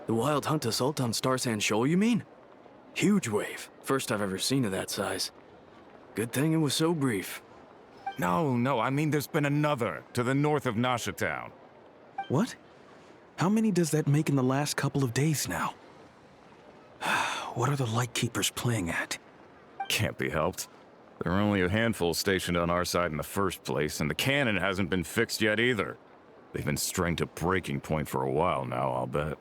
The wild hunt assault on Star Sand Shoal, you mean? Huge wave. First I've ever seen of that size. Good thing it was so brief. No, I mean there's been another to the north of Nasha Town. What? How many does that make in the last couple of days now? What are the Lightkeepers playing at? Can't be helped. There are only a handful stationed on our side in the first place, and the cannon hasn't been fixed yet either. They've been strained to breaking point for a while now, I'll bet.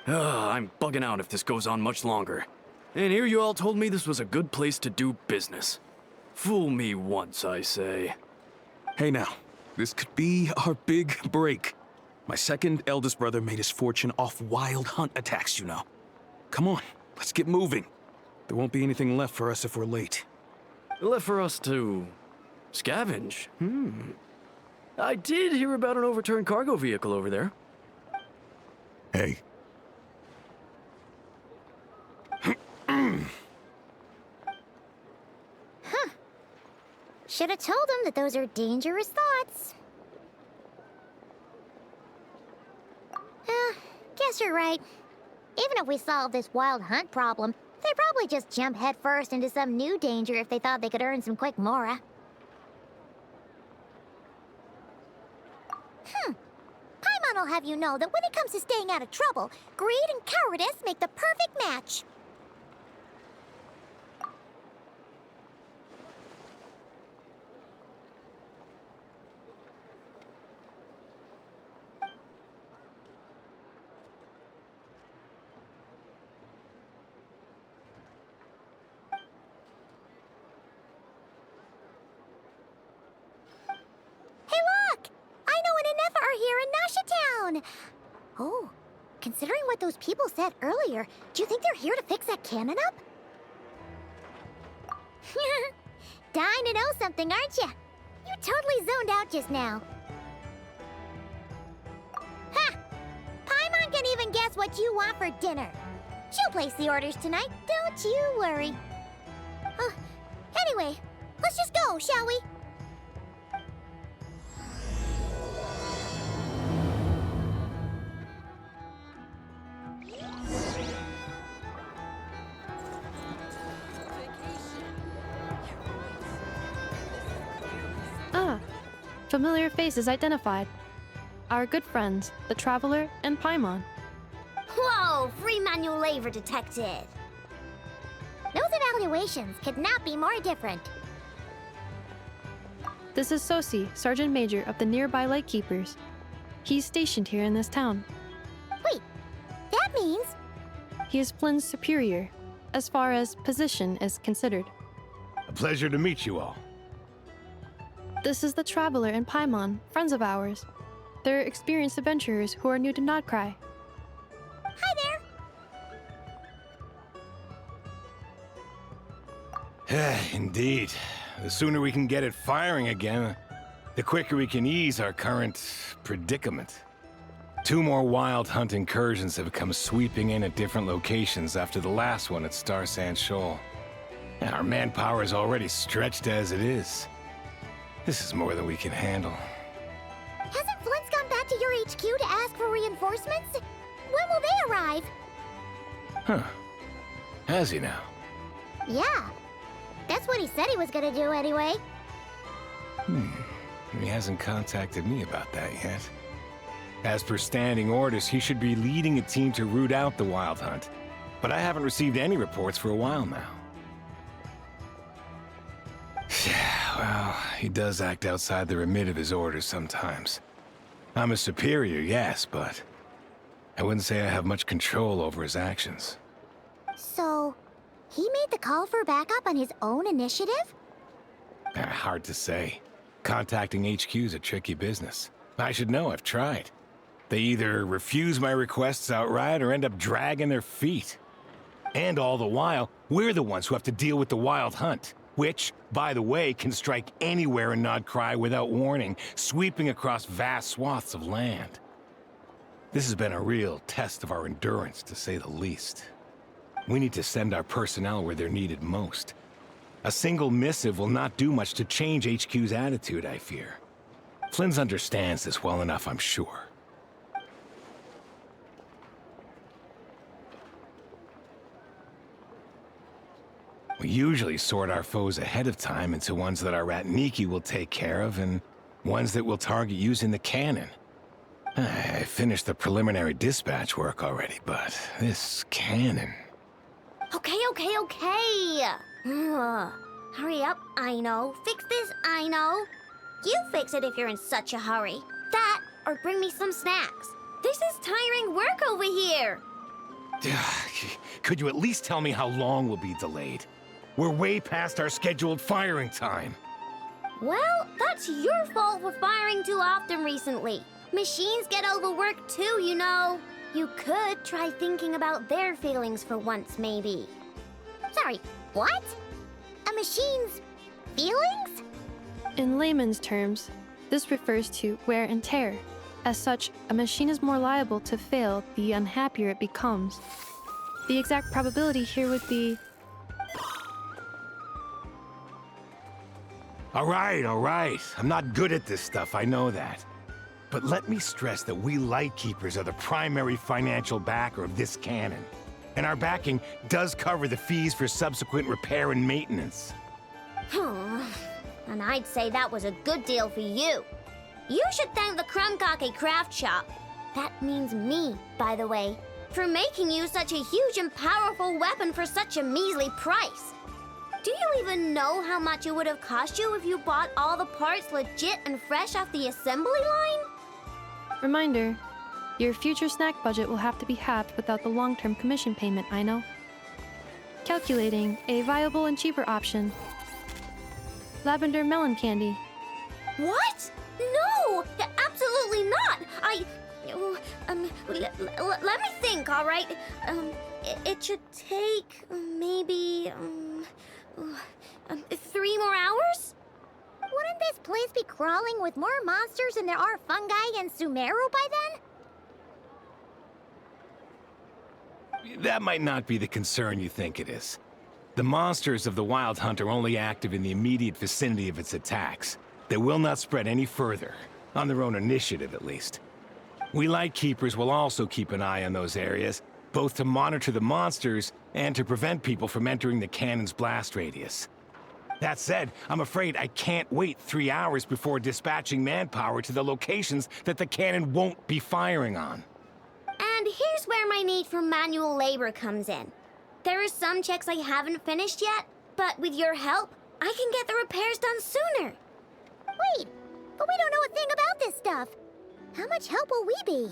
I'm bugging out if this goes on much longer. And here you all told me this was a good place to do business. Fool me once, I say. Hey now, this could be our big break. My second eldest brother made his fortune off wild hunt attacks, you know. Come on, let's get moving. There won't be anything left for us if we're late. Left for us to scavenge? I did hear about an overturned cargo vehicle over there. Hey. Should have told him that those are dangerous thoughts. Guess you're right. Even if we solve this wild hunt problem, they'd probably just jump headfirst into some new danger if they thought they could earn some quick mora. Paimon will have you know that when it comes to staying out of trouble, greed and cowardice make the perfect match. Oh, considering what those people said earlier, do you think they're here to fix that cannon up? Dying to know something, aren't you? You totally zoned out just now. Ha! Paimon can even guess what you want for dinner. She'll place the orders tonight, don't you worry. Anyway, let's just go, shall we? Familiar faces identified. Our good friends, the Traveler and Paimon. Whoa! Free manual labor detected! Those evaluations could not be more different. This is Sosi, Sergeant Major of the nearby Lightkeepers. He's stationed here in this town. Wait, that means... He is Flynn's superior, as far as position is considered. A pleasure to meet you all. This is the Traveler and Paimon, friends of ours. They're experienced adventurers who are new to Nod-Krai. Hi there! Indeed. The sooner we can get it firing again, the quicker we can ease our current predicament. 2 more wild hunt incursions have come sweeping in at different locations after the last one at Star Sand Shoal. Our manpower is already stretched as it is. This is more than we can handle. Hasn't Flint's gone back to your HQ to ask for reinforcements? When will they arrive? Huh. Has he now? Yeah. That's what he said he was gonna do anyway. He hasn't contacted me about that yet. As per standing orders, he should be leading a team to root out the wild hunt. But I haven't received any reports for a while now. Well, he does act outside the remit of his orders sometimes. I'm a superior, yes, but I wouldn't say I have much control over his actions. So, he made the call for backup on his own initiative? Hard to say. Contacting HQ's a tricky business. I should know, I've tried. They either refuse my requests outright or end up dragging their feet. And all the while, we're the ones who have to deal with the wild hunt. Which, by the way, can strike anywhere in Nod-Krai without warning, sweeping across vast swaths of land. This has been a real test of our endurance, to say the least. We need to send our personnel where they're needed most. A single missive will not do much to change HQ's attitude, I fear. Flynn's understands this well enough, I'm sure. We usually sort our foes ahead of time into ones that our rat Niki will take care of and ones that we'll target using the cannon. I finished the preliminary dispatch work already, but this cannon... Okay. Hurry up, I know. Fix this, I know. You fix it if you're in such a hurry. That, or bring me some snacks. This is tiring work over here. Could you at least tell me how long we'll be delayed? We're way past our scheduled firing time. Well, that's your fault for firing too often recently. Machines get overworked too, you know. You could try thinking about their feelings for once, maybe. Sorry, what? A machine's feelings? In layman's terms, this refers to wear and tear. As such, a machine is more liable to fail the unhappier it becomes. The exact probability here would be... All right. I'm not good at this stuff, I know that. But let me stress that we Lightkeepers are the primary financial backer of this cannon. And our backing does cover the fees for subsequent repair and maintenance. And I'd say that was a good deal for you. You should thank the Krumkake craft shop. That means me, by the way, for making you such a huge and powerful weapon for such a measly price. Do you even know how much it would have cost you if you bought all the parts legit and fresh off the assembly line? Reminder, your future snack budget will have to be halved without the long-term commission payment, I know. Calculating a viable and cheaper option. Lavender melon candy. What? No! Absolutely not! Let me think, all right? It should take maybe 3 more hours? Wouldn't this place be crawling with more monsters than there are fungi in Sumeru by then? That might not be the concern you think it is. The monsters of the Wild Hunt are only active in the immediate vicinity of its attacks. They will not spread any further, on their own initiative at least. We Lightkeepers will also keep an eye on those areas, both to monitor the monsters and to prevent people from entering the cannon's blast radius. That said, I'm afraid I can't wait 3 hours before dispatching manpower to the locations that the cannon won't be firing on. And here's where my need for manual labor comes in. There are some checks I haven't finished yet, but with your help, I can get the repairs done sooner. Wait, but we don't know a thing about this stuff. How much help will we be?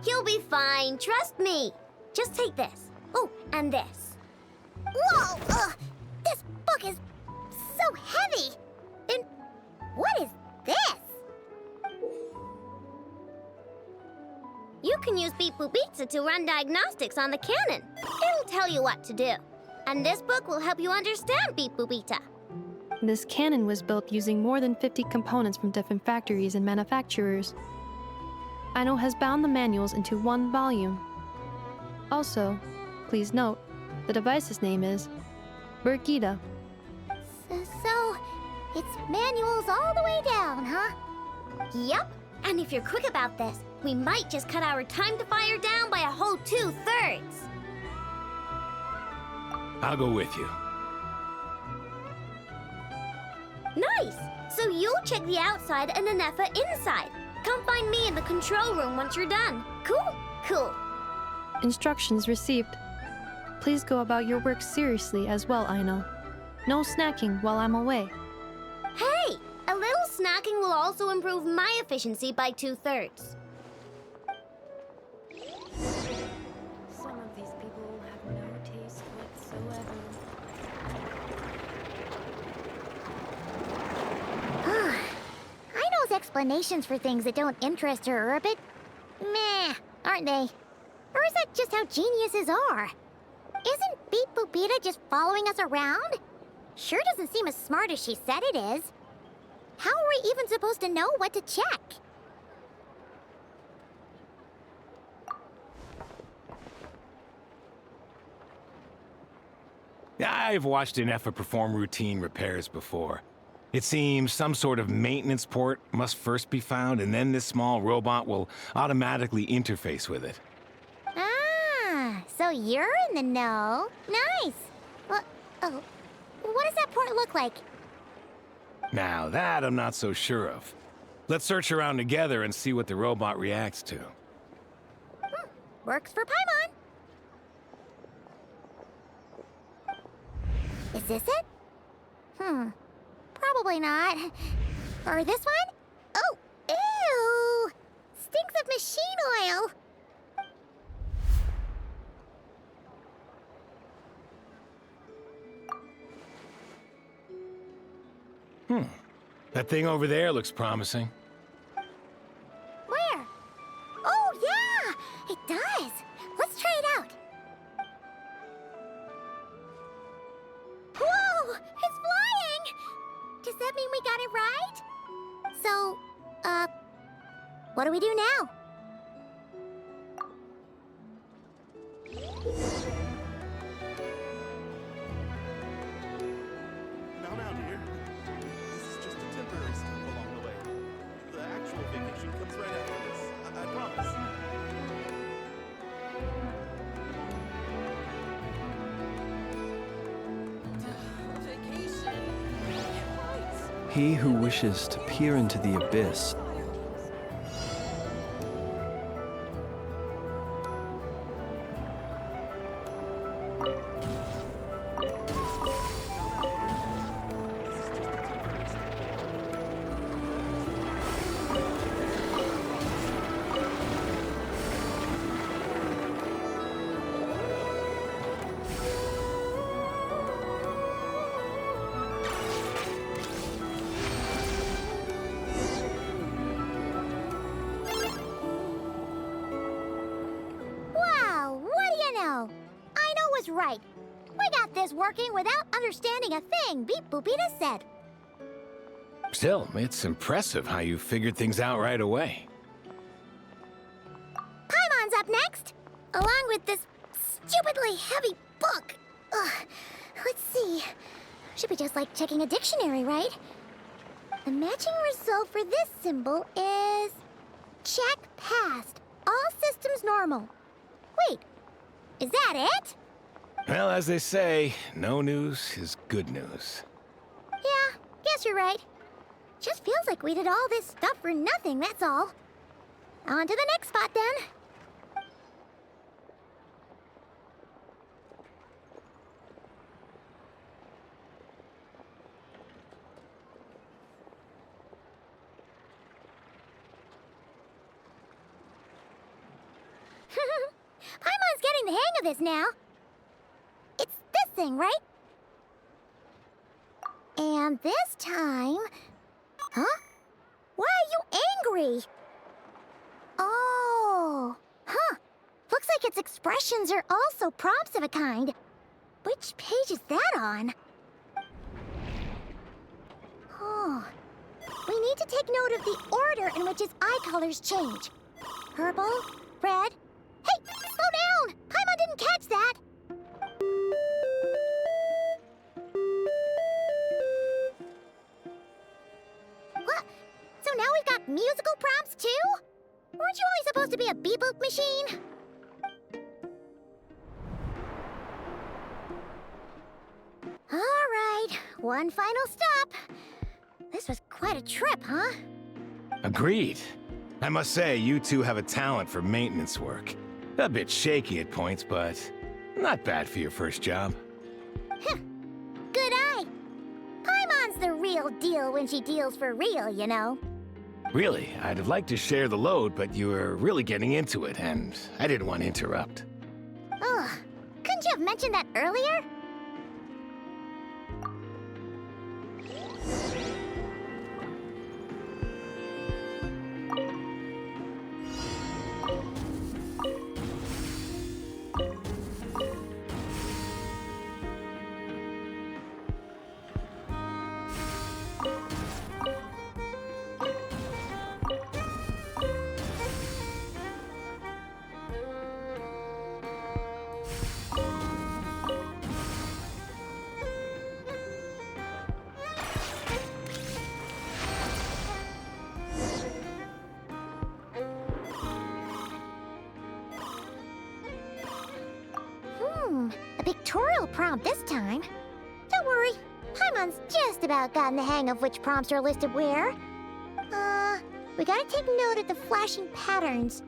You'll be fine, trust me. Just take this. Oh, and this. Whoa! This book is so heavy! And what is this? You can use Beep Boop Pizza to run diagnostics on the cannon. It'll tell you what to do. And this book will help you understand Beep Boop Pizza. This cannon was built using more than 50 components from different factories and manufacturers. Aino has bound the manuals into one volume. Also, please note, the device's name is Burkita. So, it's manuals all the way down, huh? Yep, and if you're quick about this, we might just cut our time to fire down by a whole 2/3. I'll go with you. Nice! So you'll check the outside and Anefa inside. Come find me in the control room once you're done. Cool? Cool. Instructions received. Please go about your work seriously as well, Aino. No snacking while I'm away. Hey! A little snacking will also improve my efficiency by 2/3. Some of these people have no taste whatsoever. Aino's explanations for things that don't interest her are a bit meh, aren't they? Or is that just how geniuses are? Isn't Beep Boopita just following us around? Sure doesn't seem as smart as she said it is. How are we even supposed to know what to check? I've watched Anefa perform routine repairs before. It seems some sort of maintenance port must first be found, and then this small robot will automatically interface with it. Ah, so you're in the know. Nice. Well, Oh, what does that port look like? Now, that I'm not so sure of. Let's search around together and see what the robot reacts to. Works for Paimon. Is this it? Probably not. Or this one? Oh, ew! Stinks of machine oil. That thing over there looks promising. Where? Oh, yeah! It does. Let's try it out. Whoa! It's flying! Does that mean we got it right? So, what do we do now? Now, dear. This is just a temporary stop along the way. The actual vacation comes right after this. I promise. He who wishes to peer into the abyss Wow, what do you know? I know was right. We got this working without understanding a thing Beep Boopita said. Still, it's impressive how you figured things out right away. Paimon's up next, along with this stupidly heavy book. Ugh. Let's see. Should be just like checking a dictionary, right? The matching result for this symbol is... check passed. All systems normal. Wait, is that it? Well, as they say, no news is good news. Yeah, guess you're right. Just feels like we did all this stuff for nothing, that's all. On to the next spot, then. Paimon's getting the hang of this now. It's this thing, right? And this time... Huh? Why are you angry? Oh. Huh. Looks like its expressions are also prompts of a kind. Which page is that on? Oh. We need to take note of the order in which its eye colors change. Purple, red... Hey! Slow down! Paimon didn't catch that! What? So now we've got musical prompts too? Weren't you only supposed to be a beep-boop machine? Alright, one final stop. This was quite a trip, huh? Agreed. I must say, you two have a talent for maintenance work. A bit shaky at points, but not bad for your first job. Good eye. Paimon's the real deal when she deals for real, you know. Really, I'd have liked to share the load, but you were really getting into it, and I didn't want to interrupt. Ugh. Couldn't you have mentioned that earlier? A pictorial prompt this time. Paimon's just about gotten the hang of which prompts are listed where. We gotta take note of the flashing patterns.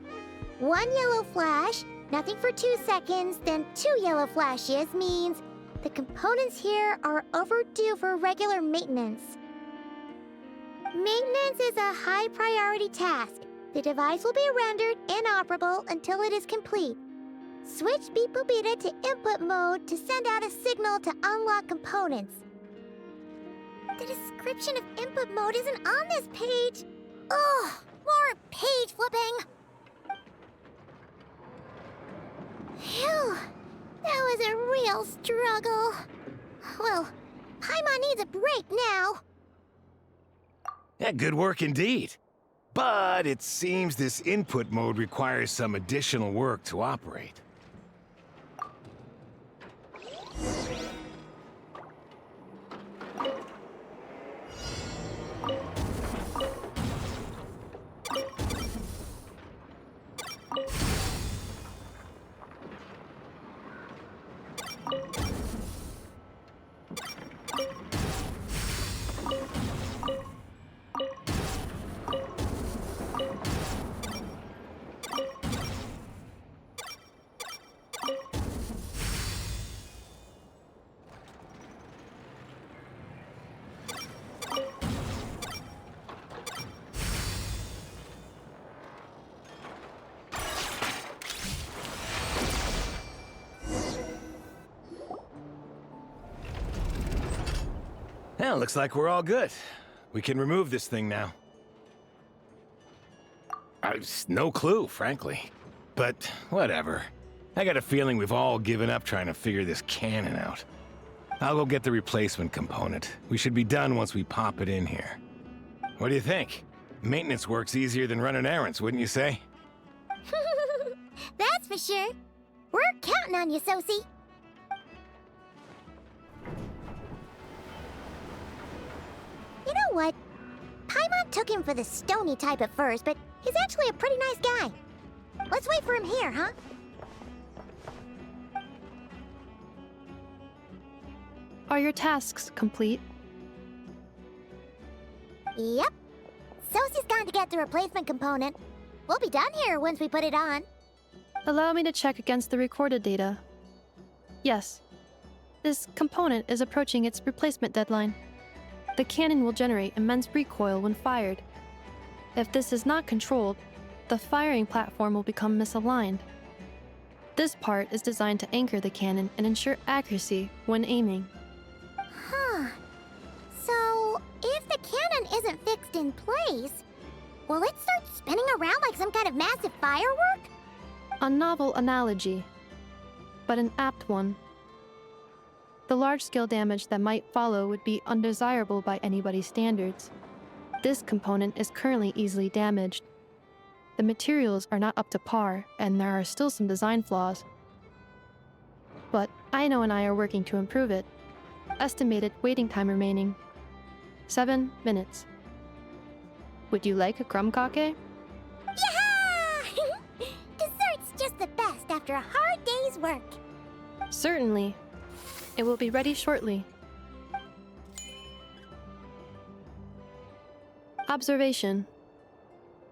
1 yellow flash, nothing for 2 seconds, then 2 yellow flashes means the components here are overdue for regular maintenance. Maintenance is a high priority task. The device will be rendered inoperable until it is complete. Switch Beep Boopita to input mode to send out a signal to unlock components. The description of input mode isn't on this page. Ugh, more page flipping. Phew, that was a real struggle. Well, Paimon needs a break now. Yeah, good work indeed. But it seems this input mode requires some additional work to operate. Well, looks like we're all good. We can remove this thing now. I've no clue, frankly. But whatever. I got a feeling we've all given up trying to figure this cannon out. I'll go get the replacement component. We should be done once we pop it in here. What do you think? Maintenance work's easier than running errands, wouldn't you say? That's for sure. We're counting on you, Sosie. You know what? Paimon took him for the stony type at first, but he's actually a pretty nice guy. Let's wait for him here, huh? Are your tasks complete? Yep. Sosie's gone to get the replacement component. We'll be done here once we put it on. Allow me to check against the recorded data. Yes. This component is approaching its replacement deadline. The cannon will generate immense recoil when fired. If this is not controlled, the firing platform will become misaligned. This part is designed to anchor the cannon and ensure accuracy when aiming. Huh. So, if the cannon isn't fixed in place, will it start spinning around like some kind of massive firework? A novel analogy, but an apt one. The large-scale damage that might follow would be undesirable by anybody's standards. This component is currently easily damaged. The materials are not up to par, and there are still some design flaws. But Aino and I are working to improve it. Estimated waiting time remaining: 7 minutes. Would you like a crumb kake? Yeah! Dessert's just the best after a hard day's work. Certainly. It will be ready shortly. Observation.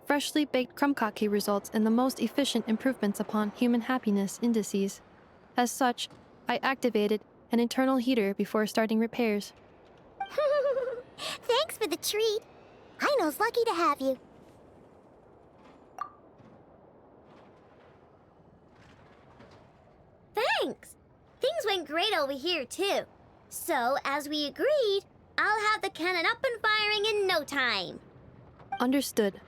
Freshly baked crumb kake results in the most efficient improvements upon human happiness indices. As such, I activated an internal heater before starting repairs. Thanks for the treat. Aino's lucky to have you. Thanks! Things went great over here, too. So, as we agreed, I'll have the cannon up and firing in no time. Understood.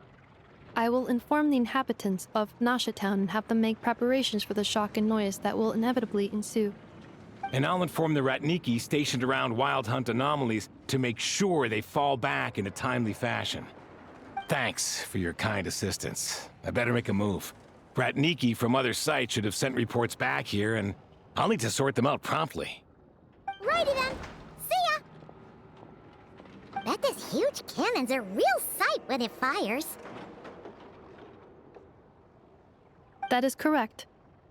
I will inform the inhabitants of Nasha Town and have them make preparations for the shock and noise that will inevitably ensue. And I'll inform the Ratniki stationed around Wild Hunt anomalies to make sure they fall back in a timely fashion. Thanks for your kind assistance. I better make a move. Ratniki from other sites should have sent reports back here, and I'll need to sort them out promptly. Righty then. See ya! Bet this huge cannon's a real sight when it fires. That is correct.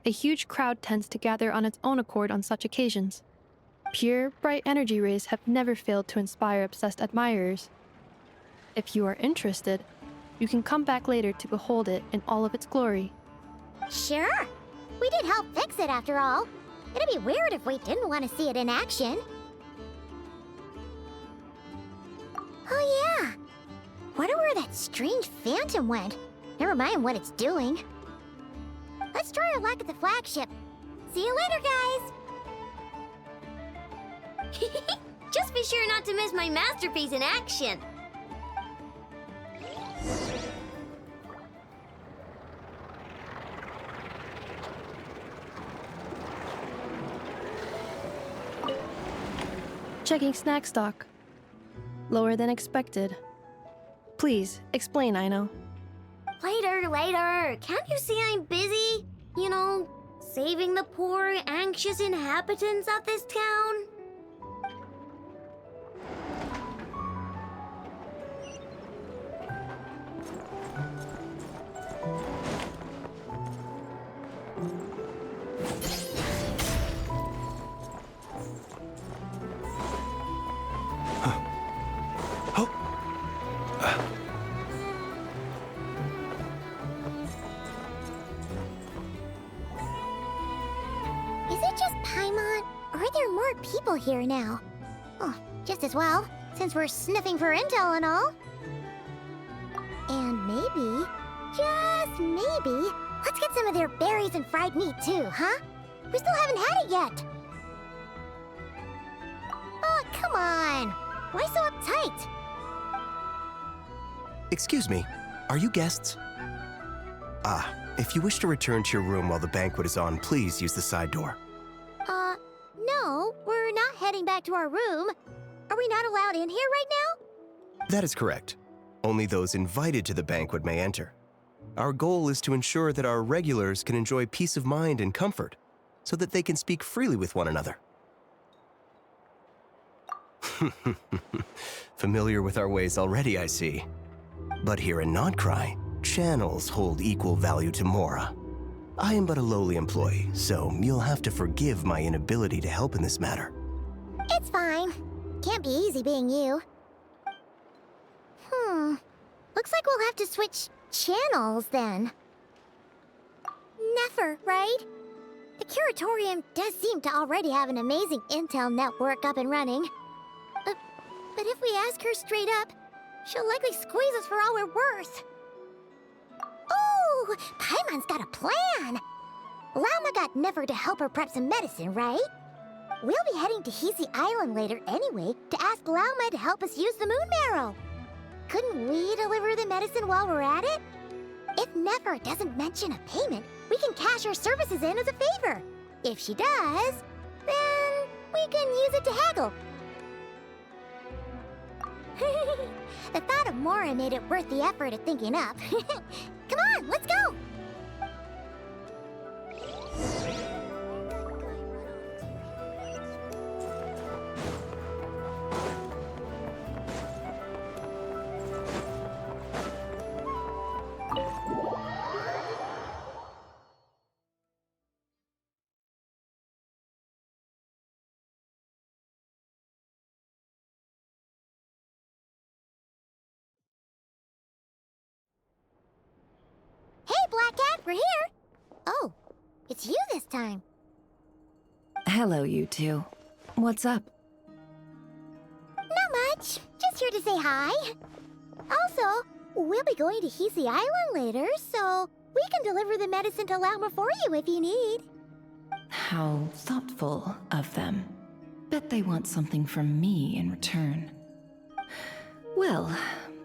A huge crowd tends to gather on its own accord on such occasions. pure, bright energy rays have never failed to inspire obsessed admirers. If you are interested, you can come back later to behold it in all of its glory. Sure. We did help fix it after all. It'd be weird if we didn't want to see it in action. Oh yeah. Wonder where that strange phantom went. Never mind what it's doing. Let's try our luck at the flagship. See you later, guys! Just be sure not to miss my masterpiece in action. Checking snack stock. Lower than expected. Please, explain, Aino. Later. Can't you see I'm busy? You know, saving the poor, anxious inhabitants of this town? Is it just Paimon, or are there more people here now? Oh, just as well, since we're sniffing for intel and all. And maybe, just maybe, let's get some of their berries and fried meat too, huh? We still haven't had it yet. Oh, come on. Why so uptight? Excuse me, are you guests? If you wish to return to your room while the banquet is on, please use the side door. No, we're not heading back to our room. Are we not allowed in here right now? That is correct. Only those invited to the banquet may enter. Our goal is to ensure that our regulars can enjoy peace of mind and comfort, so that they can speak freely with one another. Familiar with our ways already, I see. But here in Nod-Krai, channels hold equal value to Mora. I am but a lowly employee, so you'll have to forgive my inability to help in this matter. It's fine. Can't be easy being you. Looks like we'll have to switch channels then. Never, right? The Curatorium does seem to already have an amazing intel network up and running. But if we ask her straight up, she'll likely squeeze us for all we're worth. Ooh, Paimon's got a plan! Lauma got Never to help her prep some medicine, right? We'll be heading to Hisi Island later anyway to ask Lauma to help us use the moon marrow. Couldn't we deliver the medicine while we're at it? If Never doesn't mention a payment, we can cash her services in as a favor. If she does, then we can use it to haggle. The thought of Mora made it worth the effort of thinking up. Come on, let's go! Hey, Black Cat, we're here! Oh, it's you this time. Hello, you two. What's up? Not much. Just here to say hi. Also, we'll be going to Hisi Island later, so we can deliver the medicine to Lauma for you if you need. How thoughtful of them. Bet they want something from me in return. Well,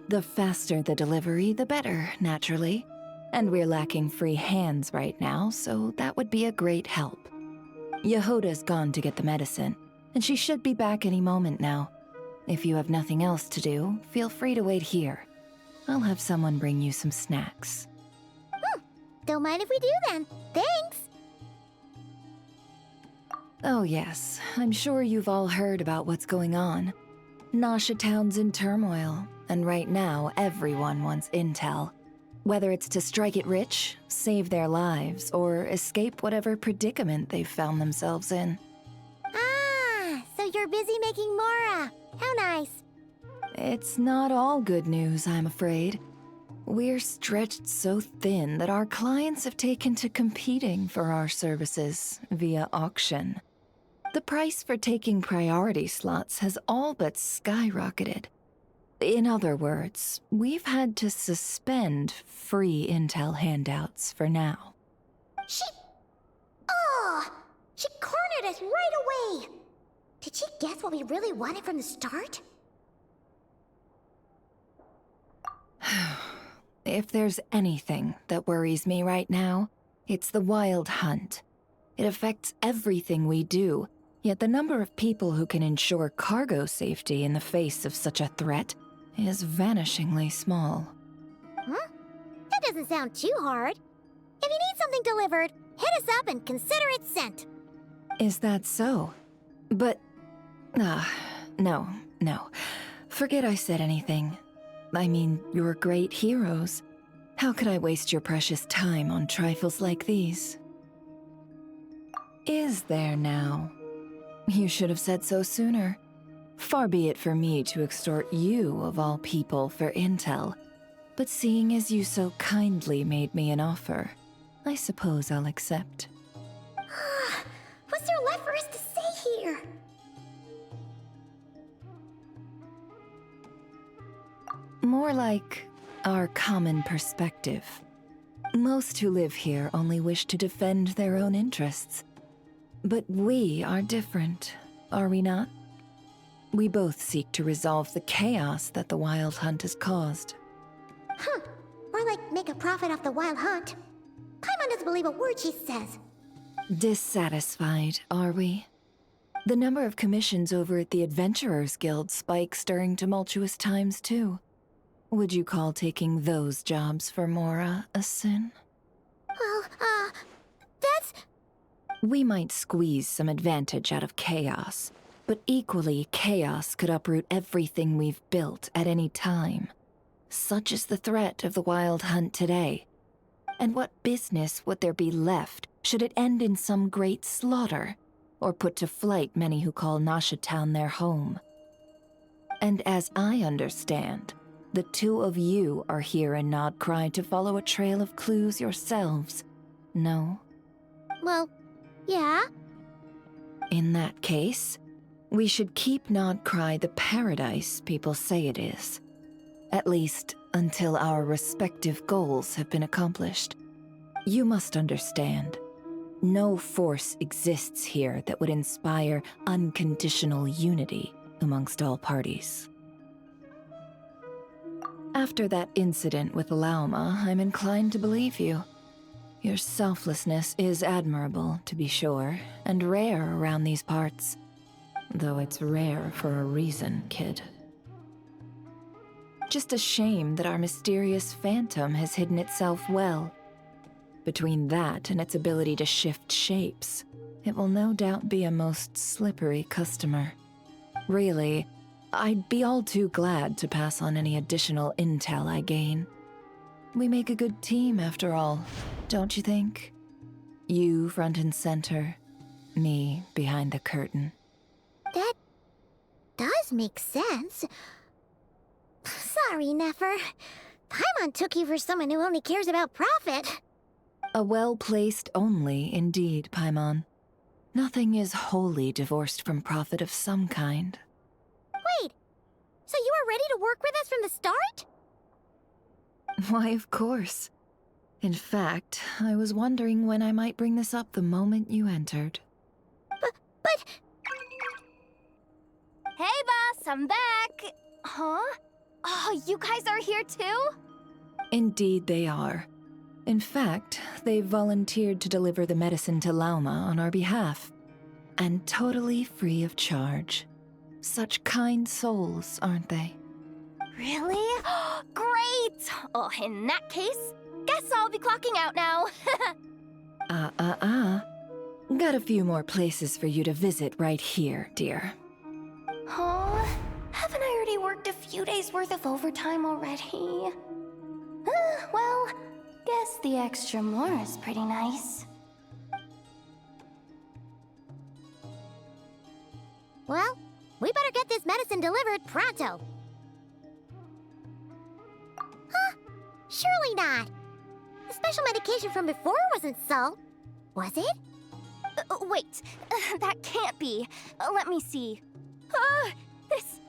the faster the delivery, the better, naturally. And we're lacking free hands right now, so that would be a great help. Yehoda's gone to get the medicine, and she should be back any moment now. If you have nothing else to do, feel free to wait here. I'll have someone bring you some snacks. Don't mind if we do then. Thanks! Oh yes, I'm sure you've all heard about what's going on. Nasha Town's in turmoil, and right now everyone wants intel. Whether it's to strike it rich, save their lives, or escape whatever predicament they've found themselves in. Ah, so you're busy making Mora. How nice. It's not all good news, I'm afraid. We're stretched so thin that our clients have taken to competing for our services via auction. The price for taking priority slots has all but skyrocketed. In other words, we've had to suspend free intel handouts for now. She cornered us right away. Did she guess what we really wanted from the start? If there's anything that worries me right now, it's the Wild Hunt. It affects everything we do, yet the number of people who can ensure cargo safety in the face of such a threat is vanishingly small. Huh? That doesn't sound too hard. If you need something delivered, hit us up and consider it sent. Is that so? But... no. Forget I said anything. I mean, you're great heroes. How could I waste your precious time on trifles like these? Is there now? You should have said so sooner. Far be it for me to extort you, of all people, for intel. But seeing as you so kindly made me an offer, I suppose I'll accept. What's there left for us to say here? More like our common perspective. Most who live here only wish to defend their own interests. But we are different, are we not? We both seek to resolve the chaos that the Wild Hunt has caused. Huh. Or like make a profit off the Wild Hunt. Paimon doesn't believe a word she says. Dissatisfied, are we? The number of commissions over at the Adventurers Guild spikes during tumultuous times, too. Would you call taking those jobs for Mora a sin? Well, that's... We might squeeze some advantage out of chaos, but equally, chaos could uproot everything we've built at any time. Such is the threat of the Wild Hunt today. And what business would there be left should it end in some great slaughter, or put to flight many who call Nasha Town their home? And as I understand, the two of you are here in Nod-Krai to follow a trail of clues yourselves, no? Well, yeah. In that case, we should keep Nod-Krai the paradise people say it is. At least, until our respective goals have been accomplished. You must understand, no force exists here that would inspire unconditional unity amongst all parties. After that incident with Lauma, I'm inclined to believe you. Your selflessness is admirable, to be sure, and rare around these parts. Though it's rare for a reason, kid. Just a shame that our mysterious phantom has hidden itself well. Between that and its ability to shift shapes, it will no doubt be a most slippery customer. Really, I'd be all too glad to pass on any additional intel I gain. We make a good team, after all, don't you think? You front and center, me behind the curtain. That does make sense. Sorry, Nefer. Paimon took you for someone who only cares about profit. A well-placed only, indeed, Paimon. Nothing is wholly divorced from profit of some kind. Wait, so you were ready to work with us from the start? Why, of course. In fact, I was wondering when I might bring this up the moment you entered. But... Hey, boss, I'm back! Huh? Oh, you guys are here too? Indeed they are. In fact, they've volunteered to deliver the medicine to Lauma on our behalf. And totally free of charge. Such kind souls, aren't they? Really? Great! Oh, in that case, guess I'll be clocking out now. Got a few more places for you to visit right here, dear. Huh? Haven't I already worked a few days worth of overtime already? Well, guess the extra more is pretty nice. Well, We better get this medicine delivered pronto. Huh? Surely not. The special medication from before wasn't salt, was it? Wait, that can't be. Let me see. This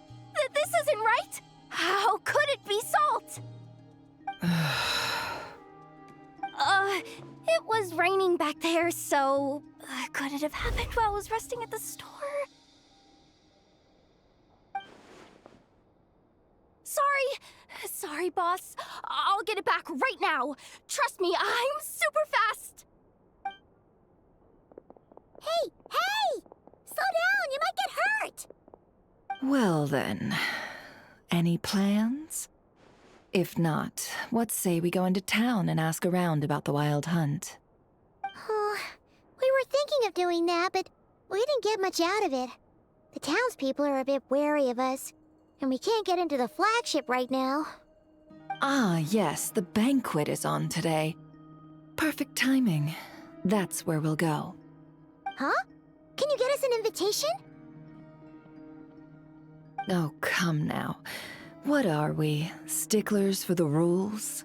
isn't right. How could it be salt? It was raining back there, so could it have happened while I was resting at the store? Sorry, boss. I'll get it back right now. Trust me, I'm super fast. Hey! Slow down, you might get hurt! Well then, any plans? If not, what say we go into town and ask around about the wild hunt? Oh, we were thinking of doing that, but we didn't get much out of it. The townspeople are a bit wary of us, and we can't get into the flagship right now. Ah, yes, the banquet is on today. Perfect timing. That's where we'll go. Huh? Can you get us an invitation? Oh, come now. What are we, sticklers for the rules?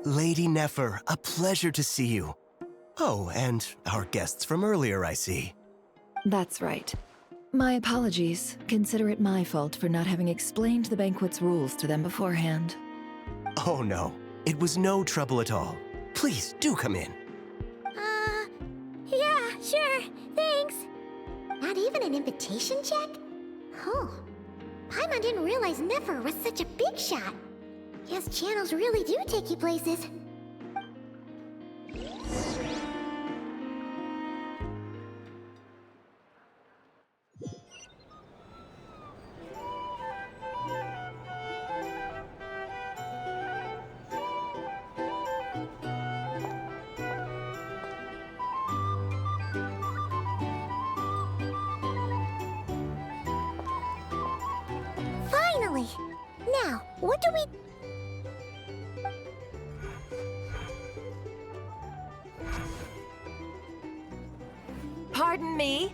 Lady Nefer, a pleasure to see you. Oh, and our guests from earlier, I see. That's right. My apologies. Consider it my fault for not having explained the banquet's rules to them beforehand. Oh no, it was no trouble at all. Please, do come in. Yeah, sure, thanks. Not even an invitation check? Oh, Paimon didn't realize Nefer was such a big shot. Yes, channels really do take you places. Finally! Now, what do we... Pardon me.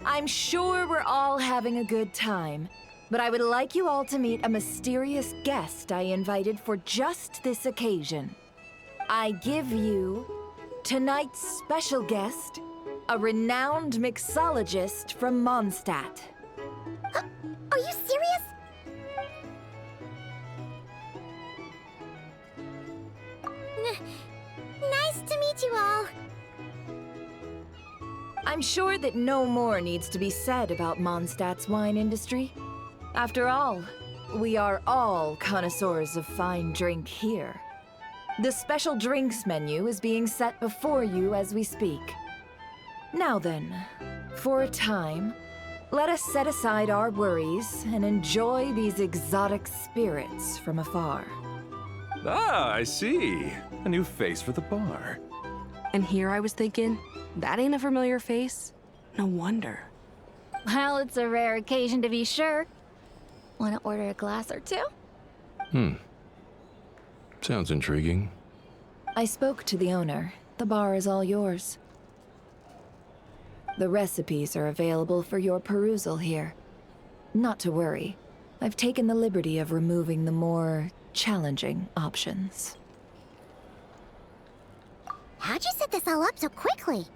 I'm sure we're all having a good time, but I would like you all to meet a mysterious guest I invited for just this occasion. I give you tonight's special guest, a renowned mixologist from Mondstadt. Are you serious? Nice to meet you all. I'm sure that no more needs to be said about Mondstadt's wine industry. After all, we are all connoisseurs of fine drink here. The special drinks menu is being set before you as we speak. Now then, for a time, let us set aside our worries and enjoy these exotic spirits from afar. Ah, I see. A new face for the bar. And here I was thinking, that ain't a familiar face. No wonder. Well, it's a rare occasion to be sure. Want to order a glass or two? Sounds intriguing. I spoke to the owner. The bar is all yours. The recipes are available for your perusal here. Not to worry. I've taken the liberty of removing the more challenging options. How'd you set this all up so quickly?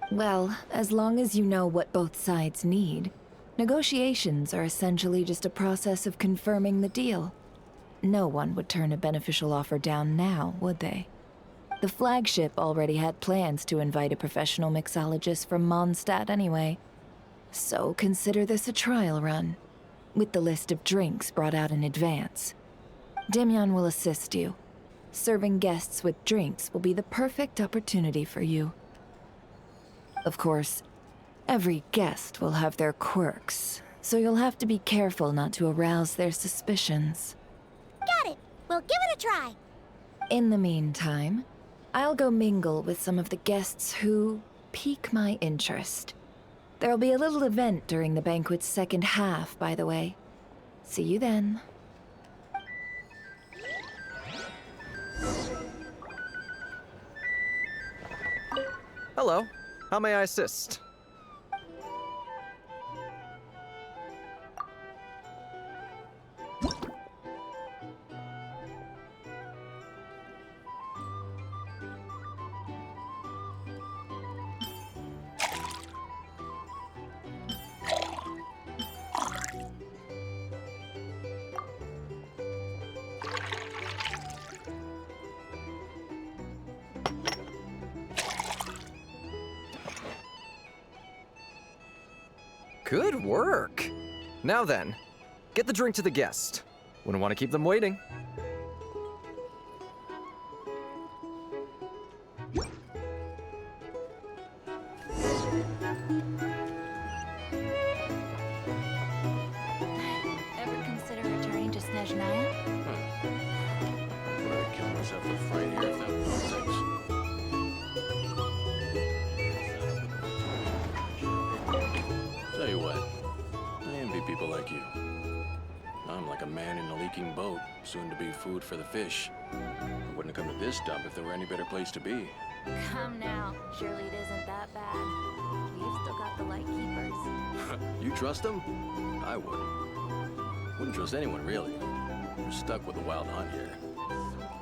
Well, as long as you know what both sides need, negotiations are essentially just a process of confirming the deal. No one would turn a beneficial offer down now, would they? The flagship already had plans to invite a professional mixologist from Mondstadt anyway. So consider this a trial run. with the list of drinks brought out in advance. Demyon will assist you. Serving guests with drinks will be the perfect opportunity for you. Of course, every guest will have their quirks, so you'll have to be careful not to arouse their suspicions. Got it. We'll give it a try. In the meantime, I'll go mingle with some of the guests who pique my interest. There'll be a little event during the banquet's second half, by the way. See you then. Hello. How may I assist? Good work! Now then, get the drink to the guest. Wouldn't want to keep them waiting. Ever consider returning to Snezhnaya? Would I kill myself with fright here if that was things? Tell you what, I envy people like you. I'm like a man in a leaking boat, soon to be food for the fish. I wouldn't have come to this dump if there were any better place to be. Come now. Surely it isn't that bad. We've still got the light keepers. You trust them? I wouldn't. Wouldn't trust anyone, really. We're stuck with the wild hunt here.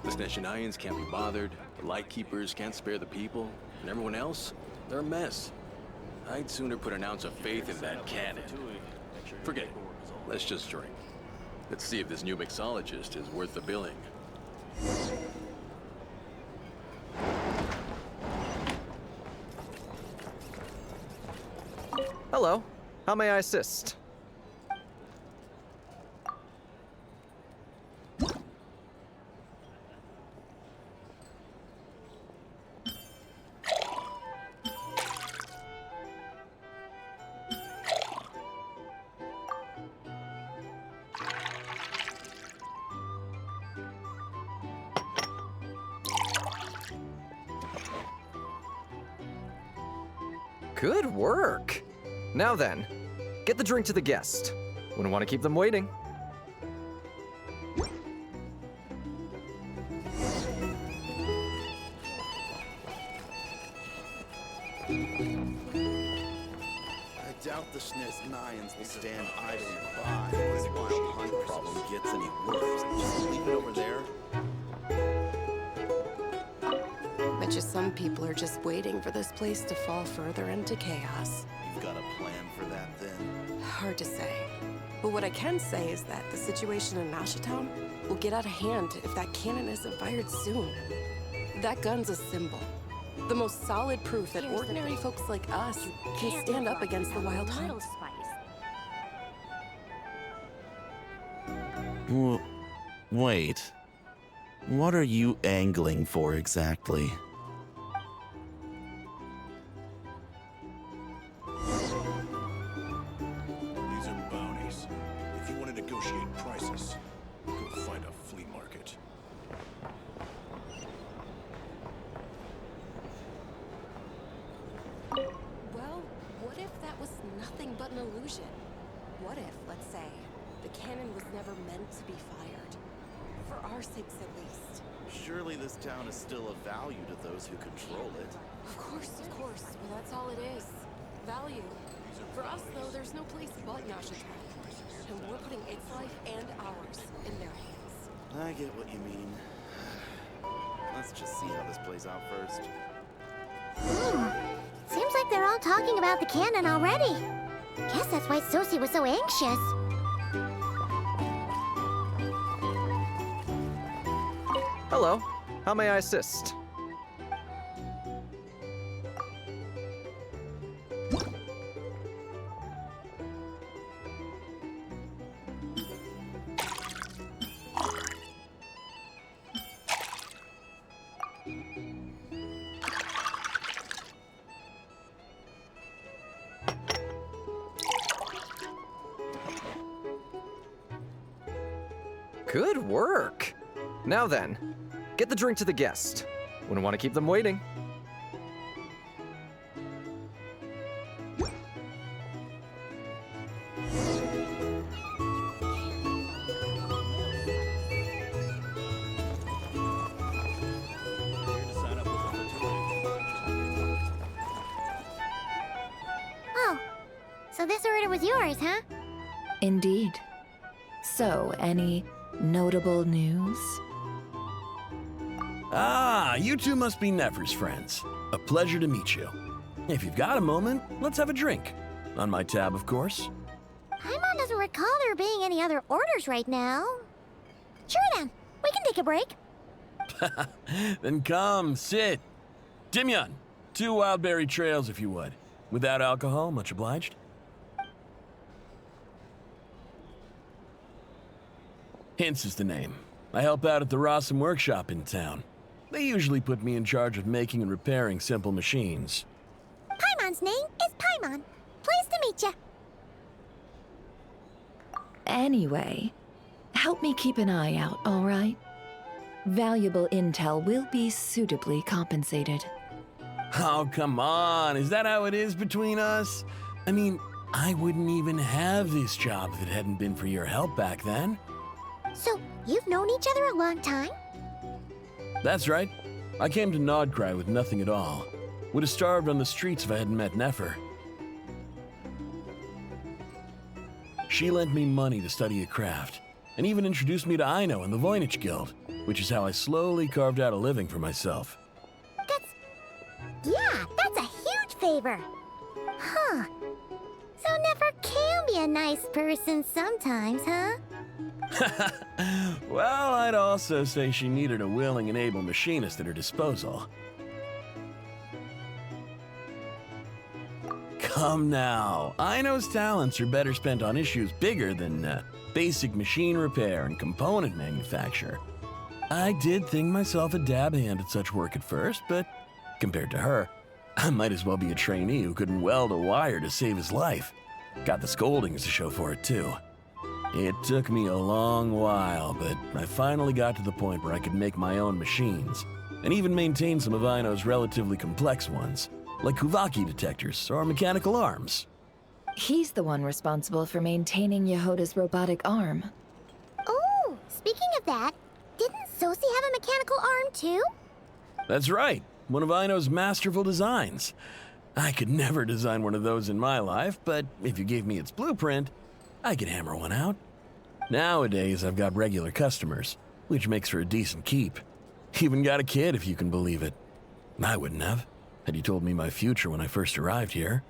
The Snezhnayans can't be bothered, the Lightkeepers can't spare the people, and everyone else, they're a mess. I'd sooner put an ounce of faith in that cannon. Forget it. Let's just drink. Let's see if this new mixologist is worth the billing. Hello. How may I assist? Good work! Now then, get the drink to the guest. Wouldn't want to keep them waiting. I doubt the Snezhnayans will stand idly by if this wild hunt problem gets any worse. Just leave it over there. Bet you some people are just waiting for this place to fall further into chaos. You've got a plan for that, then? Hard to say. But what I can say is that the situation in Nashitown will get out of hand if that cannon isn't fired soon. That gun's a symbol. The most solid proof that ordinary folks like us can stand up against the wild hunt. Wait. What are you angling for exactly? These are bounties. If you want to negotiate prices, go find a flea market. Well, what if that was nothing but an illusion? What if, let's say, the cannon was never meant to be fired? For our sakes, at least. Surely this town is still of value to those who control it. Of course, of course. Well, that's all it is. Value. For us, though, there's no place but Nashitown. And we're putting its life and ours in their hands. I get what you mean. Let's just see how this plays out first. Seems like they're all talking about the cannon already. Guess that's why Sosie was so anxious. Hello. How may I assist? Good work. Now then, get the drink to the guest. Wouldn't want to keep them waiting. Oh, so this order was yours, huh? Indeed. So, any notable news? Ah, you two must be Nefer's friends. A pleasure to meet you. If you've got a moment, let's have a drink. On my tab, of course. Paimon doesn't recall there being any other orders right now. Sure then, we can take a break. Then come, sit. Dimyon, 2 wildberry trails if you would. Without alcohol, much obliged. Hints is the name. I help out at the Rossum workshop in town. They usually put me in charge of making and repairing simple machines. Paimon's name is Paimon. Pleased to meet ya. Anyway, help me keep an eye out, all right? Valuable intel will be suitably compensated. Oh, come on. Is that how it is between us? I mean, I wouldn't even have this job if it hadn't been for your help back then. So, you've known each other a long time? That's right. I came to Nod-Krai with nothing at all. Would have starved on the streets if I hadn't met Nefer. She lent me money to study a craft, and even introduced me to Aino and the Voynich Guild, which is how I slowly carved out a living for myself. That's a huge favor. Huh. So Nefer can be a nice person sometimes, huh? Well, I'd also say she needed a willing and able machinist at her disposal. Come now, Aino's talents are better spent on issues bigger than basic machine repair and component manufacture. I did think myself a dab hand at such work at first, but compared to her, I might as well be a trainee who couldn't weld a wire to save his life. Got the scoldings to show for it, too. It took me a long while, but I finally got to the point where I could make my own machines, and even maintain some of Aino's relatively complex ones, like Kuvaki detectors or mechanical arms. He's the one responsible for maintaining Yehoda's robotic arm. Oh, speaking of that, didn't Sosi have a mechanical arm too? That's right, one of Aino's masterful designs. I could never design one of those in my life, but if you gave me its blueprint, I could hammer one out. Nowadays, I've got regular customers, which makes for a decent keep. Even got a kid, if you can believe it. I wouldn't have, had you told me my future when I first arrived here.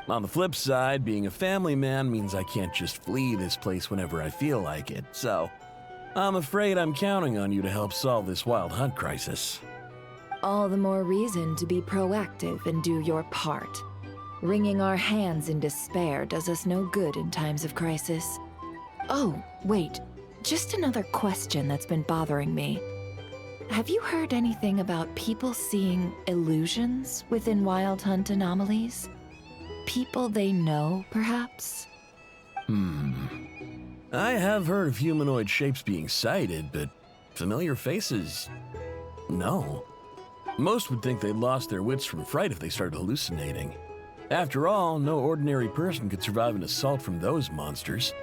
On the flip side, being a family man means I can't just flee this place whenever I feel like it, so I'm afraid I'm counting on you to help solve this wild hunt crisis. All the more reason to be proactive and do your part. Wringing our hands in despair does us no good in times of crisis. Oh, wait. Just another question that's been bothering me. Have you heard anything about people seeing illusions within Wild Hunt anomalies? People they know, perhaps? I have heard of humanoid shapes being sighted, but familiar faces? No. Most would think they'd lost their wits from fright if they started hallucinating. After all, no ordinary person could survive an assault from those monsters.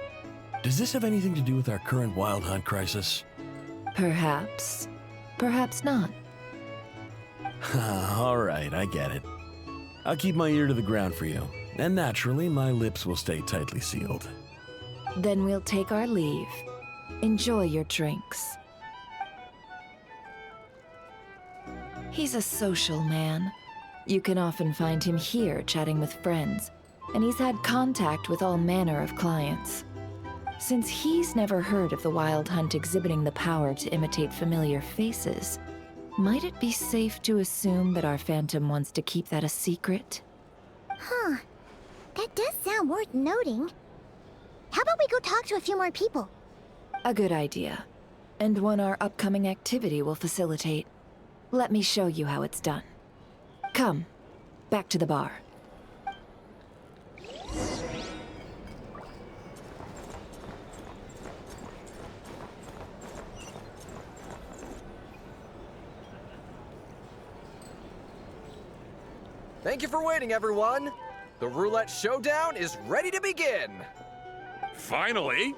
Does this have anything to do with our current Wild Hunt crisis? Perhaps. Perhaps not. All right, I get it. I'll keep my ear to the ground for you, and naturally, my lips will stay tightly sealed. Then we'll take our leave. Enjoy your drinks. He's a social man. You can often find him here chatting with friends, and he's had contact with all manner of clients. Since he's never heard of the Wild Hunt exhibiting the power to imitate familiar faces, might it be safe to assume that our Phantom wants to keep that a secret? Huh. That does sound worth noting. How about we go talk to a few more people? A good idea. And one our upcoming activity will facilitate. Let me show you how it's done. Come, back to the bar. Thank you for waiting, everyone. The roulette showdown is ready to begin. Finally!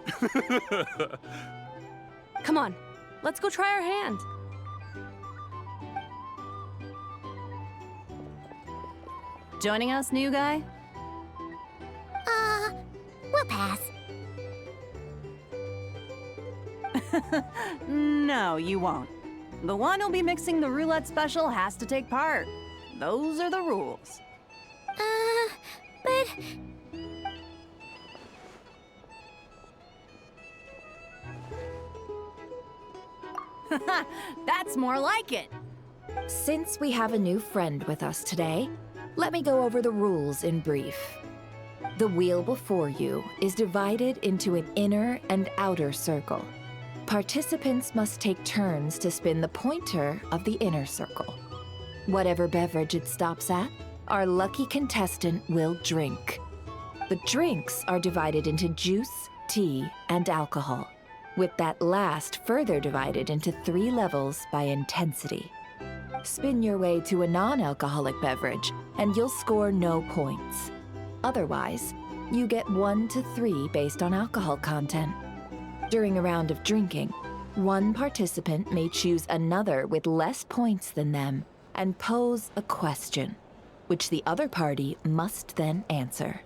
Come on, let's go try our hand. Joining us, new guy? We'll pass. No, you won't. The one who'll be mixing the roulette special has to take part. Those are the rules. But... That's more like it. Since we have a new friend with us today, let me go over the rules in brief. The wheel before you is divided into an inner and outer circle. Participants must take turns to spin the pointer of the inner circle. Whatever beverage it stops at, our lucky contestant will drink. The drinks are divided into juice, tea, and alcohol, with that last further divided into 3 levels by intensity. Spin your way to a non-alcoholic beverage, and you'll score no points. Otherwise, you get 1 to 3 based on alcohol content. During a round of drinking, one participant may choose another with less points than them and pose a question, which the other party must then answer.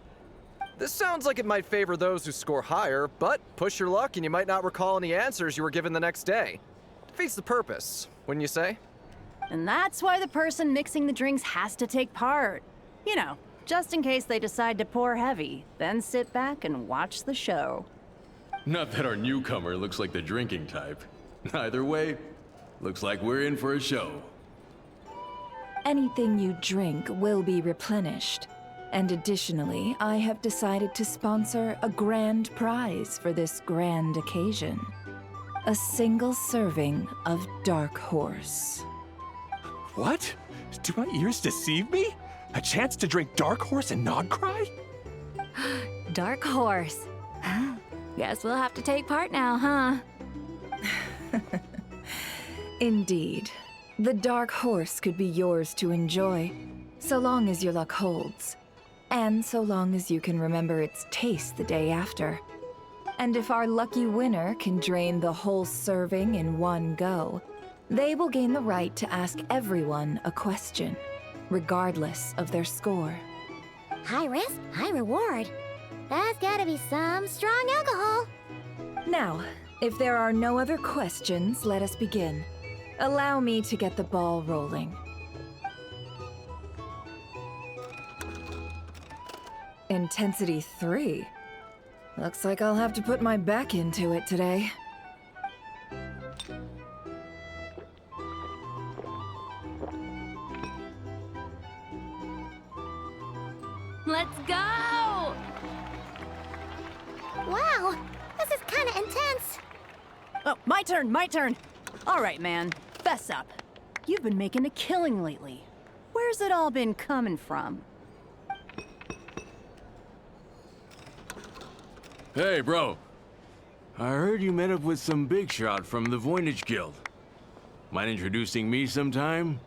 This sounds like it might favor those who score higher, but push your luck and you might not recall any answers you were given the next day. Defeats the purpose, wouldn't you say? And that's why the person mixing the drinks has to take part. You know, just in case they decide to pour heavy, then sit back and watch the show. Not that our newcomer looks like the drinking type. Either way, looks like we're in for a show. Anything you drink will be replenished. And additionally, I have decided to sponsor a grand prize for this grand occasion. A single serving of Dark Horse. What? Do my ears deceive me? A chance to drink Dark Horse and Nod-Krai? Dark Horse. Guess we'll have to take part now, huh? Indeed. The Dark Horse could be yours to enjoy, so long as your luck holds. And so long as you can remember its taste the day after. And if our lucky winner can drain the whole serving in one go, they will gain the right to ask everyone a question, regardless of their score. High risk, high reward. That's gotta be some strong alcohol. Now, if there are no other questions, let us begin. Allow me to get the ball rolling. Intensity 3. Looks like I'll have to put my back into it today. Let's go! Wow, this is kinda intense. Oh, my turn. All right, man, fess up. You've been making a killing lately. Where's it all been coming from? Hey, bro. I heard you met up with some big shot from the Voynich Guild. Mind introducing me sometime?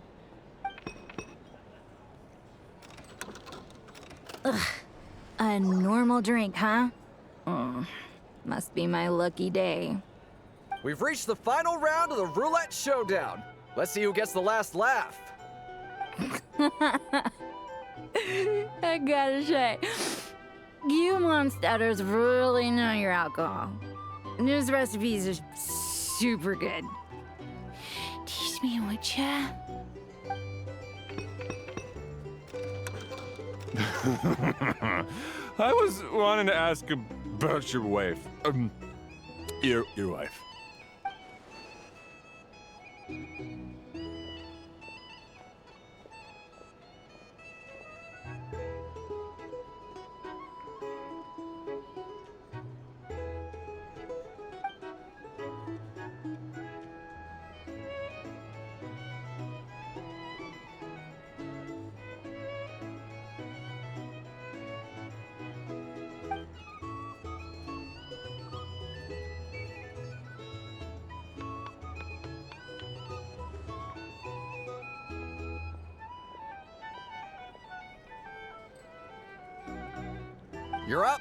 Ugh. A normal drink, huh? Must be my lucky day. We've reached the final round of the roulette showdown. Let's see who gets the last laugh. I gotta say, you Mondstatters really know your alcohol. These recipes are super good. Teach me, would ya? I was wanting to ask about your wife. Your wife. You're up.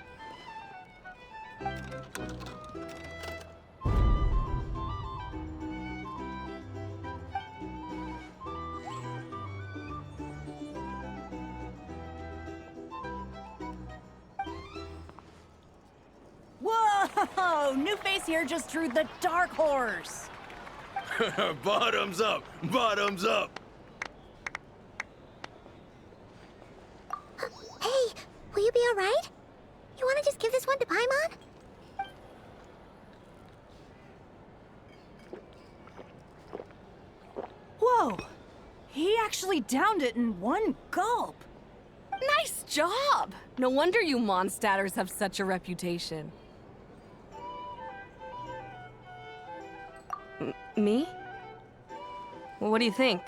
Whoa! New face here just drew the dark horse. Bottoms up! Bottoms up! Hey, will you be alright? You wanna just give this one to Paimon? Whoa! He actually downed it in one gulp. Nice job! No wonder you Mondstadters have such a reputation. Me? Well, what do you think?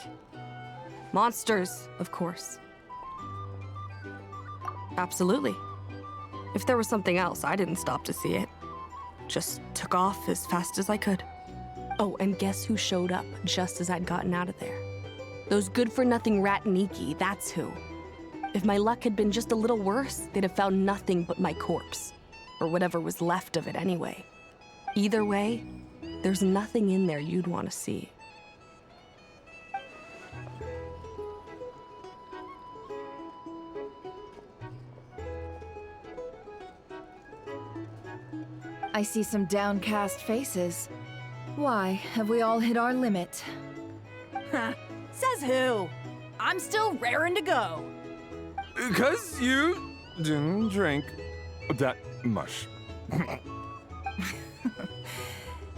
Monsters, of course. Absolutely. If there was something else, I didn't stop to see it. Just took off as fast as I could. Oh, and guess who showed up just as I'd gotten out of there? Those good-for-nothing rat Niki, that's who. If my luck had been just a little worse, they'd have found nothing but my corpse. Or whatever was left of it anyway. Either way, there's nothing in there you'd want to see. I see some downcast faces. Why, have we all hit our limit? Says who? I'm still raring to go. 'Cause you didn't drink that much.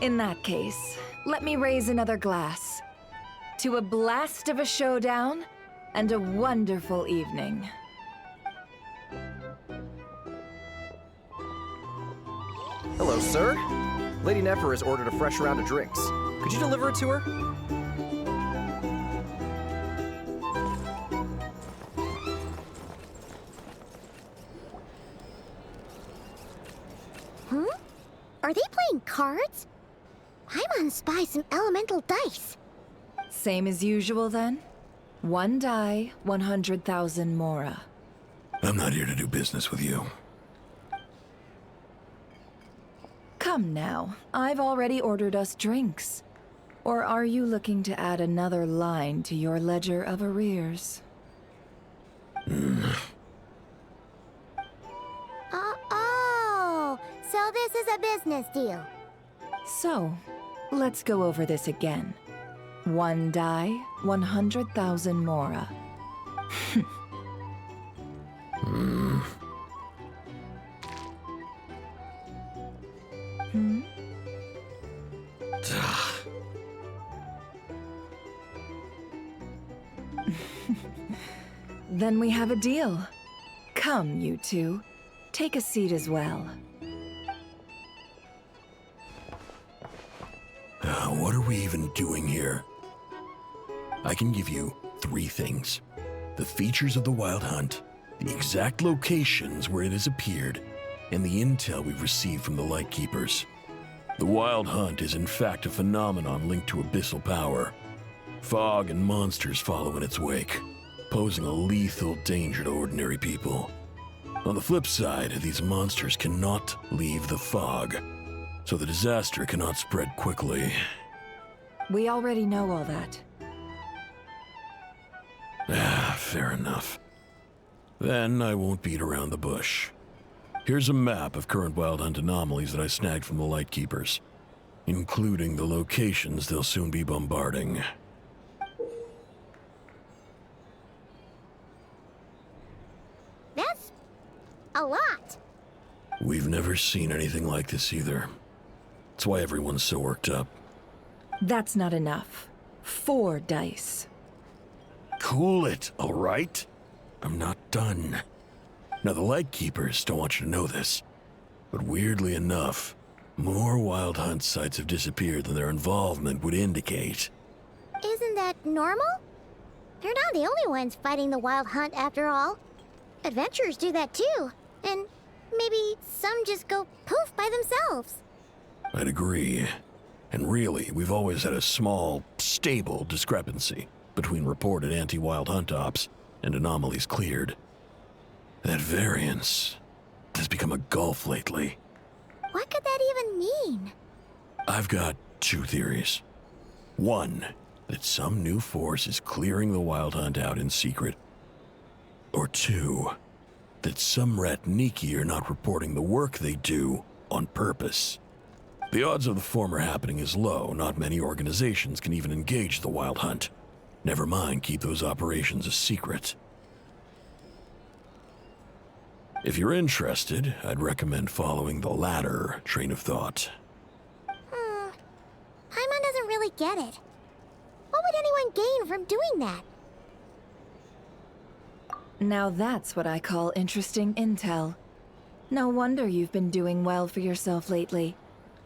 In that case, let me raise another glass. To a blast of a showdown and a wonderful evening. Hello, sir. Lady Nefer has ordered a fresh round of drinks. Could you deliver it to her? Huh? Are they playing cards? Paimon spies some elemental dice. Same as usual then? One die, 100,000 Mora. I'm not here to do business with you. Come now, I've already ordered us drinks. Or are you looking to add another line to your ledger of arrears? Oh, so this is a business deal. So, let's go over this again. One die, 100,000 Mora. Then we have a deal. Come, you two. Take a seat as well. What are we even doing here? I can give you 3 things. The features of the Wild Hunt, the exact locations where it has appeared, and the intel we've received from the Lightkeepers. The Wild Hunt is in fact a phenomenon linked to abyssal power. Fog and monsters follow in its wake, posing a lethal danger to ordinary people. On the flip side, these monsters cannot leave the fog, so the disaster cannot spread quickly. We already know all that. Fair enough. Then I won't beat around the bush. Here's a map of current Wild Hunt anomalies that I snagged from the Lightkeepers, including the locations they'll soon be bombarding. That's a lot. We've never seen anything like this either. That's why everyone's so worked up. That's not enough. 4 dice. Cool it, all right? I'm not done. Now, the Lightkeepers don't want you to know this, but weirdly enough, more Wild Hunt sites have disappeared than their involvement would indicate. Isn't that normal? They're not the only ones fighting the Wild Hunt after all. Adventurers do that too. And maybe some just go poof by themselves. I'd agree. And really, we've always had a small, stable discrepancy between reported anti-Wild Hunt ops and anomalies cleared. That variance, has become a gulf lately. What could that even mean? I've got two theories. One, that some new force is clearing the Wild Hunt out in secret. Or two, that some Ratniki are not reporting the work they do on purpose. The odds of the former happening is low. Not many organizations can even engage the Wild Hunt. Never mind keep those operations a secret. If you're interested, I'd recommend following the latter train of thought. Paimon doesn't really get it. What would anyone gain from doing that? Now that's what I call interesting intel. No wonder you've been doing well for yourself lately.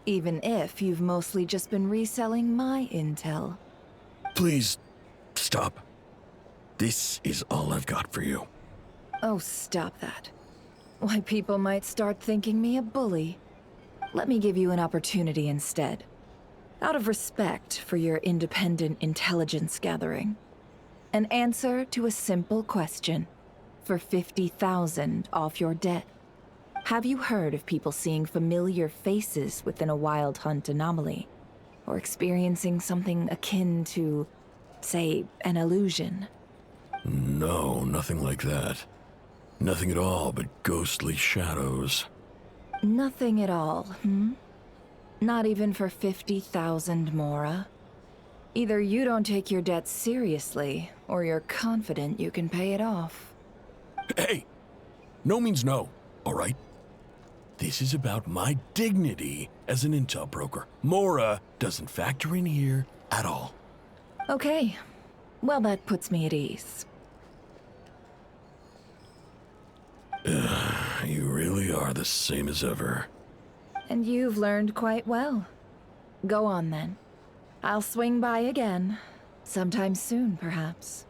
Even if you've mostly just been reselling my intel. Please, stop. This is all I've got for you. Oh, stop that. Why, people might start thinking me a bully. Let me give you an opportunity instead. Out of respect for your independent intelligence gathering. An answer to a simple question. For 50,000 off your debt. Have you heard of people seeing familiar faces within a Wild Hunt anomaly? Or experiencing something akin to, say, an illusion? No, nothing like that. Nothing at all but ghostly shadows. Nothing at all, hmm? Not even for 50,000 Mora? Either you don't take your debt seriously, or you're confident you can pay it off. Hey! No means no, all right? This is about my dignity as an intel broker. Mora doesn't factor in here at all. Okay. Well, that puts me at ease. You really are the same as ever. And you've learned quite well. Go on, then. I'll swing by again. Sometime soon, perhaps.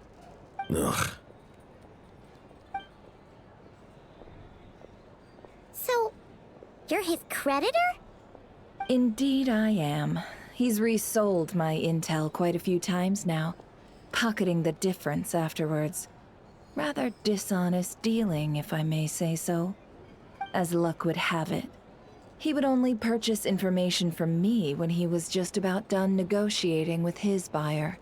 Ugh. So, you're his creditor? Indeed I am. He's resold my intel quite a few times now, pocketing the difference afterwards. Rather dishonest dealing, if I may say so. As luck would have it, he would only purchase information from me when he was just about done negotiating with his buyer.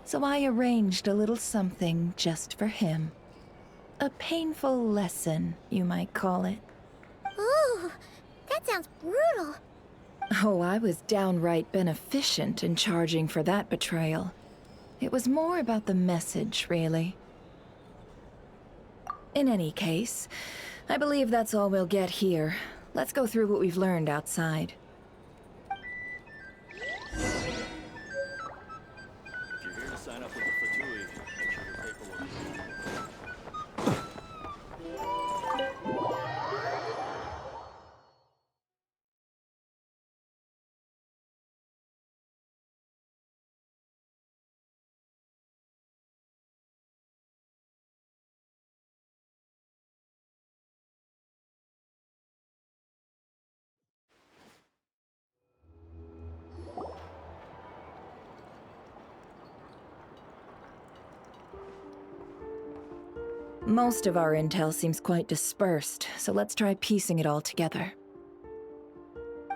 So I arranged a little something just for him. A painful lesson, you might call it. Ooh, that sounds brutal. Oh, I was downright beneficent in charging for that betrayal. It was more about the message, really. In any case, I believe that's all we'll get here. Let's go through what we've learned outside. If you're here to sign up with the Fatui, make sure your paperwork is Most of our intel seems quite dispersed, so let's try piecing it all together.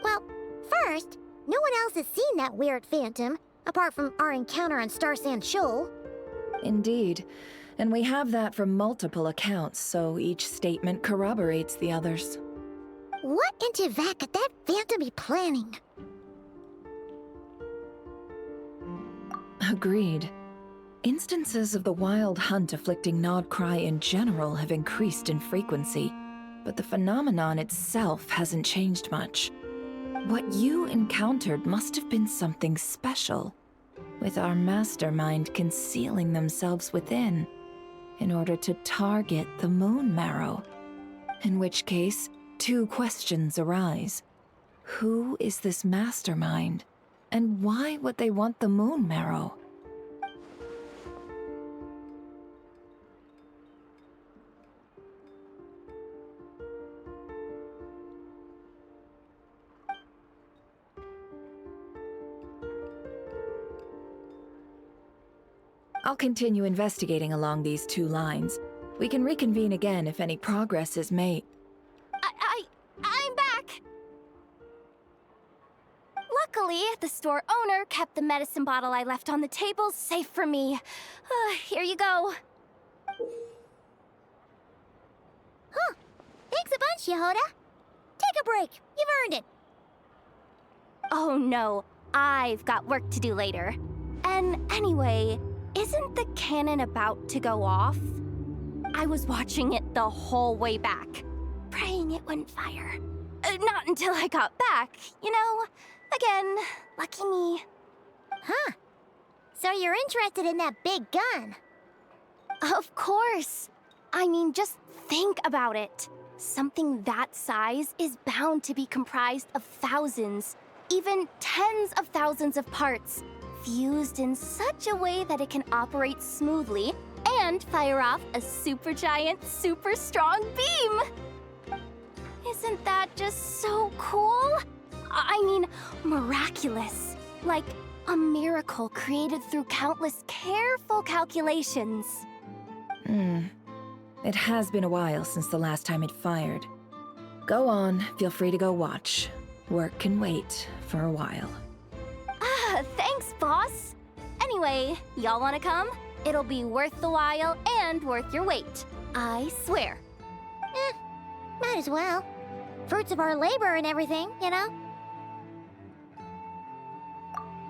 Well, first, no one else has seen that weird phantom, apart from our encounter on Star Sand Shoal. Indeed. And we have that from multiple accounts, so each statement corroborates the others. What in Tivat could that phantom be planning? Agreed. Instances of the Wild Hunt afflicting Nod-Krai in general have increased in frequency, but the phenomenon itself hasn't changed much. What you encountered must have been something special, with our mastermind concealing themselves within, in order to target the Moon Marrow. In which case, two questions arise. Who is this mastermind, and why would they want the Moon Marrow? I'll continue investigating along these two lines. We can reconvene again if any progress is made. Luckily, the store owner kept the medicine bottle I left on the table safe for me. Here you go. Huh. Thanks a bunch, Yehoda. Take a break. You've earned it. Oh no, I've got work to do later. And anyway, isn't the cannon about to go off? I was watching it the whole way back, praying it wouldn't fire. Not until I got back, you know? Again, lucky me. Huh. So you're interested in that big gun? Of course. I mean, just think about it. Something that size is bound to be comprised of thousands, even tens of thousands of parts, fused in such a way that it can operate smoothly and fire off a supergiant, super strong beam. Isn't that just so cool? I mean, miraculous. Like a miracle created through countless careful calculations. It has been a while since the last time it fired. Go on, feel free to go watch. Work can wait for a while. Thanks, boss. Anyway, y'all wanna come? It'll be worth the while and worth your wait. I swear. Might as well. Fruits of our labor and everything, you know?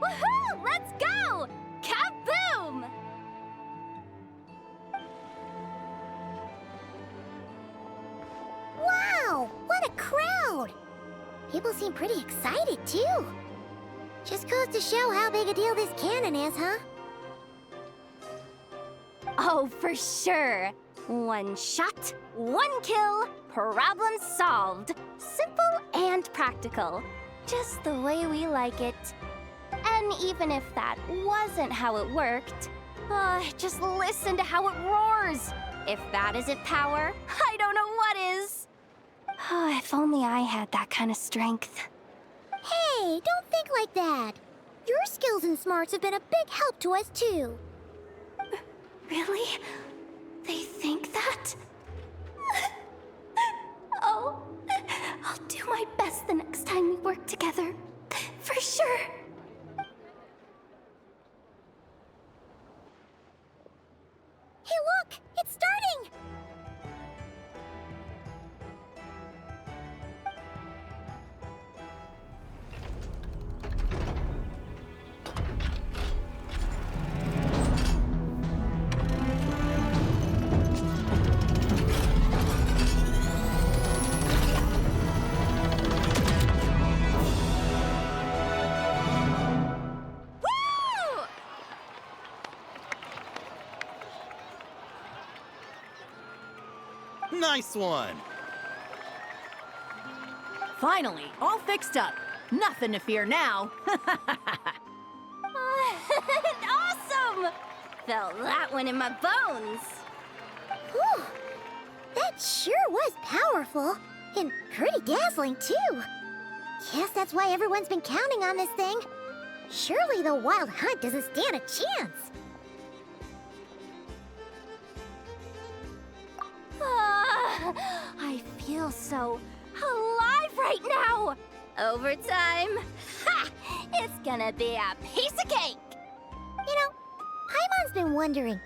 Woohoo! Let's go! Kaboom! Wow! What a crowd! People seem pretty excited, too. Just goes to show how big a deal this cannon is, huh? Oh, for sure. One shot, one kill, problem solved. Simple and practical. Just the way we like it. And even if that wasn't how it worked, just listen to how it roars. If that isn't power, I don't know what is. If only I had that kind of strength. Hey, don't think like that. Your skills and smarts have been a big help to us, too. Really? They think that? Oh, I'll do my best the next time we work together. For sure. Hey, look! It's starting! Nice one! Finally, all fixed up. Nothing to fear now. Awesome! Felt that one in my bones. Whew! That sure was powerful. And pretty dazzling, too. Guess that's why everyone's been counting on this thing. Surely the Wild Hunt doesn't stand a chance. I feel so alive right now. Overtime. Ha! It's gonna be a piece of cake. You know, Paimon's been wondering,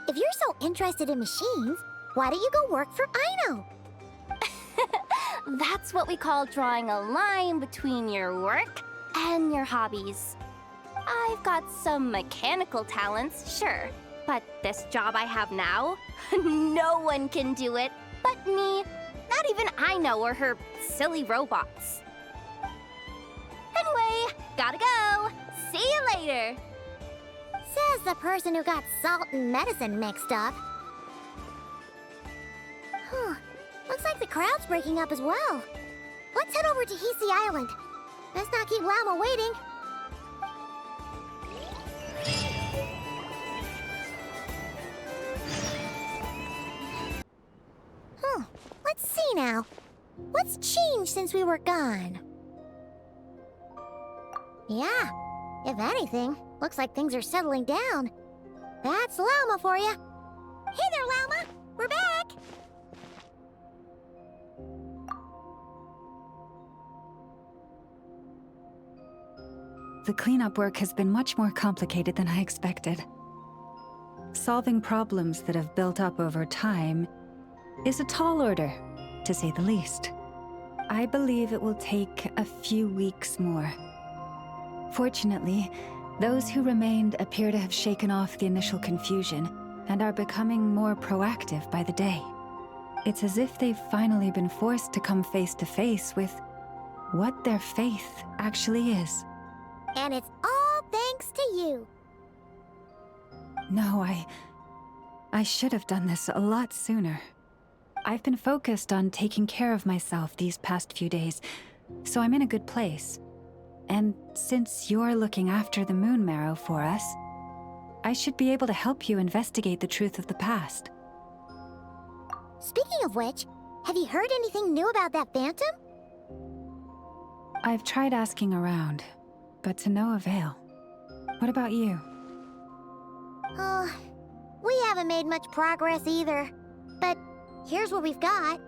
if you're so interested in machines, why don't you go work for Aino? That's what we call drawing a line between your work and your hobbies. I've got some mechanical talents, sure, but this job I have now, no one can do it but me. Not even Aino or her silly robots. Anyway, gotta go. See you later. Says the person who got salt and medicine mixed up. Looks like the crowd's breaking up as well. Let's head over to Hisi Island. Let's not keep Llama waiting. Let's see now. What's changed since we were gone? Yeah, if anything, looks like things are settling down. That's Llama for you. Hey there, Llama. We're back. the cleanup work has been much more complicated than I expected. Solving problems that have built up over time is a tall order, to say the least. I believe it will take a few weeks more. Fortunately, those who remained appear to have shaken off the initial confusion and are becoming more proactive by the day. It's as if they've finally been forced to come face to face with what their faith actually is. And it's all thanks to you. No, I should have done this a lot sooner. I've been focused on taking care of myself these past few days, so I'm in a good place. And since you're looking after the Moon Marrow for us, I should be able to help you investigate the truth of the past. Speaking of which, have you heard anything new about that phantom? I've tried asking around, but to no avail. What about you? We haven't made much progress either. But here's what we've got.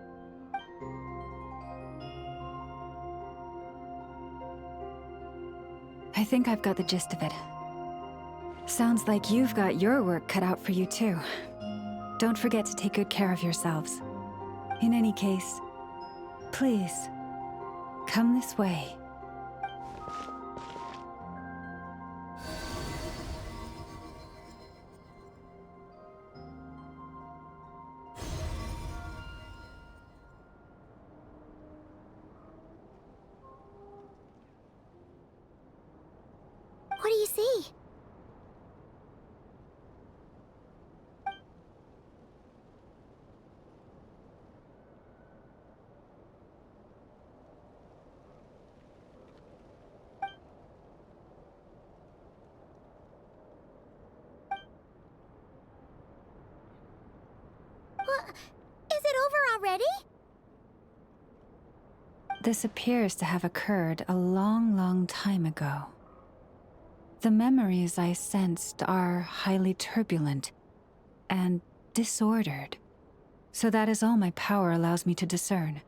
I think I've got the gist of it. Sounds like you've got your work cut out for you too. Don't forget to take good care of yourselves. In any case, please, come this way. What do you see? What? Is it over already? This appears to have occurred a long, long time ago. The memories I sensed are highly turbulent and disordered, so that is all my power allows me to discern.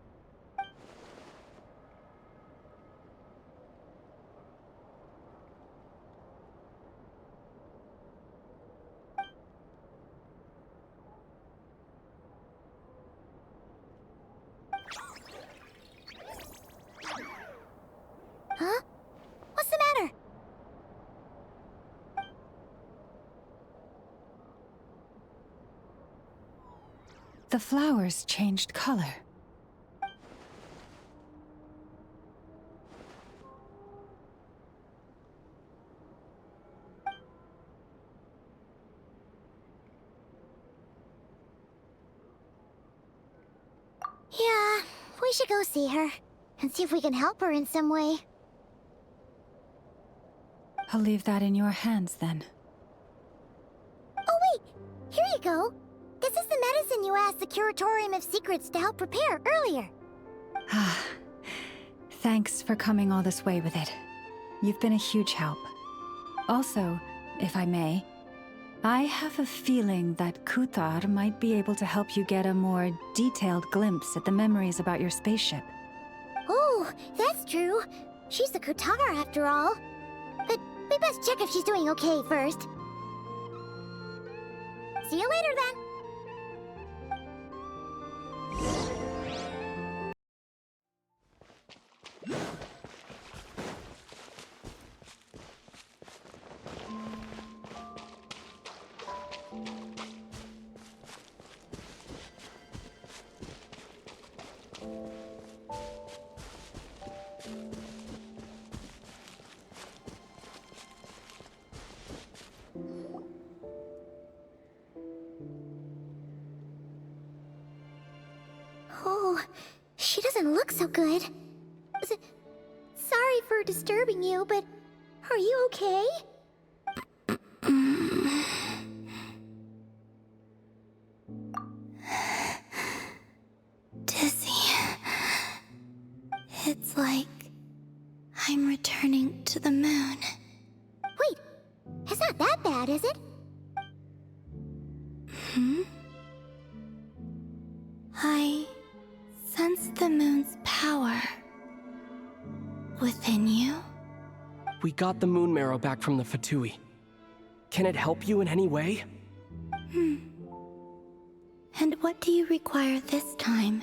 Huh? What's the matter? The flowers changed color. Yeah, we should go see her and see if we can help her in some way. I'll leave that in your hands then. Oh wait, here you go. This is the medicine you asked the Curatorium of Secrets to help prepare earlier. Ah, thanks for coming all this way with it. You've been a huge help. Also, if I may, I have a feeling that Kuthar might be able to help you get a more detailed glimpse at the memories about your spaceship. Oh, that's true. She's the Kutar after all. But we best check if she's doing okay first. See you later then. Oh, she doesn't look so good. Sorry for disturbing you, but are you okay? Dizzy. It's like I'm returning to the moon. Wait, it's not that bad, is it? Hmm? I sense the moon's power within you. We got the moon marrow back from the Fatui. Can it help you in any way? And what do you require this time?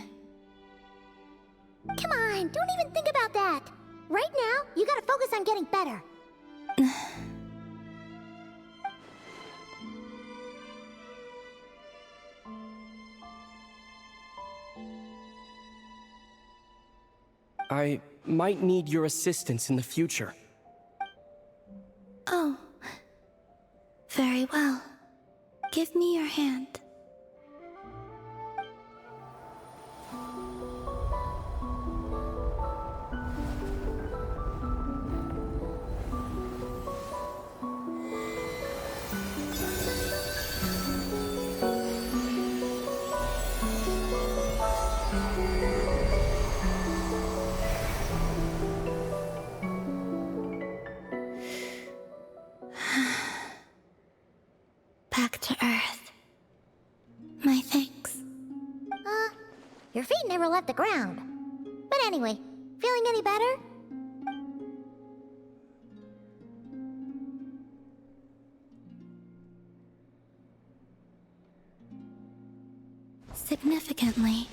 Come on, don't even think about that. Right now, you gotta focus on getting better. I might need your assistance in the future. Oh. Very well. Give me your hand. Back to Earth. My thanks. Your feet never left the ground. But anyway, feeling any better? Significantly.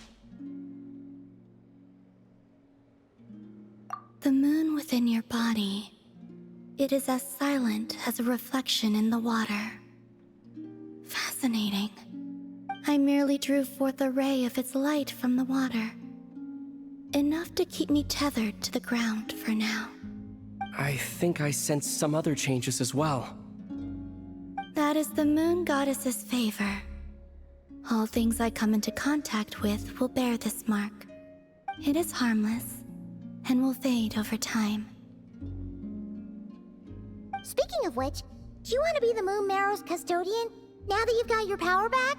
The moon within your body, it is as silent as a reflection in the water. Fascinating. I merely drew forth a ray of its light from the water. Enough to keep me tethered to the ground for now. I think I sense some other changes as well. That is the moon goddess's favor. All things I come into contact with will bear this mark. It is harmless and will fade over time. Speaking of which, do you want to be the Moon Marrow's custodian now that you've got your power back?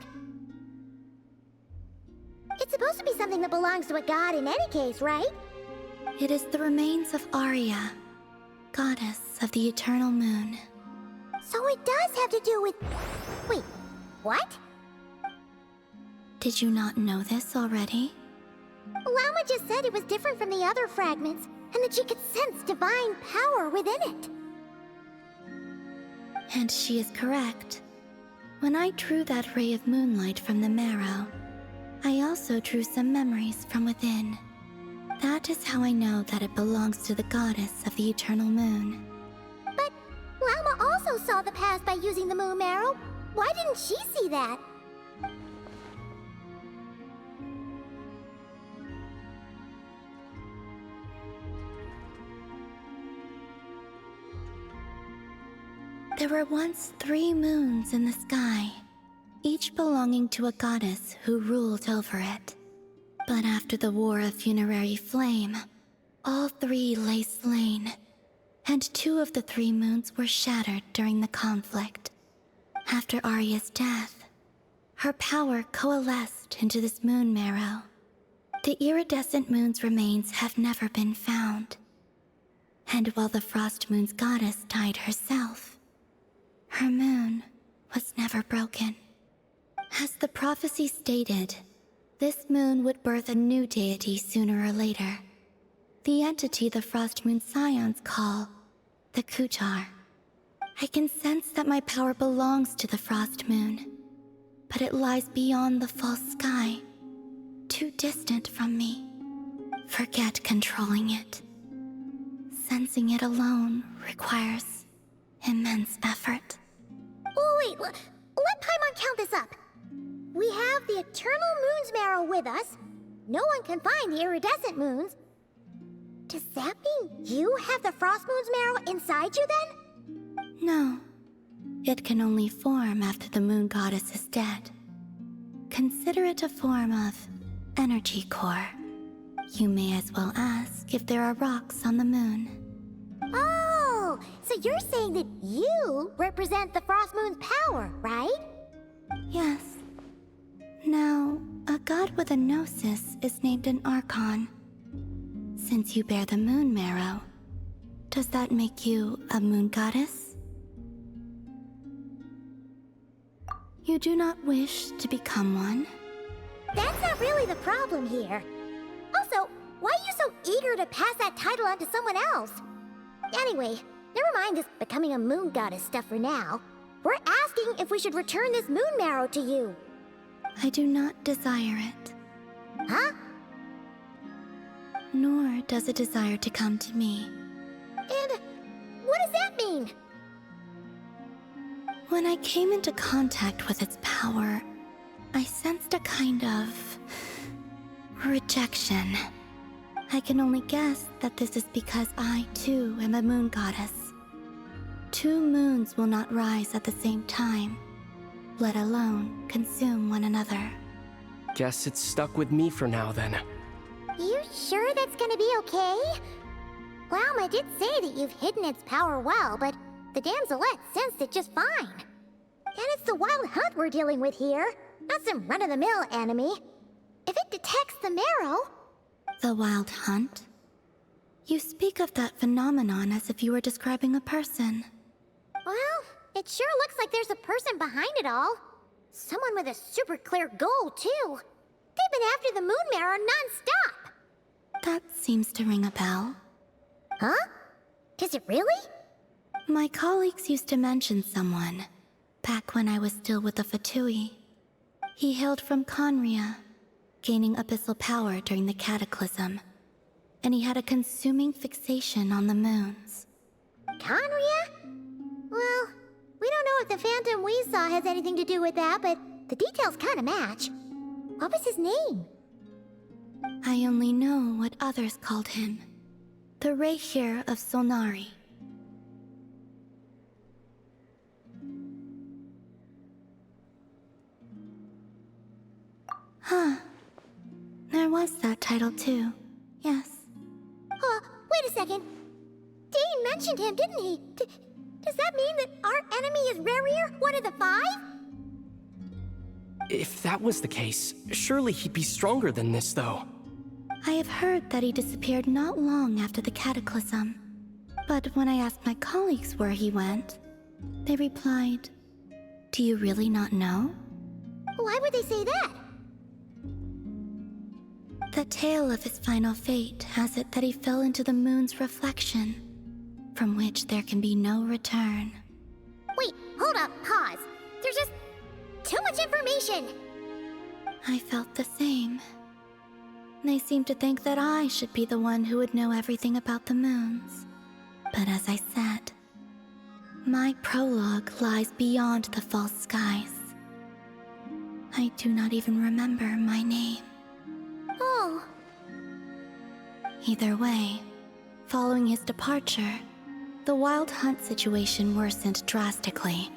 It's supposed to be something that belongs to a god in any case, right? It is the remains of Arya, goddess of the eternal moon. So it does have to do with... Wait, what? Did you not know this already? Lama just said it was different from the other fragments, and that she could sense divine power within it. And she is correct. When I drew that ray of moonlight from the marrow, I also drew some memories from within. That is how I know that it belongs to the goddess of the eternal moon. But Lama also saw the past by using the moon marrow. Why didn't she see that? There were once 3 moons in the sky, each belonging to a goddess who ruled over it. But after the War of Funerary Flame, all 3 lay slain, and 2 of the 3 moons were shattered during the conflict. After Arya's death, her power coalesced into this moon marrow. The iridescent moon's remains have never been found. And while the Frost Moon's goddess died herself, her moon was never broken. As the prophecy stated, this moon would birth a new deity sooner or later. The entity the Frost Moon Scions call the Kujar. I can sense that my power belongs to the Frost Moon, but it lies beyond the false sky, too distant from me. Forget controlling it. Sensing it alone requires immense effort. Oh, wait, let Paimon count this up. We have the Eternal Moon's marrow with us. No one can find the iridescent moons. Does that mean you have the Frost Moon's marrow inside you then? No. It can only form after the moon goddess is dead. Consider it a form of energy core. You may as well ask if there are rocks on the moon. Oh, so you're saying that you represent the Frost Moon's power, right? Yes. Now, a god with a gnosis is named an Archon. Since you bear the moon marrow, does that make you a moon goddess? You do not wish to become one? That's not really the problem here. Also, why are you so eager to pass that title on to someone else? Anyway, Never mind this becoming a moon goddess stuff for now. We're asking if we should return this moon marrow to you. I do not desire it. Huh? Nor does it desire to come to me. And what does that mean? When I came into contact with its power, I sensed a kind of rejection. I can only guess that this is because I, too, am a moon goddess. 2 moons will not rise at the same time, let alone consume one another. Guess it's stuck with me for now, then. You sure that's gonna be okay? Llama did say that you've hidden its power well, but the damselette sensed it just fine. And it's the wild hunt we're dealing with here, not some run-of-the-mill enemy. If it detects the marrow... The wild hunt? You speak of that phenomenon as if you were describing a person. Well, it sure looks like there's a person behind it all. Someone with a super clear goal, too. They've been after the moon marrow non-stop. That seems to ring a bell. Huh? Does it really? My colleagues used to mention someone, back when I was still with the Fatui. He hailed from Conria, gaining abyssal power during the Cataclysm, and he had a consuming fixation on the moons. Conria? Well, we don't know if the phantom we saw has anything to do with that, but the details kind of match. What was his name? I only know what others called him. The Rehir of Solnari. Huh. There was that title too. Yes. Wait a second. Dane mentioned him, didn't he? Does that mean that our enemy is Rerir, one of the 5? If that was the case, surely he'd be stronger than this, though. I have heard that he disappeared not long after the Cataclysm. But when I asked my colleagues where he went, they replied, "Do you really not know?" Why would they say that? The tale of his final fate has it that he fell into the moon's reflection, from which there can be no return. Wait, hold up, pause. There's just too much information. I felt the same. They seemed to think that I should be the one who would know everything about the moons. But as I said, my prologue lies beyond the false skies. I do not even remember my name. Oh. Either way, following his departure, the wild hunt situation worsened drastically,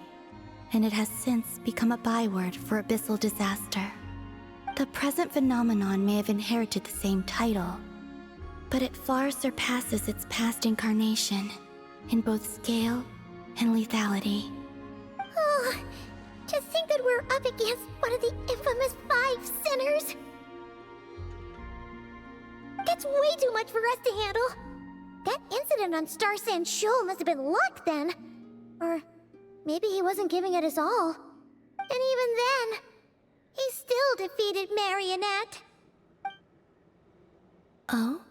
and it has since become a byword for abyssal disaster. The present phenomenon may have inherited the same title, but it far surpasses its past incarnation in both scale and lethality. Oh, to think that we're up against one of the infamous 5 sinners. That's way too much for us to handle. That incident on Star Sand Shoal must have been luck then. Or maybe he wasn't giving it his all. And even then, he still defeated Marionette. Oh?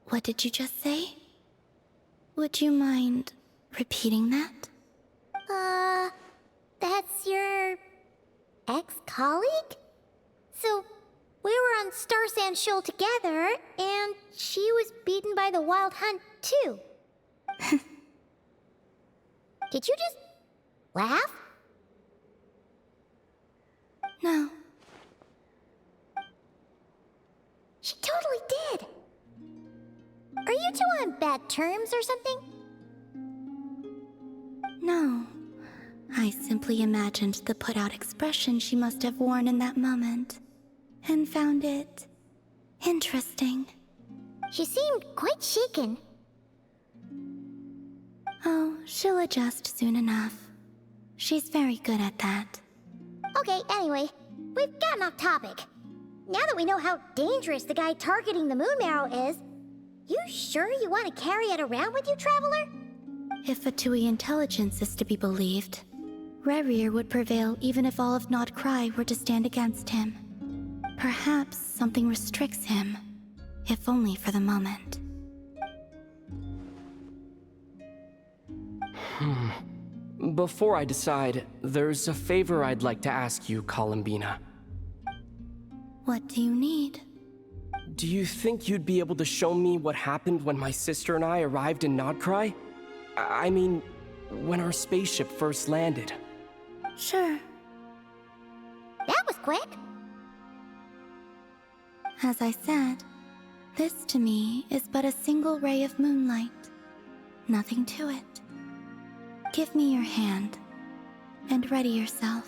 What did you just say? Would you mind repeating that? That's your ex-colleague? So, we were on Star Sand Shoal together, and she was beaten by the Wild Hunt, too. Did you just laugh? No. She totally did. Are you two on bad terms or something? No. I simply imagined the put-out expression she must have worn in that moment, and found it interesting. She seemed quite shaken. Oh, she'll adjust soon enough. She's very good at that. Okay, anyway, we've gotten off topic. Now that we know how dangerous the guy targeting the moon marrow is, you sure you want to carry it around with you, Traveler? If Fatui intelligence is to be believed, Rerir would prevail even if all of Nod-Krai were to stand against him. Perhaps something restricts him, if only for the moment. Before I decide, there's a favor I'd like to ask you, Columbina. What do you need? Do you think you'd be able to show me what happened when my sister and I arrived in Nod-Krai? I mean, when our spaceship first landed. Sure. That was quick. As I said, this to me is but a single ray of moonlight. Nothing to it. Give me your hand, and ready yourself.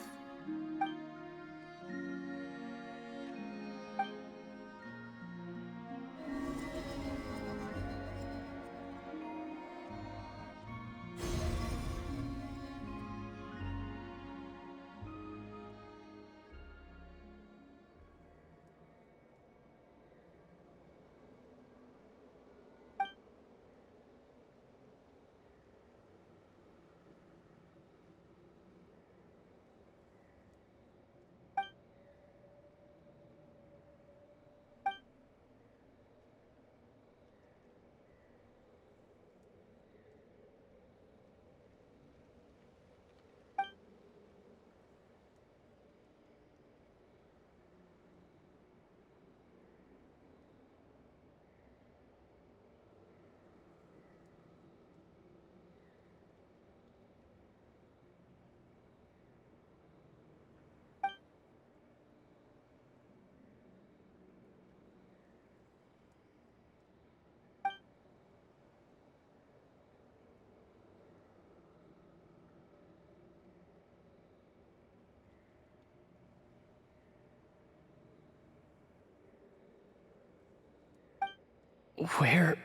Where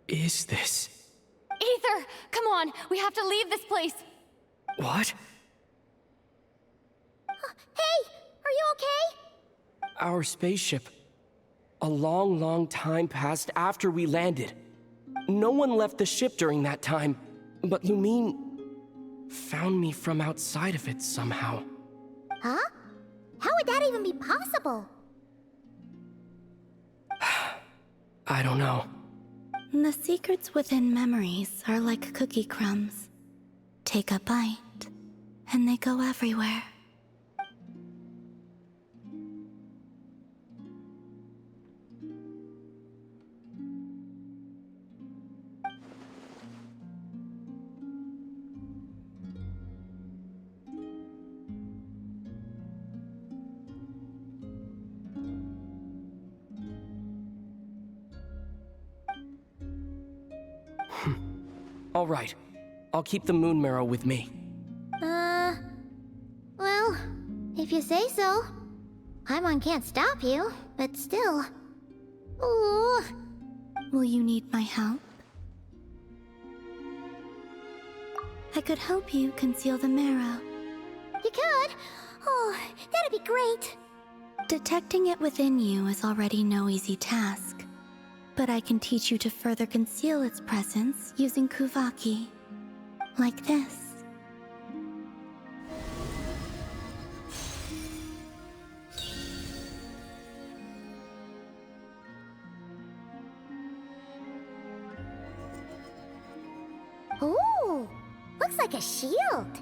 is this? Aether, come on, we have to leave this place. What? Hey, are you okay? Our spaceship. A long, long time passed after we landed. No one left the ship during that time, but Lumine found me from outside of it somehow. Huh? How would that even be possible? I don't know. The secrets within memories are like cookie crumbs. Take a bite, and they go everywhere. All right. I'll keep the moon marrow with me. Well, if you say so. Paimon can't stop you, but still. Ooh. Will you need my help? I could help you conceal the marrow. You could? Oh, that'd be great. Detecting it within you is already no easy task. But I can teach you to further conceal its presence using Kuvaki. Like this. Ooh, looks like a shield.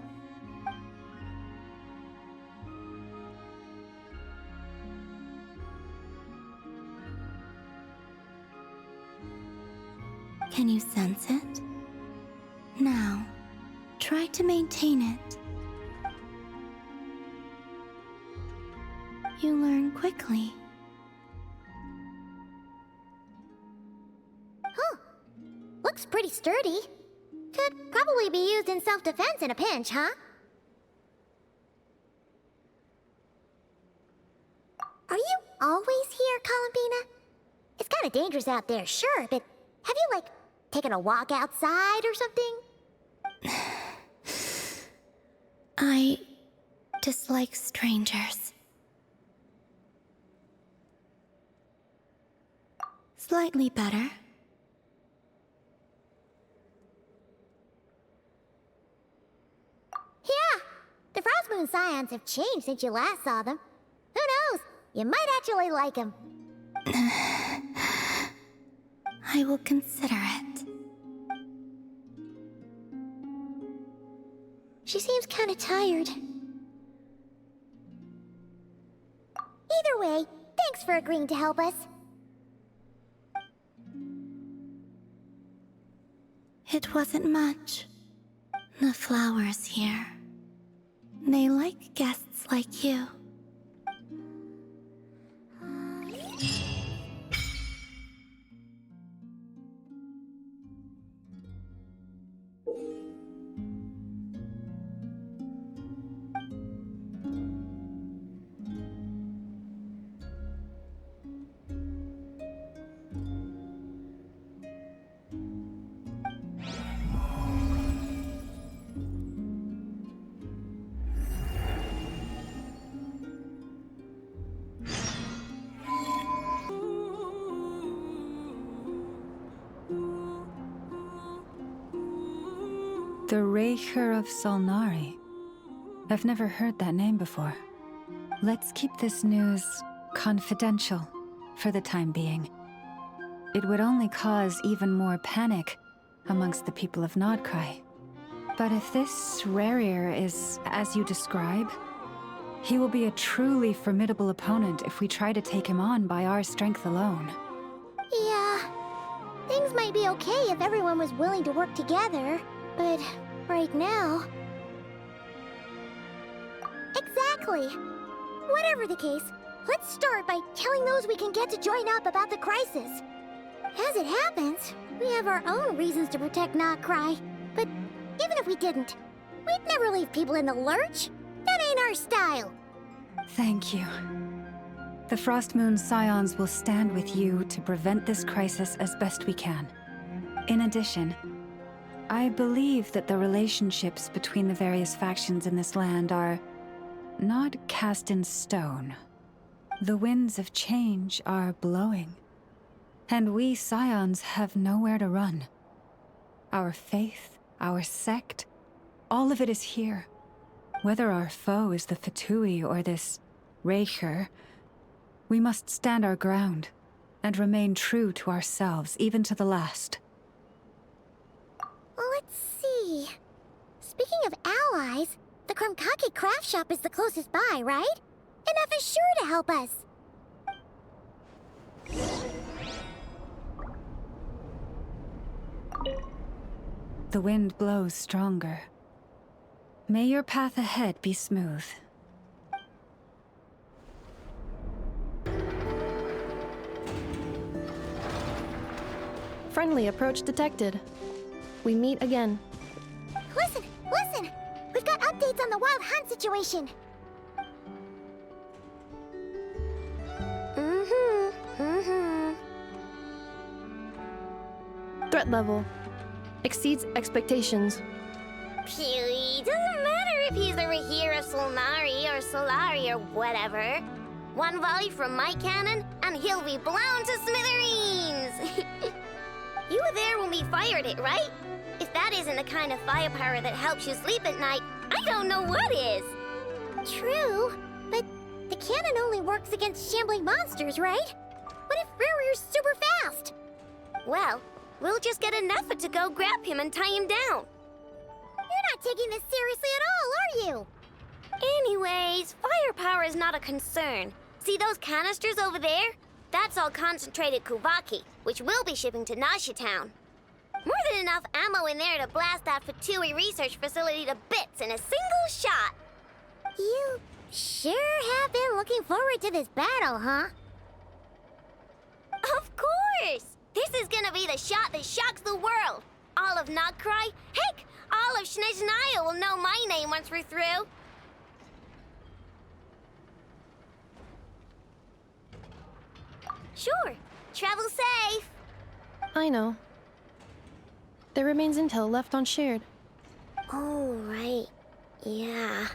Can you sense it? Now, try to maintain it. You learn quickly. Huh. Looks pretty sturdy. Could probably be used in self-defense in a pinch, huh? Are you always here, Columbina? It's kind of dangerous out there, sure, but have you, like, taken a walk outside or something? I dislike strangers. Slightly better. Yeah, the Frost Moon Scions have changed since you last saw them. Who knows? You might actually like them. I will consider it. She seems kinda tired. Either way, thanks for agreeing to help us. It wasn't much. The flowers here. They like guests like you. The Raker of Solnari. I've never heard that name before. Let's keep this news confidential for the time being. It would only cause even more panic amongst the people of Nod-Krai. But if this Rarir is as you describe, he will be a truly formidable opponent if we try to take him on by our strength alone. Yeah, things might be okay if everyone was willing to work together, but right now... Exactly! Whatever the case, let's start by telling those we can get to join up about the crisis. As it happens, we have our own reasons to protect Nod-Krai, but even if we didn't, we'd never leave people in the lurch. That ain't our style. Thank you. The Frostmoon Scions will stand with you to prevent this crisis as best we can. In addition, I believe that the relationships between the various factions in this land are not cast in stone. The winds of change are blowing, and we Scions have nowhere to run. Our faith, our sect, all of it is here. Whether our foe is the Fatui or this Raker, we must stand our ground and remain true to ourselves, even to the last. Let's see. Speaking of allies, the Krumkake craft shop is the closest by, right? And F is sure to help us. The wind blows stronger. May your path ahead be smooth. Friendly approach detected. We meet again. Listen! We've got updates on the Wild Hunt situation. Threat level exceeds expectations. Phew, doesn't matter if he's the Rahir of Solnari or Solari or whatever. One volley from my cannon, and he'll be blown to smithereens! You were there when we fired it, right? If that isn't the kind of firepower that helps you sleep at night, I don't know what is! True, but the cannon only works against shambling monsters, right? What if Rarir's super fast? Well, we'll just get an effort to go grab him and tie him down. You're not taking this seriously at all, are you? Anyways, firepower is not a concern. See those canisters over there? That's all concentrated Kuvaki, which we'll be shipping to Nasha Town. More than enough ammo in there to blast that Fatui research facility to bits in a single shot. You sure have been looking forward to this battle, huh? Of course! This is gonna be the shot that shocks the world. All of Nod-Krai, heck, all of Snezhnaya will know my name once we're through. Sure, travel safe. I know. There remains intel left unshared. Oh, right. Yeah.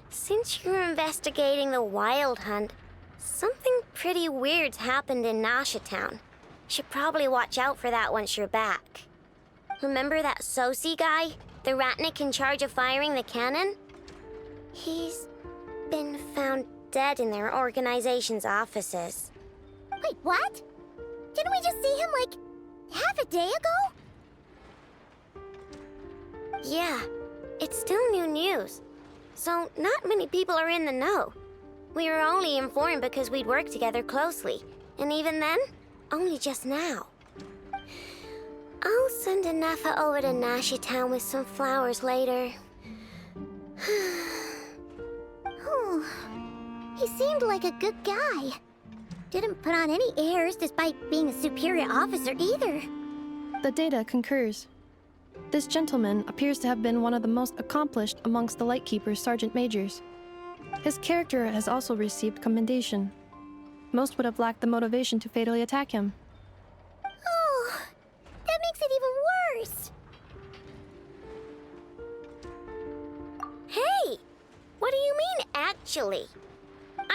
Since you're investigating the Wild Hunt, something pretty weird's happened in Nasha Town. Should probably watch out for that once you're back. Remember that Sosi guy? The Ratnik in charge of firing the cannon? He's been found dead in their organization's offices. Wait, what? Didn't we just see him, like, half a day ago? Yeah, It's still new news, so not many people are in the know. We were only informed because we'd worked together closely, and even then, only just now. I'll send a Nefa over to Nashitown with some flowers later. Oh, he seemed like a good guy. Didn't put on any airs despite being a superior officer either. The data concurs. This gentleman appears to have been one of the most accomplished amongst the Lightkeeper's sergeant majors. His character has also received commendation. Most would have lacked the motivation to fatally attack him. Oh, that makes it even worse. Hey! What do you mean, actually?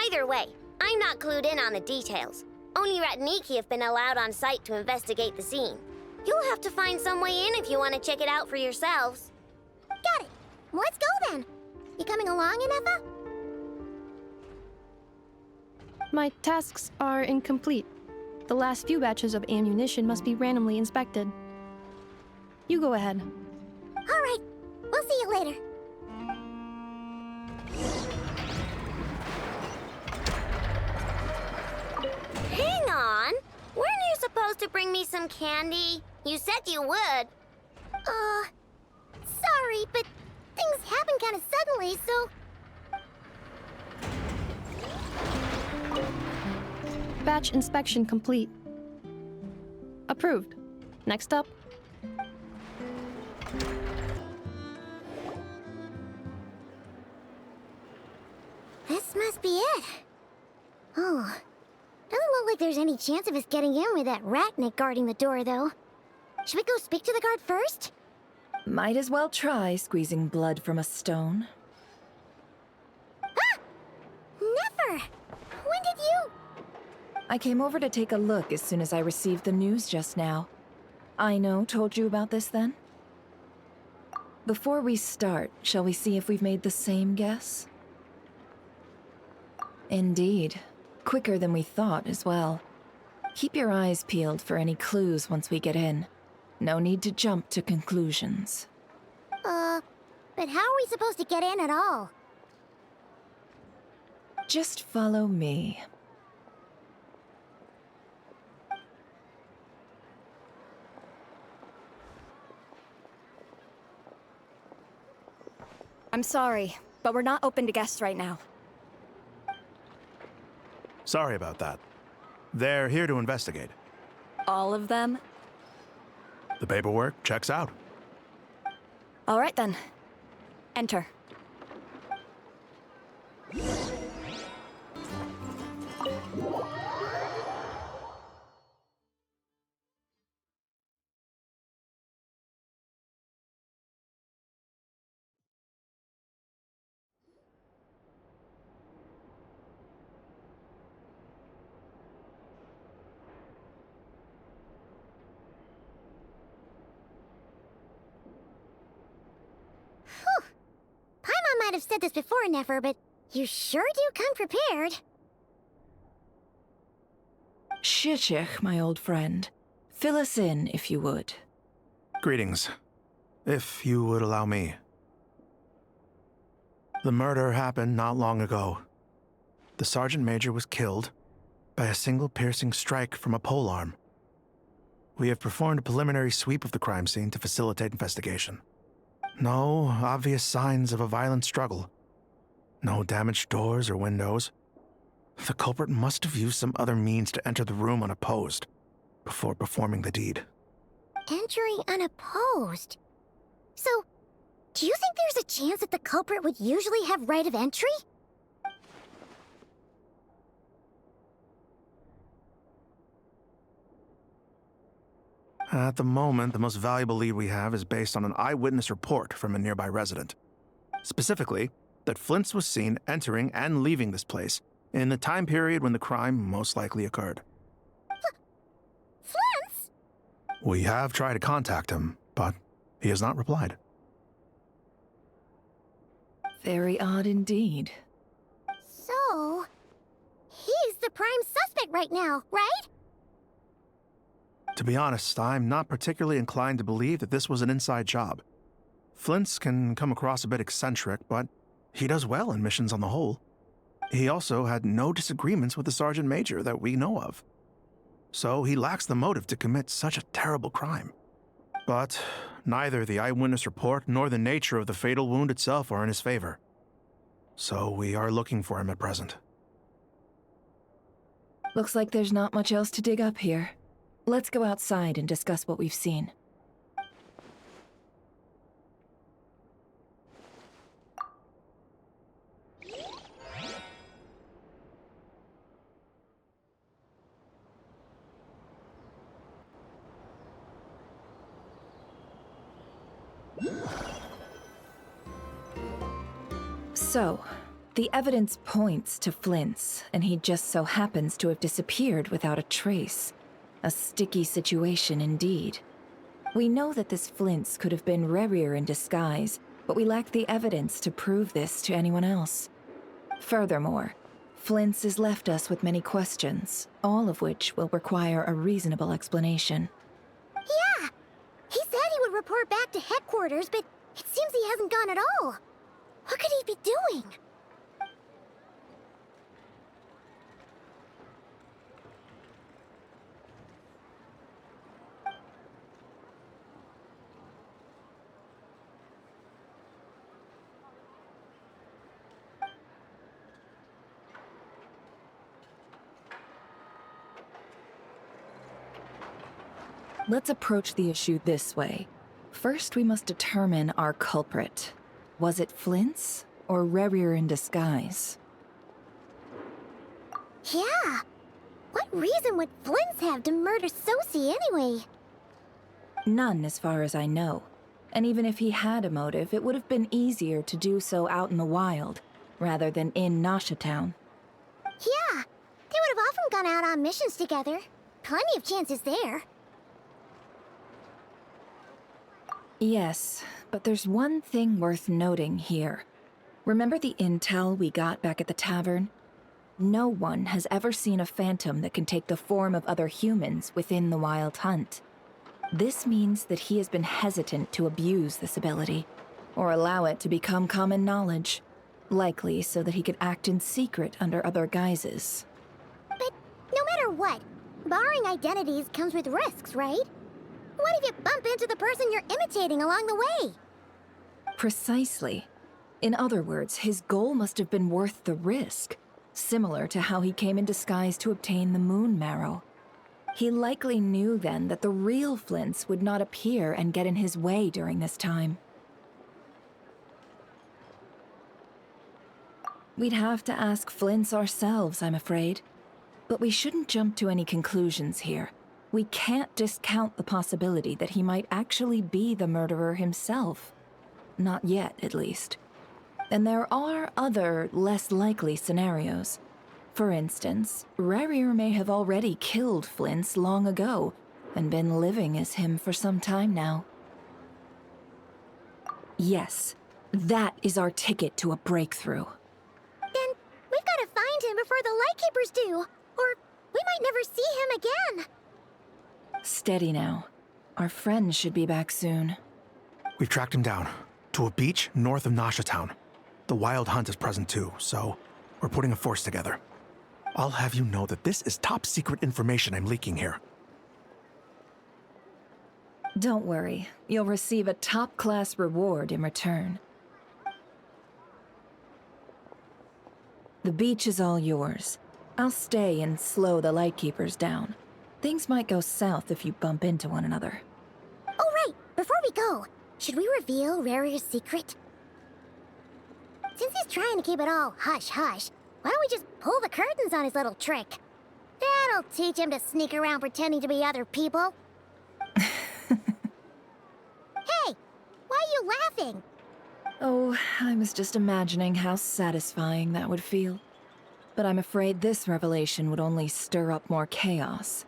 Either way, I'm not clued in on the details. Only Ratniki have been allowed on site to investigate the scene. You'll have to find some way in if you want to check it out for yourselves. Got it. Let's go then. You coming along, Nefa? My tasks are incomplete. The last few batches of ammunition must be randomly inspected. You go ahead. All right. We'll see you later. Hang on. Weren't you supposed to bring me some candy? You said you would. Sorry, but things happened kind of suddenly, so... Batch inspection complete. Approved. Next up. This must be it. Oh, doesn't look like there's any chance of us getting in with that Ratnik guarding the door, though. Should we go speak to the guard first? Might as well try squeezing blood from a stone. Ah! Never! When did you... I came over to take a look as soon as I received the news just now. Aino told you about this then? Before we start, shall we see if we've made the same guess? Indeed. Quicker than we thought as well. Keep your eyes peeled for any clues once we get in. No need to jump to conclusions. But how are we supposed to get in at all? Just follow me. I'm sorry, but we're not open to guests right now. Sorry about that. They're here to investigate. All of them? The paperwork checks out. All right then. Enter. Paimon might have said this before, Nefer, but you sure do come prepared. Shishich, my old friend. Fill us in, if you would. Greetings. If you would allow me. The murder happened not long ago. The Sergeant Major was killed by a single piercing strike from a polearm. We have performed a preliminary sweep of the crime scene to facilitate investigation. No obvious signs of a violent struggle. No damaged doors or windows. The culprit must have used some other means to enter the room unopposed before performing the deed. Entering unopposed? So, do you think there's a chance that the culprit would usually have right of entry? At the moment, the most valuable lead we have is based on an eyewitness report from a nearby resident. Specifically, that Flint's was seen entering and leaving this place in the time period when the crime most likely occurred. Flint's? We have tried to contact him, but he has not replied. Very odd indeed. So, he's the prime suspect right now, right? To be honest, I'm not particularly inclined to believe that this was an inside job. Flint's can come across a bit eccentric, but he does well in missions on the whole. He also had no disagreements with the Sergeant Major that we know of. So he lacks the motive to commit such a terrible crime. But neither the eyewitness report nor the nature of the fatal wound itself are in his favor. So we are looking for him at present. Looks like there's not much else to dig up here. Let's go outside and discuss what we've seen. So, the evidence points to Flint's, and he just so happens to have disappeared without a trace. A sticky situation indeed. We know that this Flint's could have been Rerir in disguise, but we lack the evidence to prove this to anyone else. Furthermore, Flint's has left us with many questions, all of which will require a reasonable explanation. Yeah! He said he would report back to headquarters, but it seems he hasn't gone at all. What could he be doing? Let's approach the issue this way. First, we must determine our culprit. Was it Flint's or Rerir in disguise? Yeah! What reason would Flint's have to murder Sosie anyway? None, as far as I know. And even if he had a motive, it would have been easier to do so out in the wild, rather than in Nasha Town. Yeah! They would have often gone out on missions together. Plenty of chances there. Yes, but there's one thing worth noting here. Remember the intel we got back at the tavern? No one has ever seen a phantom that can take the form of other humans within the Wild Hunt. This means that he has been hesitant to abuse this ability, or allow it to become common knowledge, likely so that he could act in secret under other guises. But no matter what, borrowing identities comes with risks, right? What if you bump into the person you're imitating along the way? Precisely. In other words, his goal must have been worth the risk, similar to how he came in disguise to obtain the moon marrow. He likely knew then that the real Flint's would not appear and get in his way during this time. We'd have to ask Flint's ourselves, I'm afraid. But we shouldn't jump to any conclusions here. We can't discount the possibility that he might actually be the murderer himself. Not yet, at least. And there are other, less likely scenarios. For instance, Rerir may have already killed Flint's long ago, and been living as him for some time now. Yes, that is our ticket to a breakthrough. Then we've got to find him before the Lightkeepers do, or we might never see him again. Steady now. Our friends should be back soon. We've tracked him down to a beach north of Nasha Town. The Wild Hunt is present too, so we're putting a force together. I'll have you know that this is top secret information I'm leaking here. Don't worry, you'll receive a top-class reward in return. The beach is all yours. I'll stay and slow the Lightkeepers down. Things might go south if you bump into one another. Oh right, before we go, should we reveal Rerir's secret? Since he's trying to keep it all hush-hush, why don't we just pull the curtains on his little trick? That'll teach him to sneak around pretending to be other people. Hey! Why are you laughing? Oh, I was just imagining how satisfying that would feel. But I'm afraid this revelation would only stir up more chaos.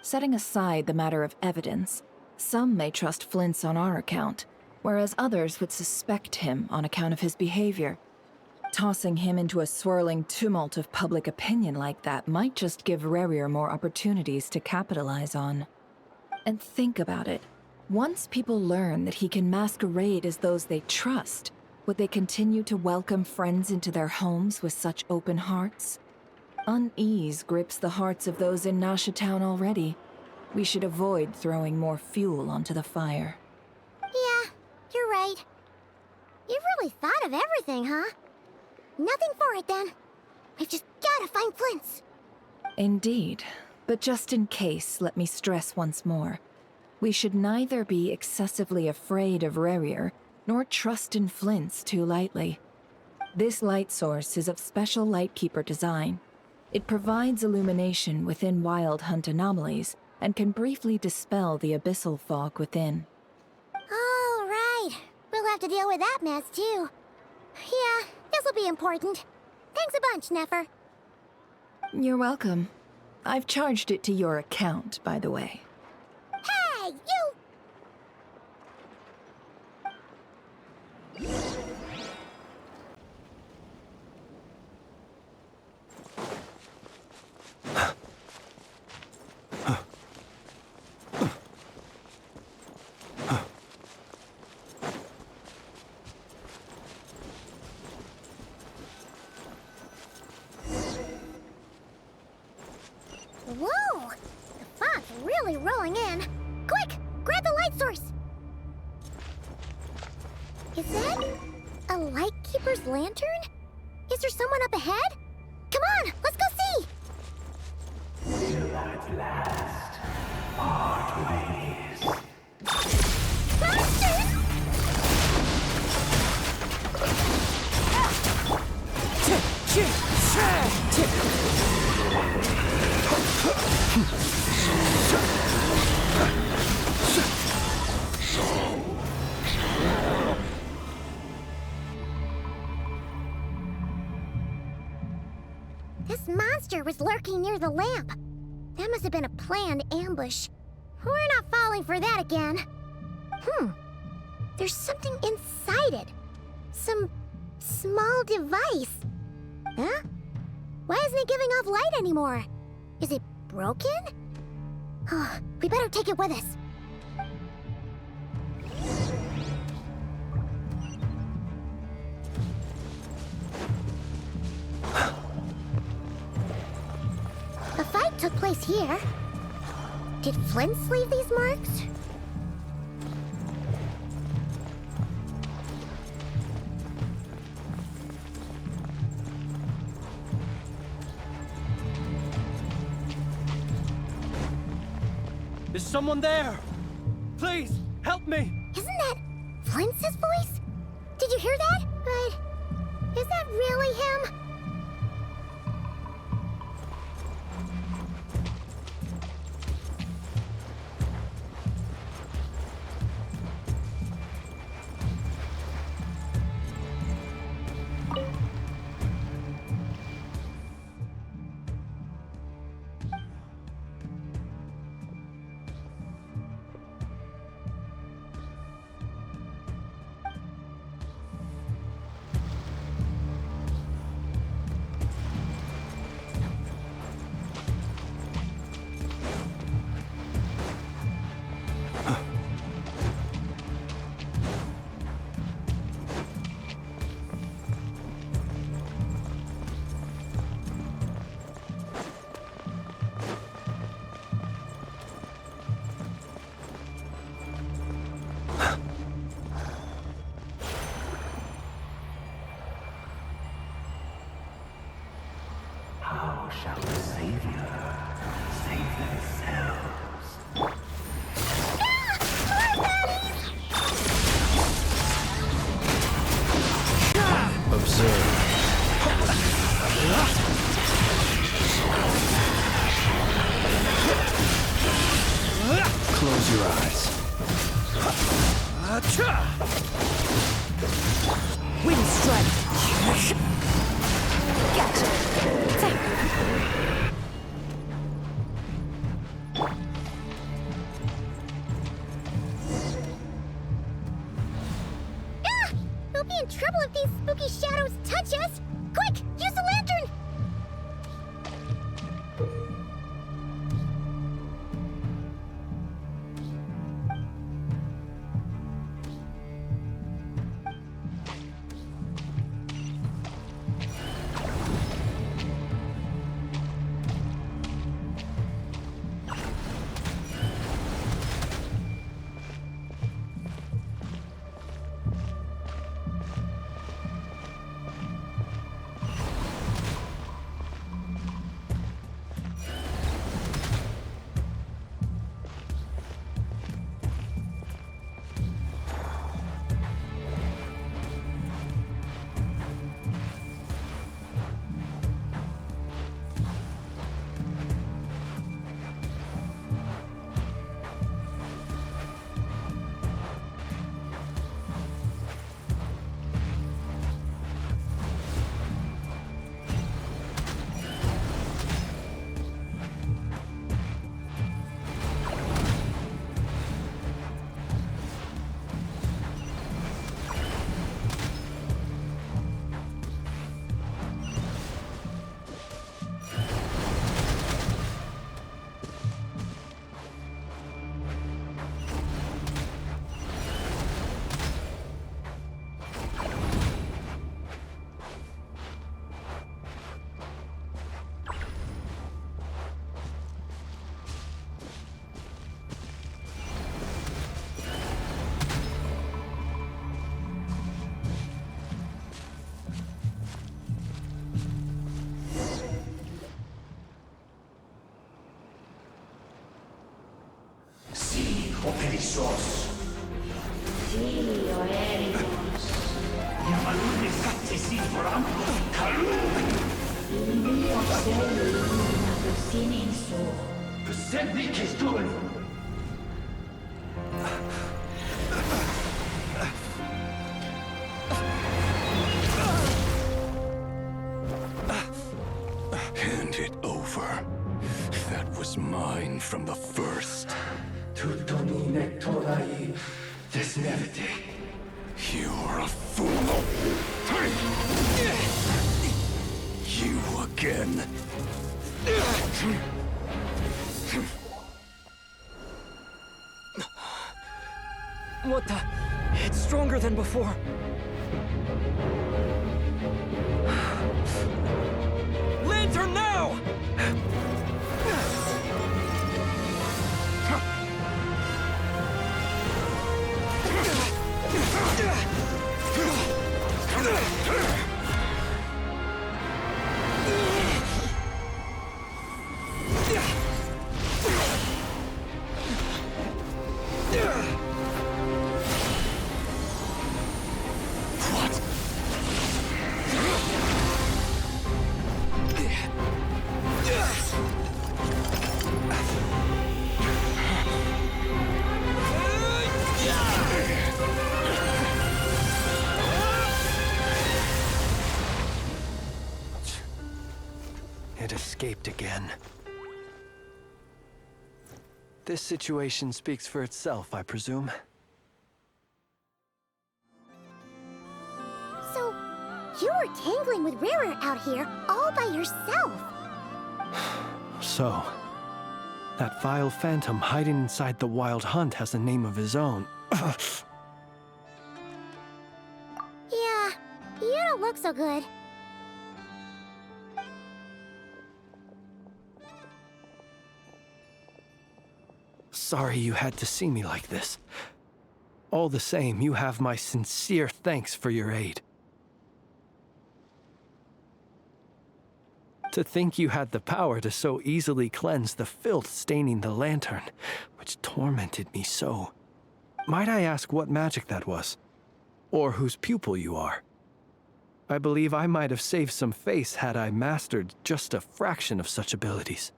Setting aside the matter of evidence, some may trust Flint's on our account, whereas others would suspect him on account of his behavior. Tossing him into a swirling tumult of public opinion like that might just give Rerir more opportunities to capitalize on. And think about it. Once people learn that he can masquerade as those they trust, would they continue to welcome friends into their homes with such open hearts? Unease grips the hearts of those in Nasha Town already. We should avoid throwing more fuel onto the fire. Yeah, you're right. You've really thought of everything, huh? Nothing for it, then. We've just gotta find Flint's. Indeed. But just in case, let me stress once more. We should neither be excessively afraid of Rerir, nor trust in Flint's too lightly. This light source is of special Lightkeeper design. It provides illumination within Wild Hunt anomalies, and can briefly dispel the abyssal fog within. Oh, right. We'll have to deal with that mess, too. Yeah, this'll be important. Thanks a bunch, Nefer. You're welcome. I've charged it to your account, by the way. Hey, you! Whoa! The fog's really rolling in. Quick! Grab the light source! Is that a Lightkeeper's lantern? Is there someone up ahead? Come on, let's go see! Will at last part ways. Monsters! This monster was lurking near the lamp. That must have been a planned ambush. We're not falling for that again. There's something inside it. Some small device. Huh? Why isn't it giving off light anymore? Is it broken? Oh, we better take it with us. A fight took place here. Did Flint's leave these marks? Is someone there? Please, help me! Isn't that Flint's voice? Did you hear that? But is that really him? How shall the Savior save themselves? Observe. Close your eyes. Wind strike. Gotcha. We'll be in trouble if these spooky shadows touch us! Quick, use the lantern! o perezoso. Sí, o eremos. Yamalune kattesi voramos kalu. İyi observe na sinin so. Besendik kestul. Hand it over. That was mine from the first. Tutonine torai desnevite. You're a fool. You again. What the? It's stronger than before. Lantern now! It escaped again. This situation speaks for itself, I presume. So, you were tangling with Rarer out here all by yourself. So, that vile phantom hiding inside the Wild Hunt has a name of his own. Yeah, you don't look so good. Sorry you had to see me like this. All the same, you have my sincere thanks for your aid. To think you had the power to so easily cleanse the filth staining the lantern, which tormented me so. Might I ask what magic that was? Or whose pupil you are? I believe I might have saved some face had I mastered just a fraction of such abilities.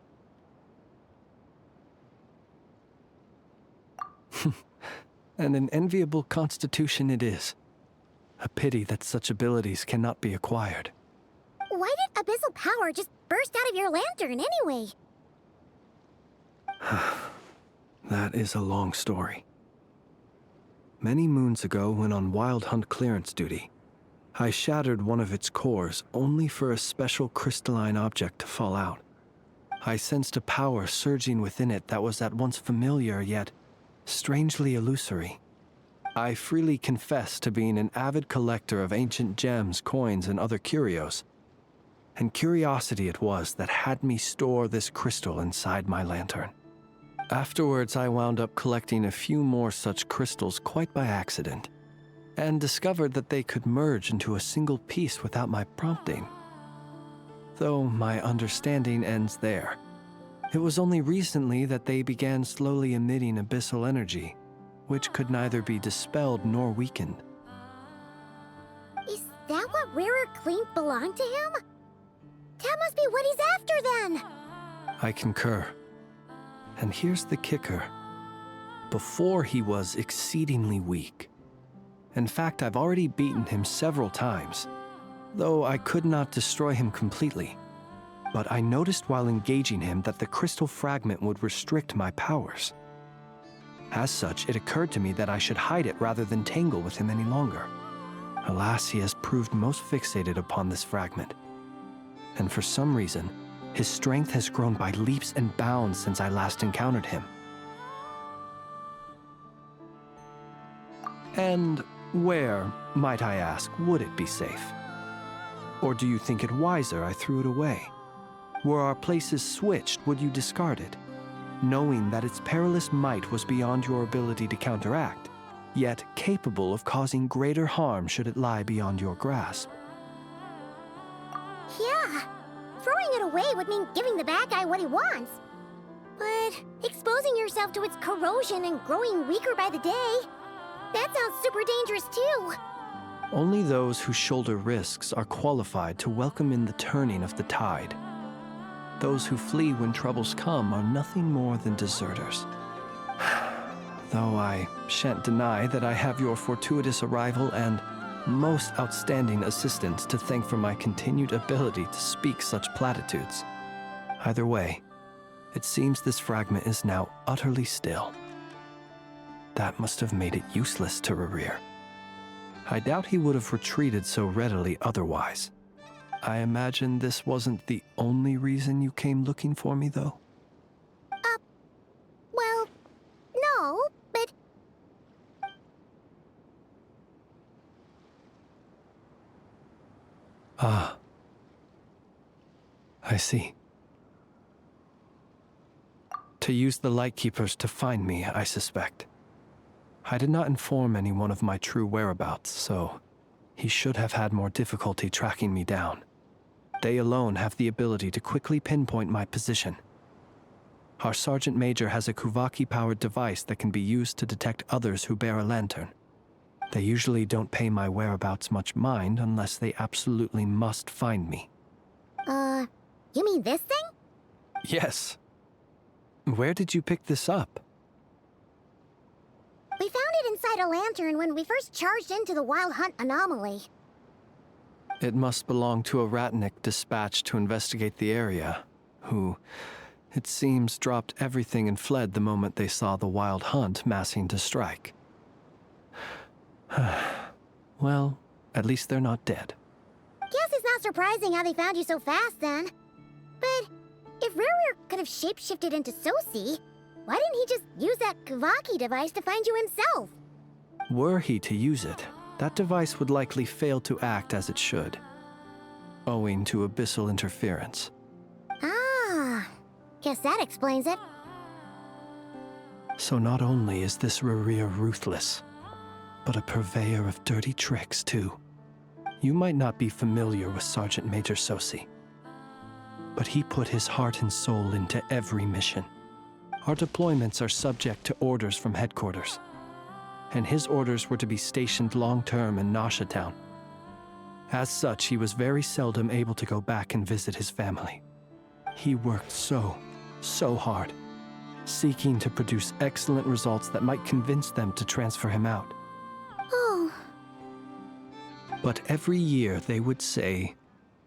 And an enviable constitution it is. A pity that such abilities cannot be acquired. Why did abyssal power just burst out of your lantern anyway? That is a long story. Many moons ago, when on Wild Hunt clearance duty, I shattered one of its cores only for a special crystalline object to fall out. I sensed a power surging within it that was at once familiar yet strangely illusory. I freely confess to being an avid collector of ancient gems, coins, and other curios. And curiosity it was that had me store this crystal inside my lantern. Afterwards, I wound up collecting a few more such crystals quite by accident, and discovered that they could merge into a single piece without my prompting. Though my understanding ends there. It was only recently that they began slowly emitting abyssal energy, which could neither be dispelled nor weakened. Is that what Rarer claimed belonged to him? That must be what he's after then! I concur. And here's the kicker. Before he was exceedingly weak. In fact, I've already beaten him several times, though I could not destroy him completely. But I noticed while engaging him that the crystal fragment would restrict my powers. As such, it occurred to me that I should hide it rather than tangle with him any longer. Alas, he has proved most fixated upon this fragment. And for some reason, his strength has grown by leaps and bounds since I last encountered him. And where, might I ask, would it be safe? Or do you think it wiser I threw it away? Were our places switched, would you discard it, knowing that its perilous might was beyond your ability to counteract, yet capable of causing greater harm should it lie beyond your grasp? Yeah, throwing it away would mean giving the bad guy what he wants. But exposing yourself to its corrosion and growing weaker by the day. That sounds super dangerous too. Only those who shoulder risks are qualified to welcome in the turning of the tide. Those who flee when troubles come are nothing more than deserters. Though I shan't deny that I have your fortuitous arrival and most outstanding assistance to thank for my continued ability to speak such platitudes. Either way, it seems this fragment is now utterly still. That must have made it useless to Rerir. I doubt he would have retreated so readily otherwise. I imagine this wasn't the only reason you came looking for me, though? Well, no, but... Ah. I see. To use the Lightkeepers to find me, I suspect. I did not inform anyone of my true whereabouts, so he should have had more difficulty tracking me down. They alone have the ability to quickly pinpoint my position. Our Sergeant Major has a Kuvaki-powered device that can be used to detect others who bear a lantern. They usually don't pay my whereabouts much mind unless they absolutely must find me. You mean this thing? Yes. Where did you pick this up? We found it inside a lantern when we first charged into the Wild Hunt anomaly. It must belong to a Ratnik dispatched to investigate the area, who, it seems, dropped everything and fled the moment they saw the Wild Hunt massing to strike. Well, at least they're not dead. Guess it's not surprising how they found you so fast, then. But if Rerir could have shapeshifted into Sosi, why didn't he just use that Kuvaki device to find you himself? Were he to use it, that device would likely fail to act as it should, owing to abyssal interference. Ah, guess that explains it. So not only is this Rerir ruthless, but a purveyor of dirty tricks, too. You might not be familiar with Sergeant Major Sosi, but he put his heart and soul into every mission. Our deployments are subject to orders from headquarters, and his orders were to be stationed long-term in Nasha Town. As such, he was very seldom able to go back and visit his family. He worked so hard, seeking to produce excellent results that might convince them to transfer him out. Oh. But every year they would say,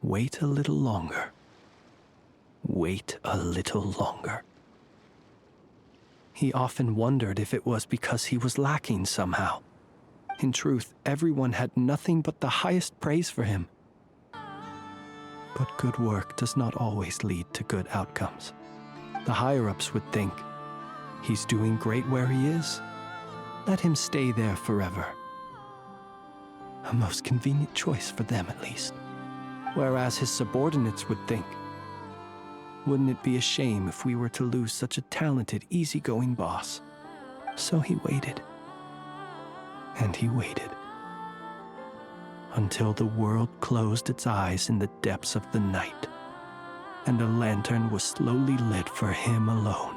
"Wait a little longer. Wait a little longer." He often wondered if it was because he was lacking somehow. In truth, everyone had nothing but the highest praise for him. But good work does not always lead to good outcomes. The higher-ups would think, he's doing great where he is. Let him stay there forever. A most convenient choice for them, at least. Whereas his subordinates would think, wouldn't it be a shame if we were to lose such a talented, easygoing boss? So he waited. And he waited. Until the world closed its eyes in the depths of the night, and a lantern was slowly lit for him alone,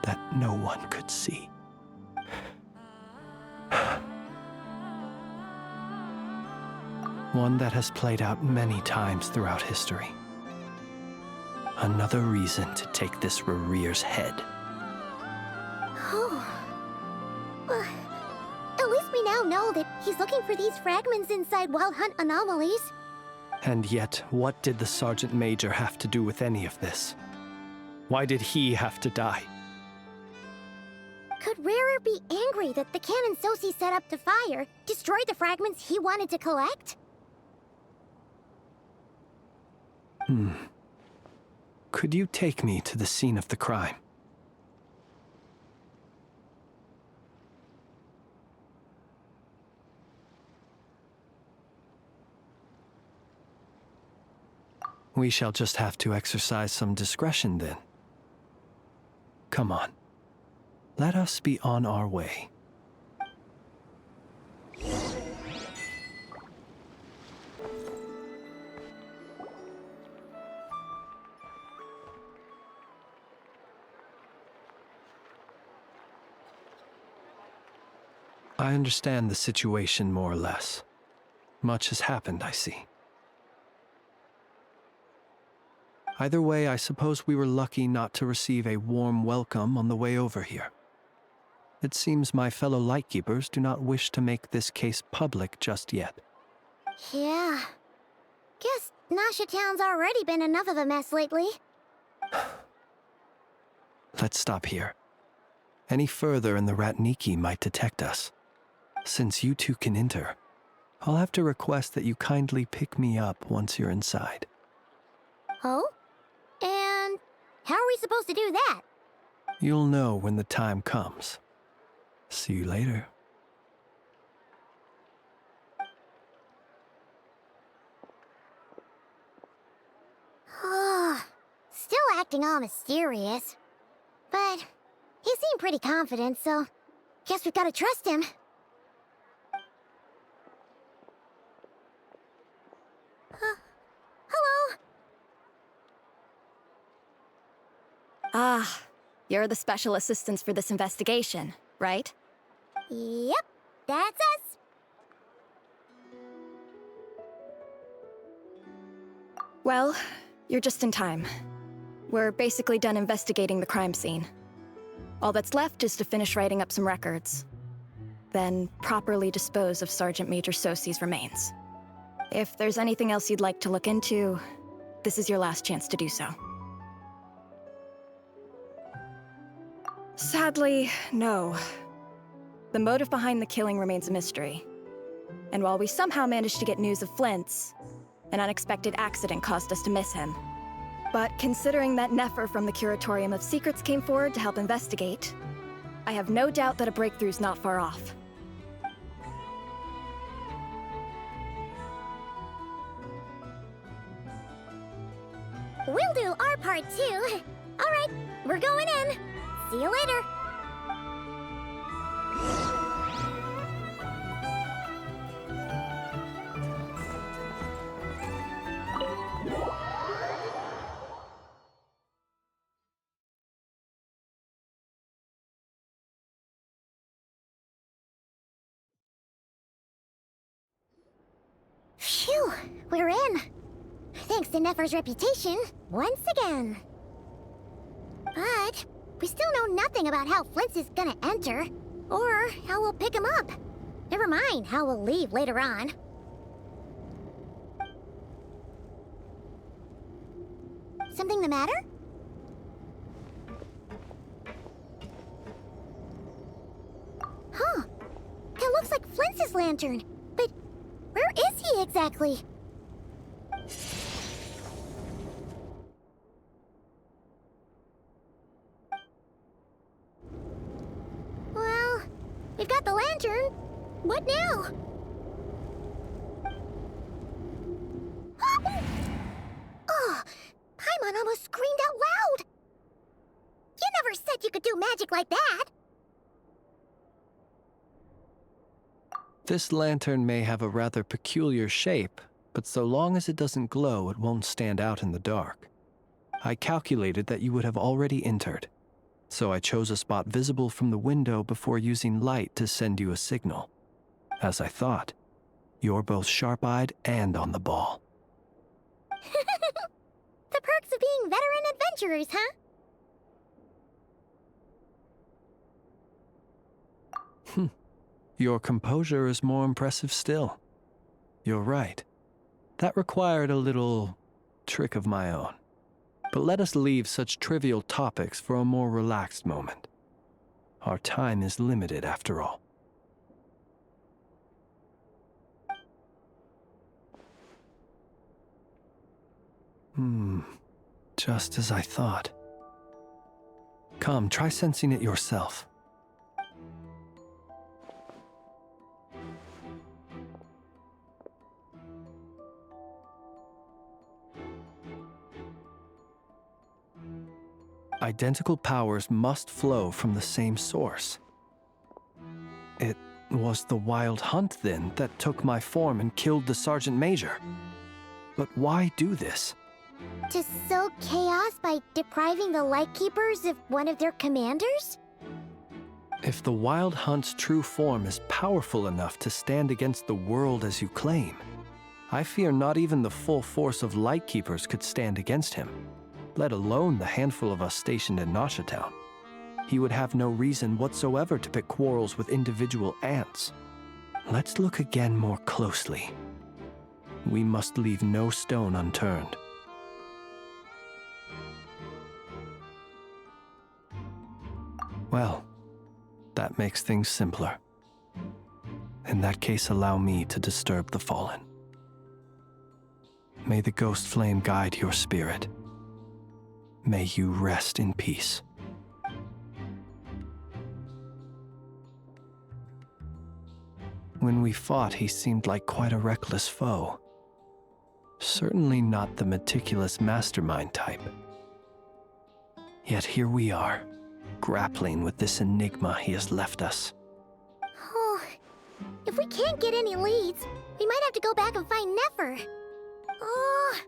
that no one could see. One that has played out many times throughout history. Another reason to take this Rerir's head. Oh. At least we now know that he's looking for these fragments inside Wild Hunt anomalies. And yet, what did the Sergeant Major have to do with any of this? Why did he have to die? Could Rerir be angry that the cannon Sosi set up to fire destroyed the fragments he wanted to collect? Could you take me to the scene of the crime? We shall just have to exercise some discretion then. Come on. Let us be on our way. I understand the situation more or less. Much has happened, I see. Either way, I suppose we were lucky not to receive a warm welcome on the way over here. It seems my fellow Lightkeepers do not wish to make this case public just yet. Yeah. Guess Nasha Town's already been enough of a mess lately. Let's stop here. Any further and the Ratniki might detect us. Since you two can enter, I'll have to request that you kindly pick me up once you're inside. Oh? And how are we supposed to do that? You'll know when the time comes. See you later. Still acting all mysterious. But he seemed pretty confident, so guess we've got to trust him. Hello? Ah, you're the special assistants for this investigation, right? Yep, that's us. Well, you're just in time. We're basically done investigating the crime scene. All that's left is to finish writing up some records. Then properly dispose of Sergeant Major Sosi's remains. If there's anything else you'd like to look into, this is your last chance to do so. Sadly, no. The motive behind the killing remains a mystery. And while we somehow managed to get news of Flint's, an unexpected accident caused us to miss him. But considering that Nefer from the Curatorium of Secrets came forward to help investigate, I have no doubt that a breakthrough's not far off. We'll do our part too. All right, we're going in. See you later. Phew, we're in. Thanks to Nefer's reputation, once again. But we still know nothing about how Flint's is gonna enter, or how we'll pick him up. Never mind how we'll leave later on. Something the matter? Huh. That looks like Flint's lantern. But where is he exactly? Well, we've got the lantern. What now? Oh, Paimon almost screamed out loud. You never said you could do magic like that. This lantern may have a rather peculiar shape, but so long as it doesn't glow, it won't stand out in the dark. I calculated that you would have already entered, so I chose a spot visible from the window before using light to send you a signal. As I thought, you're both sharp-eyed and on the ball. The perks of being veteran adventurers, huh? Your composure is more impressive still. You're right. That required a little trick of my own. But let us leave such trivial topics for a more relaxed moment. Our time is limited after all. Just as I thought. Come, try sensing it yourself. Identical powers must flow from the same source. It was the Wild Hunt, then, that took my form and killed the Sergeant Major. But why do this? To sow chaos by depriving the Lightkeepers of one of their commanders? If the Wild Hunt's true form is powerful enough to stand against the world as you claim, I fear not even the full force of Lightkeepers could stand against him, let alone the handful of us stationed in Nasha Town. He would have no reason whatsoever to pick quarrels with individual ants. Let's look again more closely. We must leave no stone unturned. Well, that makes things simpler. In that case, allow me to disturb the fallen. May the ghost flame guide your spirit. May you rest in peace. When we fought, he seemed like quite a reckless foe. Certainly not the meticulous mastermind type. Yet here we are, grappling with this enigma he has left us. Oh, if we can't get any leads, we might have to go back and find Nefer. Oh,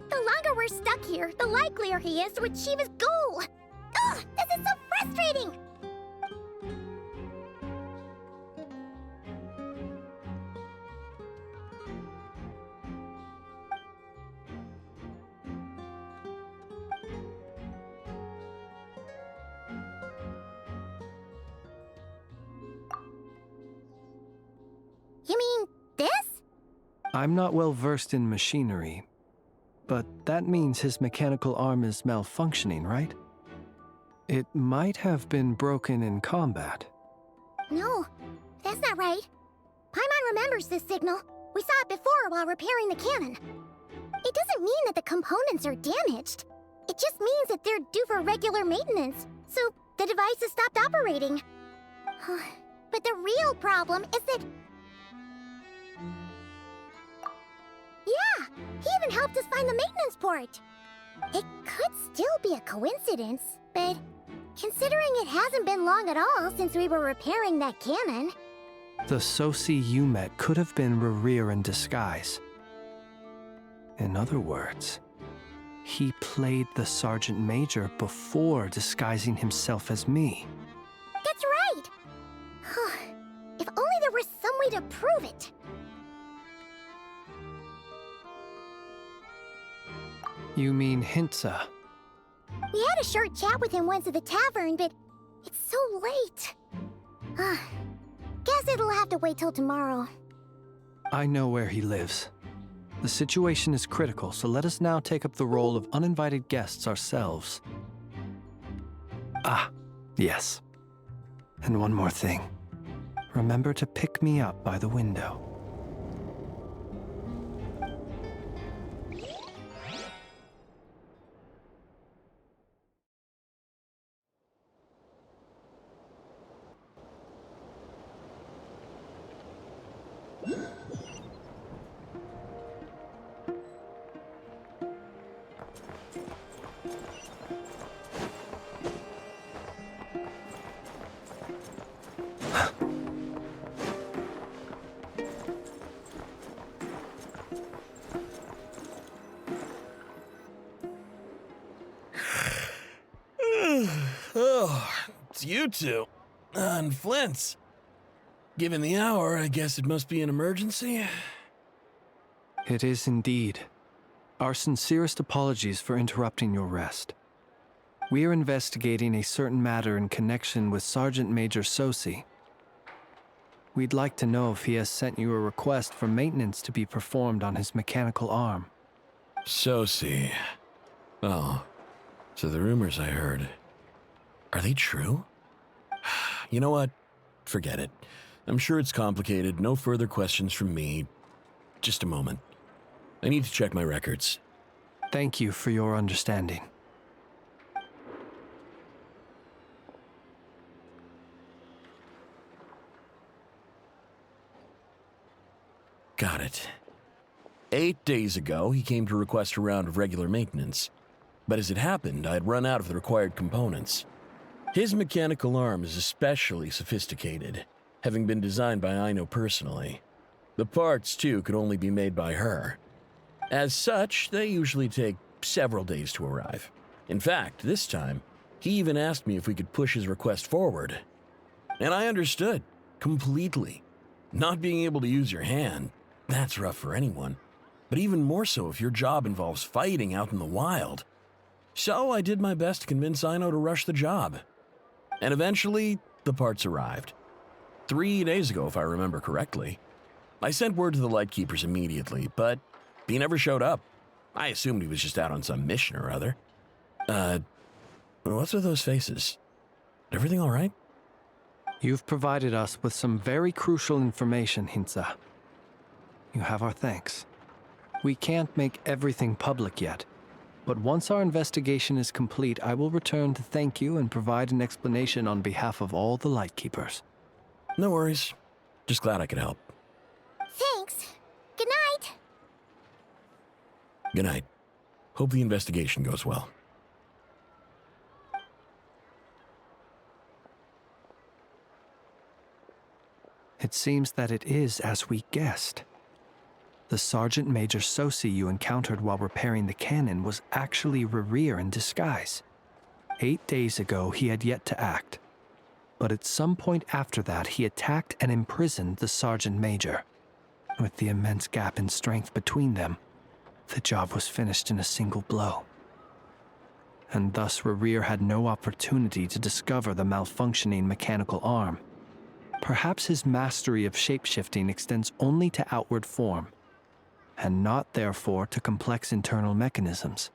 the longer we're stuck here, the likelier he is to achieve his goal. Ugh, this is so frustrating! You mean this? I'm not well versed in machinery, but that means his mechanical arm is malfunctioning, right? It might have been broken in combat. No, that's not right. Paimon remembers this signal. We saw it before while repairing the cannon. It doesn't mean that the components are damaged. It just means that they're due for regular maintenance, so the device has stopped operating. But the real problem is that... Yeah, he even helped us find the maintenance port. It could still be a coincidence, but considering it hasn't been long at all since we were repairing that cannon... The Sosi you met could have been Rerir in disguise. In other words, he played the Sergeant Major before disguising himself as me. That's right! If only there were some way to prove it. You mean Hintsa? We had a short chat with him once at the tavern, but it's so late. Guess it'll have to wait till tomorrow. I know where he lives. The situation is critical, so let us now take up the role of uninvited guests ourselves. Ah, yes. And one more thing. Remember to pick me up by the window. Oh, it's you two. And Flint's. Given the hour, I guess it must be an emergency. It is indeed. Our sincerest apologies for interrupting your rest. We are investigating a certain matter in connection with Sergeant Major Sosi. We'd like to know if he has sent you a request for maintenance to be performed on his mechanical arm. Sosi. Oh, so the rumors I heard, are they true? You know what? Forget it. I'm sure it's complicated. No further questions from me. Just a moment. I need to check my records. Thank you for your understanding. Got it. 8 days ago, he came to request a round of regular maintenance. But as it happened, I had run out of the required components. His mechanical arm is especially sophisticated, having been designed by Aino personally. The parts, too, could only be made by her. As such, they usually take several days to arrive. In fact, this time, he even asked me if we could push his request forward. And I understood, completely. Not being able to use your hand, that's rough for anyone. But even more so if your job involves fighting out in the wild. So I did my best to convince Ino to rush the job. And eventually, the parts arrived. 3 days ago, if I remember correctly. I sent word to the Lightkeepers immediately, but he never showed up. I assumed he was just out on some mission or other. What's with those faces? Everything all right? You've provided us with some very crucial information, Hinza. You have our thanks. We can't make everything public yet, but once our investigation is complete, I will return to thank you and provide an explanation on behalf of all the Lightkeepers. No worries. Just glad I could help. Thanks. Good night. Good night. Hope the investigation goes well. It seems that it is as we guessed. The Sergeant Major Sosi you encountered while repairing the cannon was actually Rerir in disguise. 8 days ago, he had yet to act. But at some point after that, he attacked and imprisoned the Sergeant Major. With the immense gap in strength between them, the job was finished in a single blow. And thus Rerir had no opportunity to discover the malfunctioning mechanical arm. Perhaps his mastery of shapeshifting extends only to outward form, and not therefore to complex internal mechanisms.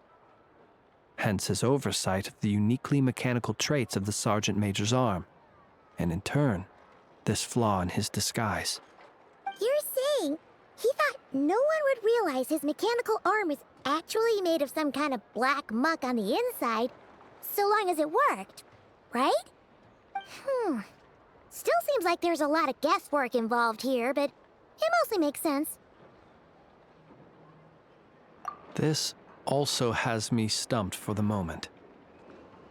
Hence his oversight of the uniquely mechanical traits of the Sergeant Major's arm, and in turn, this flaw in his disguise. You're saying he thought no one would realize his mechanical arm is actually made of some kind of black muck on the inside, so long as it worked, right? Still seems like there's a lot of guesswork involved here, but it mostly makes sense. This also has me stumped for the moment.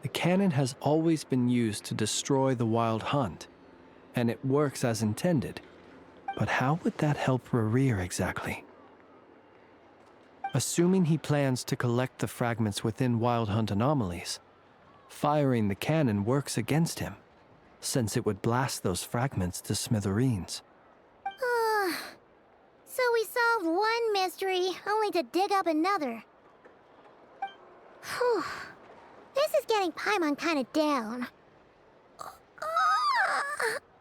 The cannon has always been used to destroy the Wild Hunt, and it works as intended. But how would that help Rerir exactly? Assuming he plans to collect the fragments within Wild Hunt anomalies, firing the cannon works against him, since it would blast those fragments to smithereens. So we solved one mystery, only to dig up another. Whew. This is getting Paimon kind of down.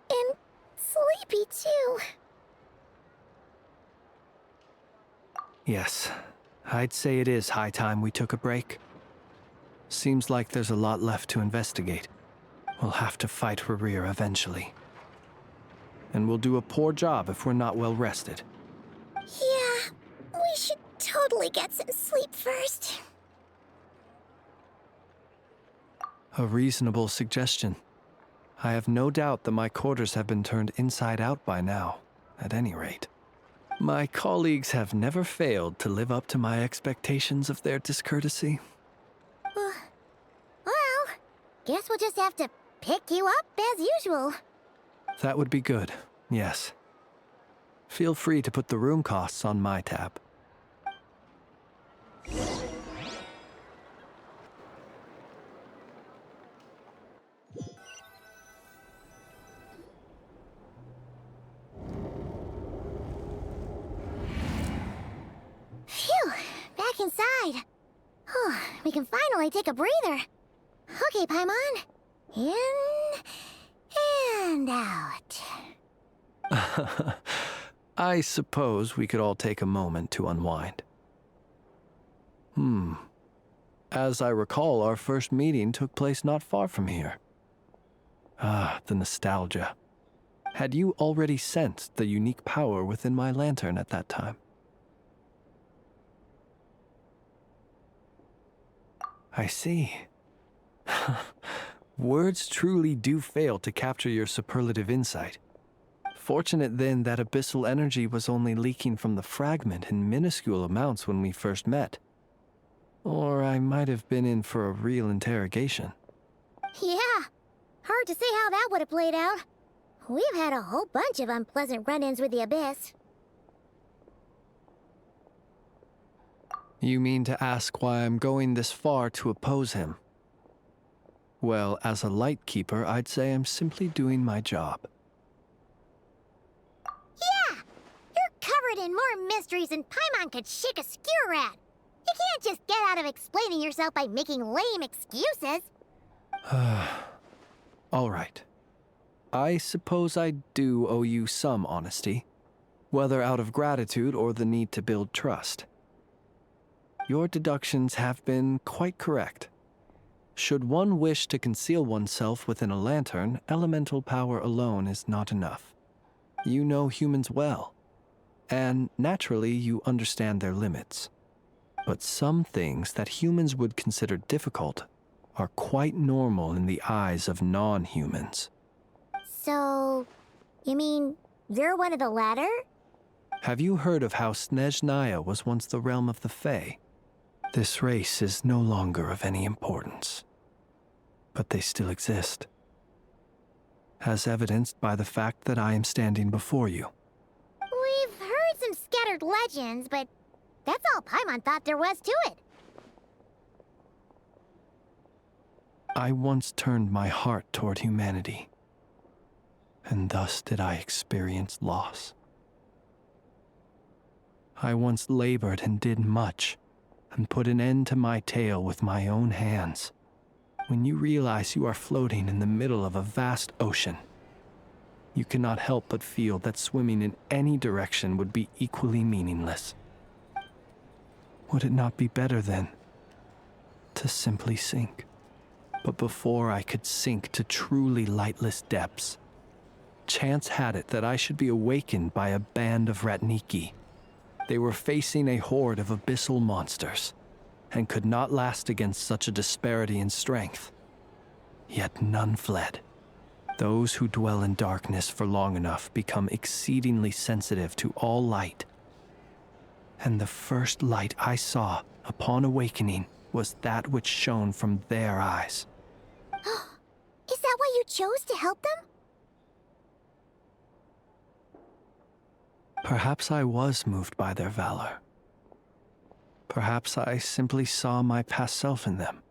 And sleepy too. Yes, I'd say it is high time we took a break. Seems like there's a lot left to investigate. We'll have to fight Rerir eventually. And we'll do a poor job if we're not well rested. Yeah, we should totally get some sleep first. A reasonable suggestion. I have no doubt that my quarters have been turned inside out by now, at any rate. My colleagues have never failed to live up to my expectations of their discourtesy. Well, guess we'll just have to pick you up as usual. That would be good, yes. Feel free to put the room costs on my tab. Phew, back inside. We can finally take a breather. Okay, Paimon. In and out. I suppose we could all take a moment to unwind. As I recall, our first meeting took place not far from here. Ah, the nostalgia. Had you already sensed the unique power within my lantern at that time? I see. Words truly do fail to capture your superlative insight. Fortunate then that abyssal energy was only leaking from the fragment in minuscule amounts when we first met. Or I might have been in for a real interrogation. Yeah, hard to say how that would have played out. We've had a whole bunch of unpleasant run-ins with the Abyss. You mean to ask why I'm going this far to oppose him? Well, as a light keeper, I'd say I'm simply doing my job. Yeah! You're covered in more mysteries than Paimon could shake a skewer at. You can't just get out of explaining yourself by making lame excuses. All right. I suppose I do owe you some honesty, whether out of gratitude or the need to build trust. Your deductions have been quite correct. Should one wish to conceal oneself within a lantern, elemental power alone is not enough. You know humans well, and naturally you understand their limits. But some things that humans would consider difficult are quite normal in the eyes of non-humans. So, you mean you're one of the latter? Have you heard of how Snezhnaya was once the realm of the Fae? This race is no longer of any importance, but they still exist, as evidenced by the fact that I am standing before you. We've heard some scattered legends, but that's all Paimon thought there was to it. I once turned my heart toward humanity, and thus did I experience loss. I once labored and did much, and put an end to my tale with my own hands. When you realize you are floating in the middle of a vast ocean, you cannot help but feel that swimming in any direction would be equally meaningless. Would it not be better, then, to simply sink? But before I could sink to truly lightless depths, chance had it that I should be awakened by a band of Ratniki. They were facing a horde of abyssal monsters, and could not last against such a disparity in strength. Yet none fled. Those who dwell in darkness for long enough become exceedingly sensitive to all light. And the first light I saw upon awakening was that which shone from their eyes. Is that why you chose to help them? Perhaps I was moved by their valor. Perhaps I simply saw my past self in them,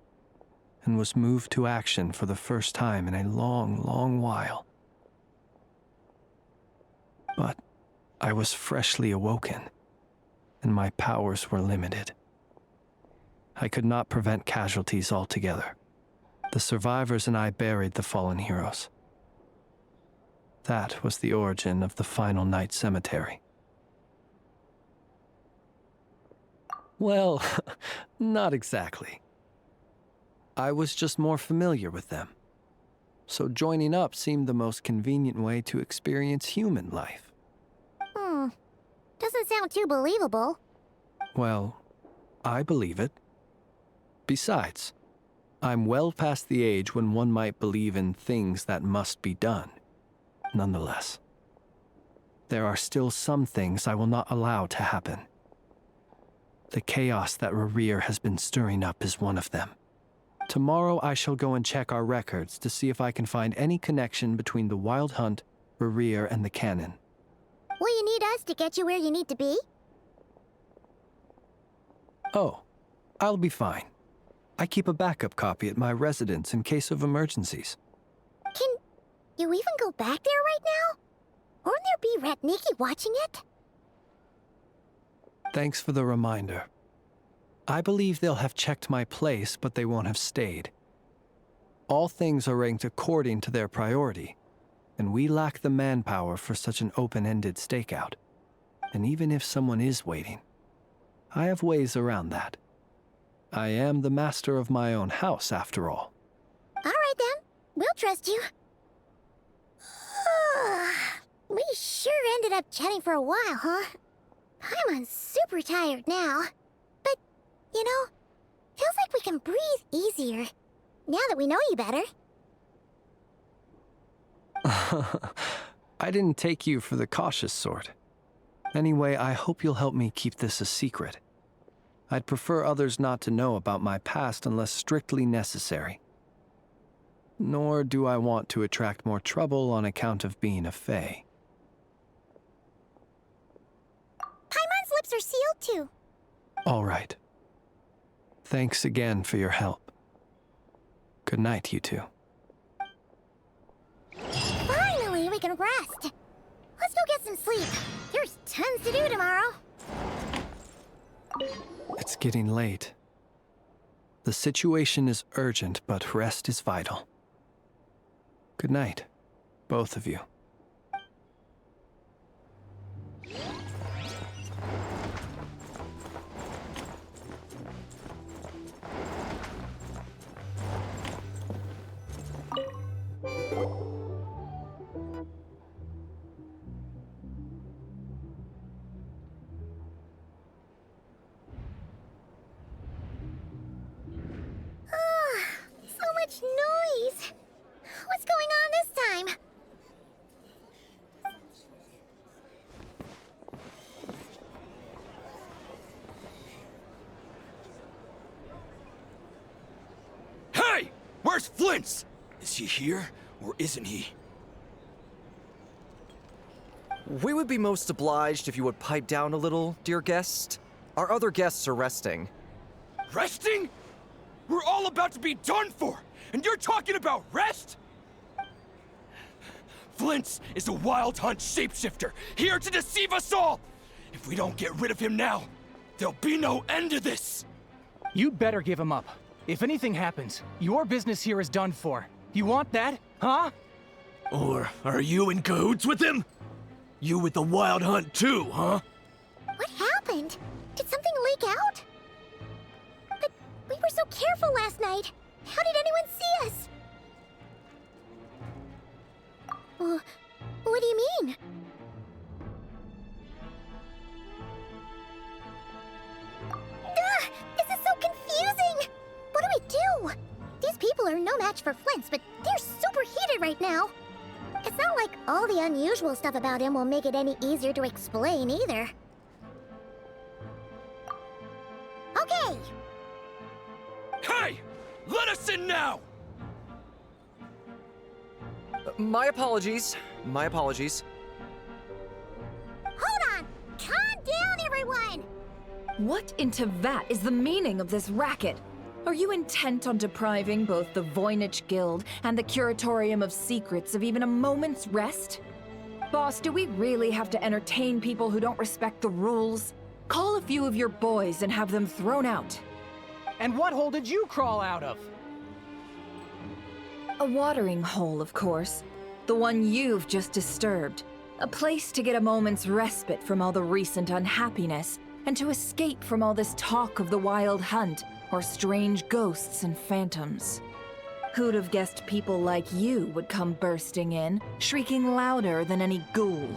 and was moved to action for the first time in a long, long while. But I was freshly awoken, and my powers were limited. I could not prevent casualties altogether. The survivors and I buried the fallen heroes. That was the origin of the Final Night Cemetery. Well, not exactly. I was just more familiar with them. So joining up seemed the most convenient way to experience human life. Doesn't sound too believable. Well, I believe it. Besides, I'm well past the age when one might believe in things that must be done. Nonetheless, there are still some things I will not allow to happen. The chaos that Rerir has been stirring up is one of them. Tomorrow I shall go and check our records to see if I can find any connection between the Wild Hunt, Rerir, and the Canon. Will you need us to get you where you need to be? Oh, I'll be fine. I keep a backup copy at my residence in case of emergencies. Can you even go back there right now? Won't there be Ratniki watching it? Thanks for the reminder. I believe they'll have checked my place, but they won't have stayed. All things are ranked according to their priority, and we lack the manpower for such an open-ended stakeout. And even if someone is waiting, I have ways around that. I am the master of my own house, after all. All right then, we'll trust you. We sure ended up chatting for a while, huh? I'm super tired now. But, you know, feels like we can breathe easier, now that we know you better. I didn't take you for the cautious sort. Anyway, I hope you'll help me keep this a secret. I'd prefer others not to know about my past unless strictly necessary. Nor do I want to attract more trouble on account of being a Fae. Paimon's lips are sealed too. All right. Thanks again for your help. Good night, you two. Finally, we can rest. Let's go get some sleep. There's tons to do tomorrow. It's getting late. The situation is urgent, but rest is vital. Good night, both of you. So much noise. What's going on this time? Hey! Where's Flint's? Is he here, or isn't he? We would be most obliged if you would pipe down a little, dear guest. Our other guests are resting. Resting? We're all about to be done for, and you're talking about rest? Flint's is a wild hunt shapeshifter, here to deceive us all! If we don't get rid of him now, there'll be no end to this! You'd better give him up. If anything happens, your business here is done for. You want that, huh? Or are you in cahoots with him? You with the wild hunt too, huh? What happened? Did something leak out? But we were so careful last night. How did anyone see us? What do you mean? This is so confusing! What do we do? These people are no match for Flint's, but they're super heated right now. It's not like all the unusual stuff about him will make it any easier to explain either. Okay! Hey! Let us in now! My apologies. My apologies. Hold on! Calm down, everyone! What in Tevat is the meaning of this racket? Are you intent on depriving both the Voynich Guild and the Curatorium of Secrets of even a moment's rest? Boss, do we really have to entertain people who don't respect the rules? Call a few of your boys and have them thrown out. And what hole did you crawl out of? A watering hole, of course. The one you've just disturbed. A place to get a moment's respite from all the recent unhappiness, and to escape from all this talk of the wild hunt, or strange ghosts and phantoms. Who'd have guessed people like you would come bursting in, shrieking louder than any ghoul?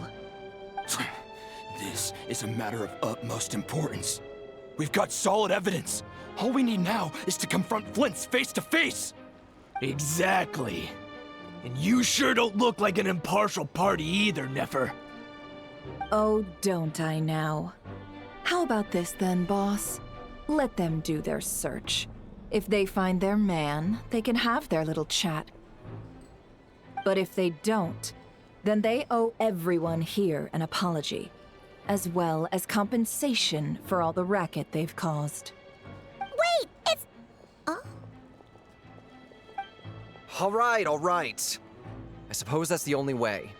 This is a matter of utmost importance. We've got solid evidence. All we need now is to confront Flint's face to face. Exactly. And you sure don't look like an impartial party either, Nefer. Oh, don't I now? How about this then, boss? Let them do their search. If they find their man, they can have their little chat. But if they don't, then they owe everyone here an apology, as well as compensation for all the racket they've caused. Wait, it's... Oh? All right. I suppose that's the only way.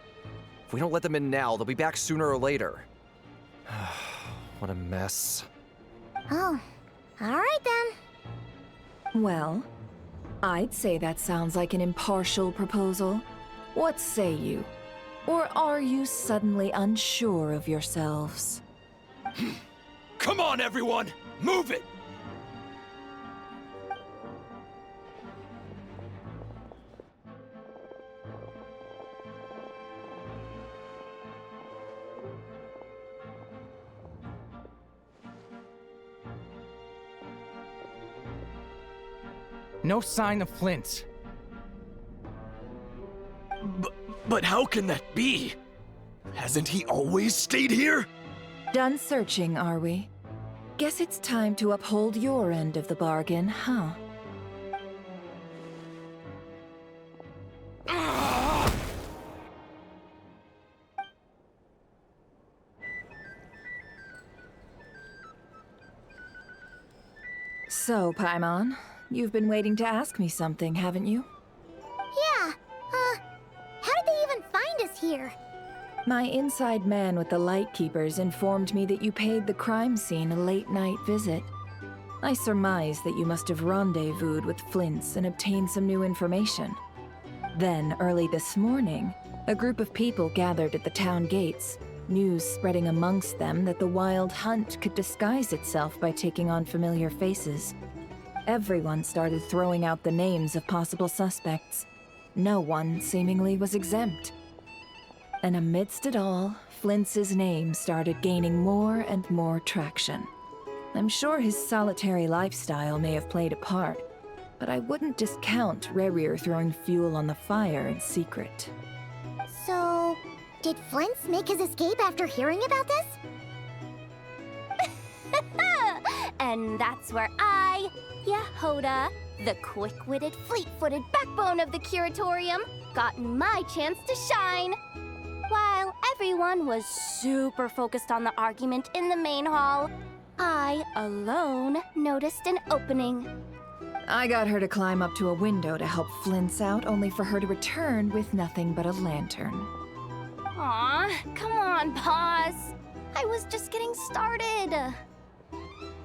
If we don't let them in now, they'll be back sooner or later. What a mess. Oh, all right then. Well, I'd say that sounds like an impartial proposal. What say you? Or are you suddenly unsure of yourselves? Come on, everyone! Move it! No sign of Flint. But how can that be? Hasn't he always stayed here? Done searching, are we? Guess it's time to uphold your end of the bargain, huh? So, Paimon, you've been waiting to ask me something, haven't you? Yeah, how did they even find us here? My inside man with the Lightkeepers informed me that you paid the crime scene a late-night visit. I surmise that you must have rendezvoused with Flint's and obtained some new information. Then, early this morning, a group of people gathered at the town gates, news spreading amongst them that the Wild Hunt could disguise itself by taking on familiar faces. Everyone started throwing out the names of possible suspects. No one, seemingly, was exempt. And amidst it all, Flint's name started gaining more and more traction. I'm sure his solitary lifestyle may have played a part, but I wouldn't discount Rerir throwing fuel on the fire in secret. So, did Flint's make his escape after hearing about this? And that's where I, Yehoda, the quick-witted, fleet-footed backbone of the Curatorium, got my chance to shine. While everyone was super focused on the argument in the main hall, I alone noticed an opening. I got her to climb up to a window to help Flint's out, only for her to return with nothing but a lantern. Aw, come on, Pause. I was just getting started.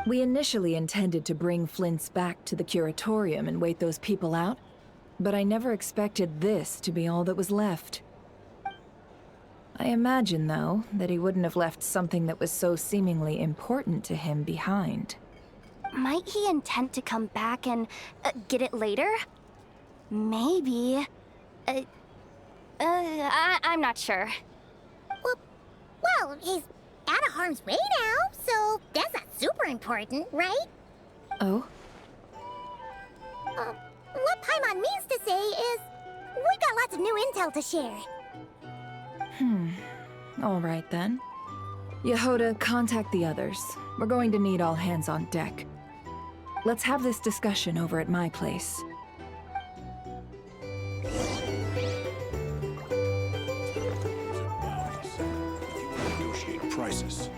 We initially intended to bring Flint's back to the Curatorium and wait those people out, but I never expected this to be all that was left. I imagine, though, that he wouldn't have left something that was so seemingly important to him behind. Might he intend to come back and get it later? Maybe. I'm not sure. Well, he's out of harm's way now, so that's not super important, right? Oh? What Paimon means to say is, we got lots of new intel to share. All right then. Yehoda, contact the others. We're going to need all hands on deck. Let's have this discussion over at my place. Negotiate prices.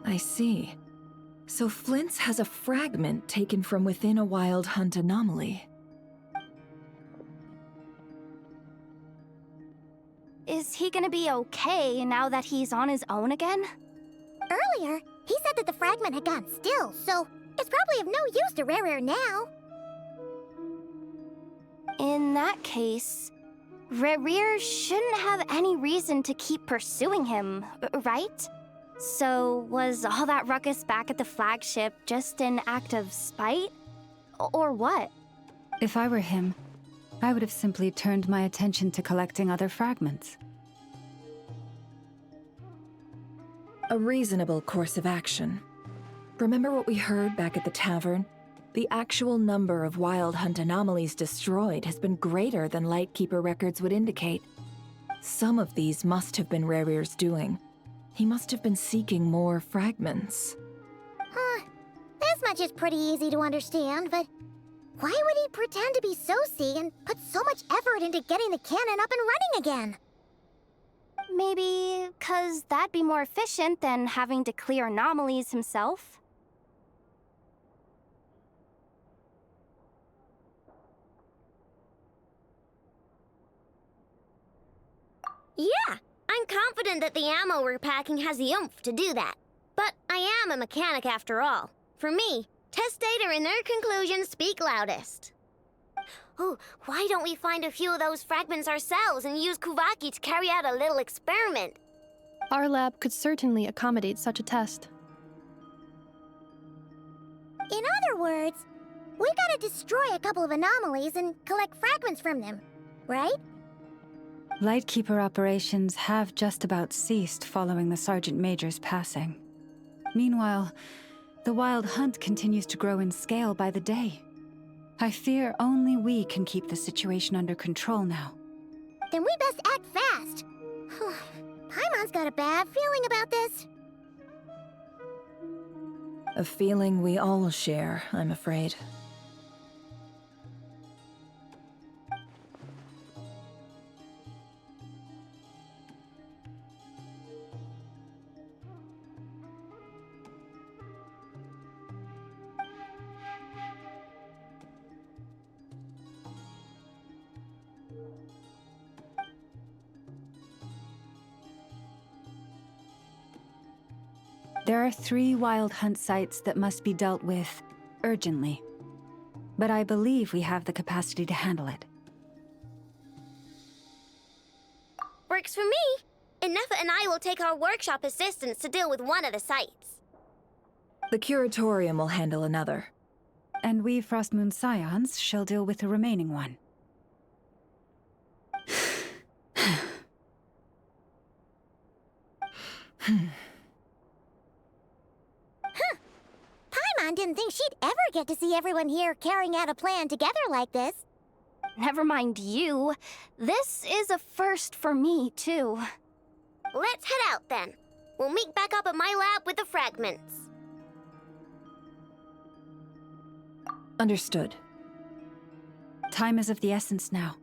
I see. So Flint's has a fragment taken from within a Wild Hunt anomaly. Is he gonna be okay now that he's on his own again? Earlier, he said that the fragment had gone still, so it's probably of no use to Rerir now. In that case, Rerir shouldn't have any reason to keep pursuing him, right? So, was all that ruckus back at the flagship just an act of spite? Or what? If I were him, I would have simply turned my attention to collecting other fragments. A reasonable course of action. Remember what we heard back at the tavern? The actual number of Wild Hunt anomalies destroyed has been greater than Lightkeeper records would indicate. Some of these must have been Rerir's doing. He must have been seeking more fragments. This much is pretty easy to understand, but why would he pretend to be Soci and put so much effort into getting the cannon up and running again? Maybe 'cause that'd be more efficient than having to clear anomalies himself? Yeah, I'm confident that the ammo we're packing has the oomph to do that. But I am a mechanic after all. For me, test data and their conclusions speak loudest. Ooh, why don't we find a few of those fragments ourselves and use Kuvaki to carry out a little experiment? Our lab could certainly accommodate such a test. In other words, we gotta destroy a couple of anomalies and collect fragments from them, right? Lightkeeper operations have just about ceased following the Sergeant Major's passing. Meanwhile, the Wild Hunt continues to grow in scale by the day. I fear only we can keep the situation under control now. Then we best act fast. Paimon's got a bad feeling about this. A feeling we all share, I'm afraid. There are 3 Wild Hunt sites that must be dealt with urgently. But I believe we have the capacity to handle it. Works for me. Ineffa and I will take our workshop assistants to deal with one of the sites. The Curatorium will handle another. And we Frostmoon Scions shall deal with the remaining one. Paimon didn't think she'd ever get to see everyone here carrying out a plan together like this. Never mind you. This is a first for me, too. Let's head out then. We'll meet back up at my lab with the fragments. Understood. Time is of the essence now.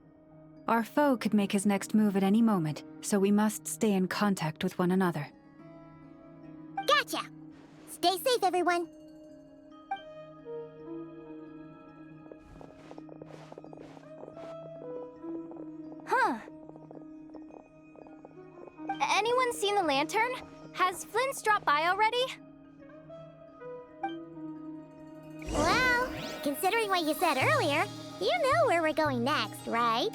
Our foe could make his next move at any moment, so we must stay in contact with one another. Gotcha! Stay safe, everyone. Huh. Anyone seen the lantern? Has Flint's dropped by already? Well, considering what you said earlier, you know where we're going next, right?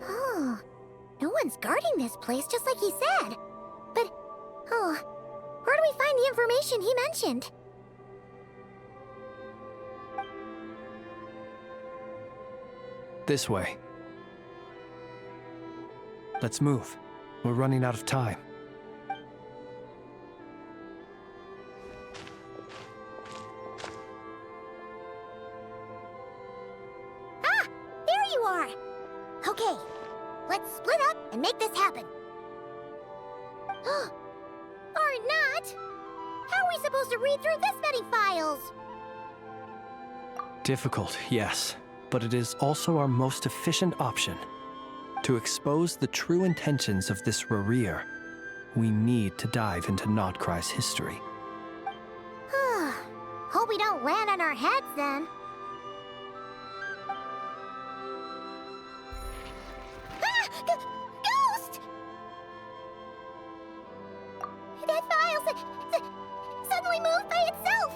Oh, no one's guarding this place just like he said. But, where do we find the information he mentioned? This way. Let's move. We're running out of time. Ah! There you are! Okay, let's split up and make this happen. Or not! How are we supposed to read through this many files? Difficult, yes, but it is also our most efficient option. To expose the true intentions of this Rarir, we need to dive into Nod-Krai's history. Hope we don't land on our heads then. Ghost! That file suddenly moved by itself.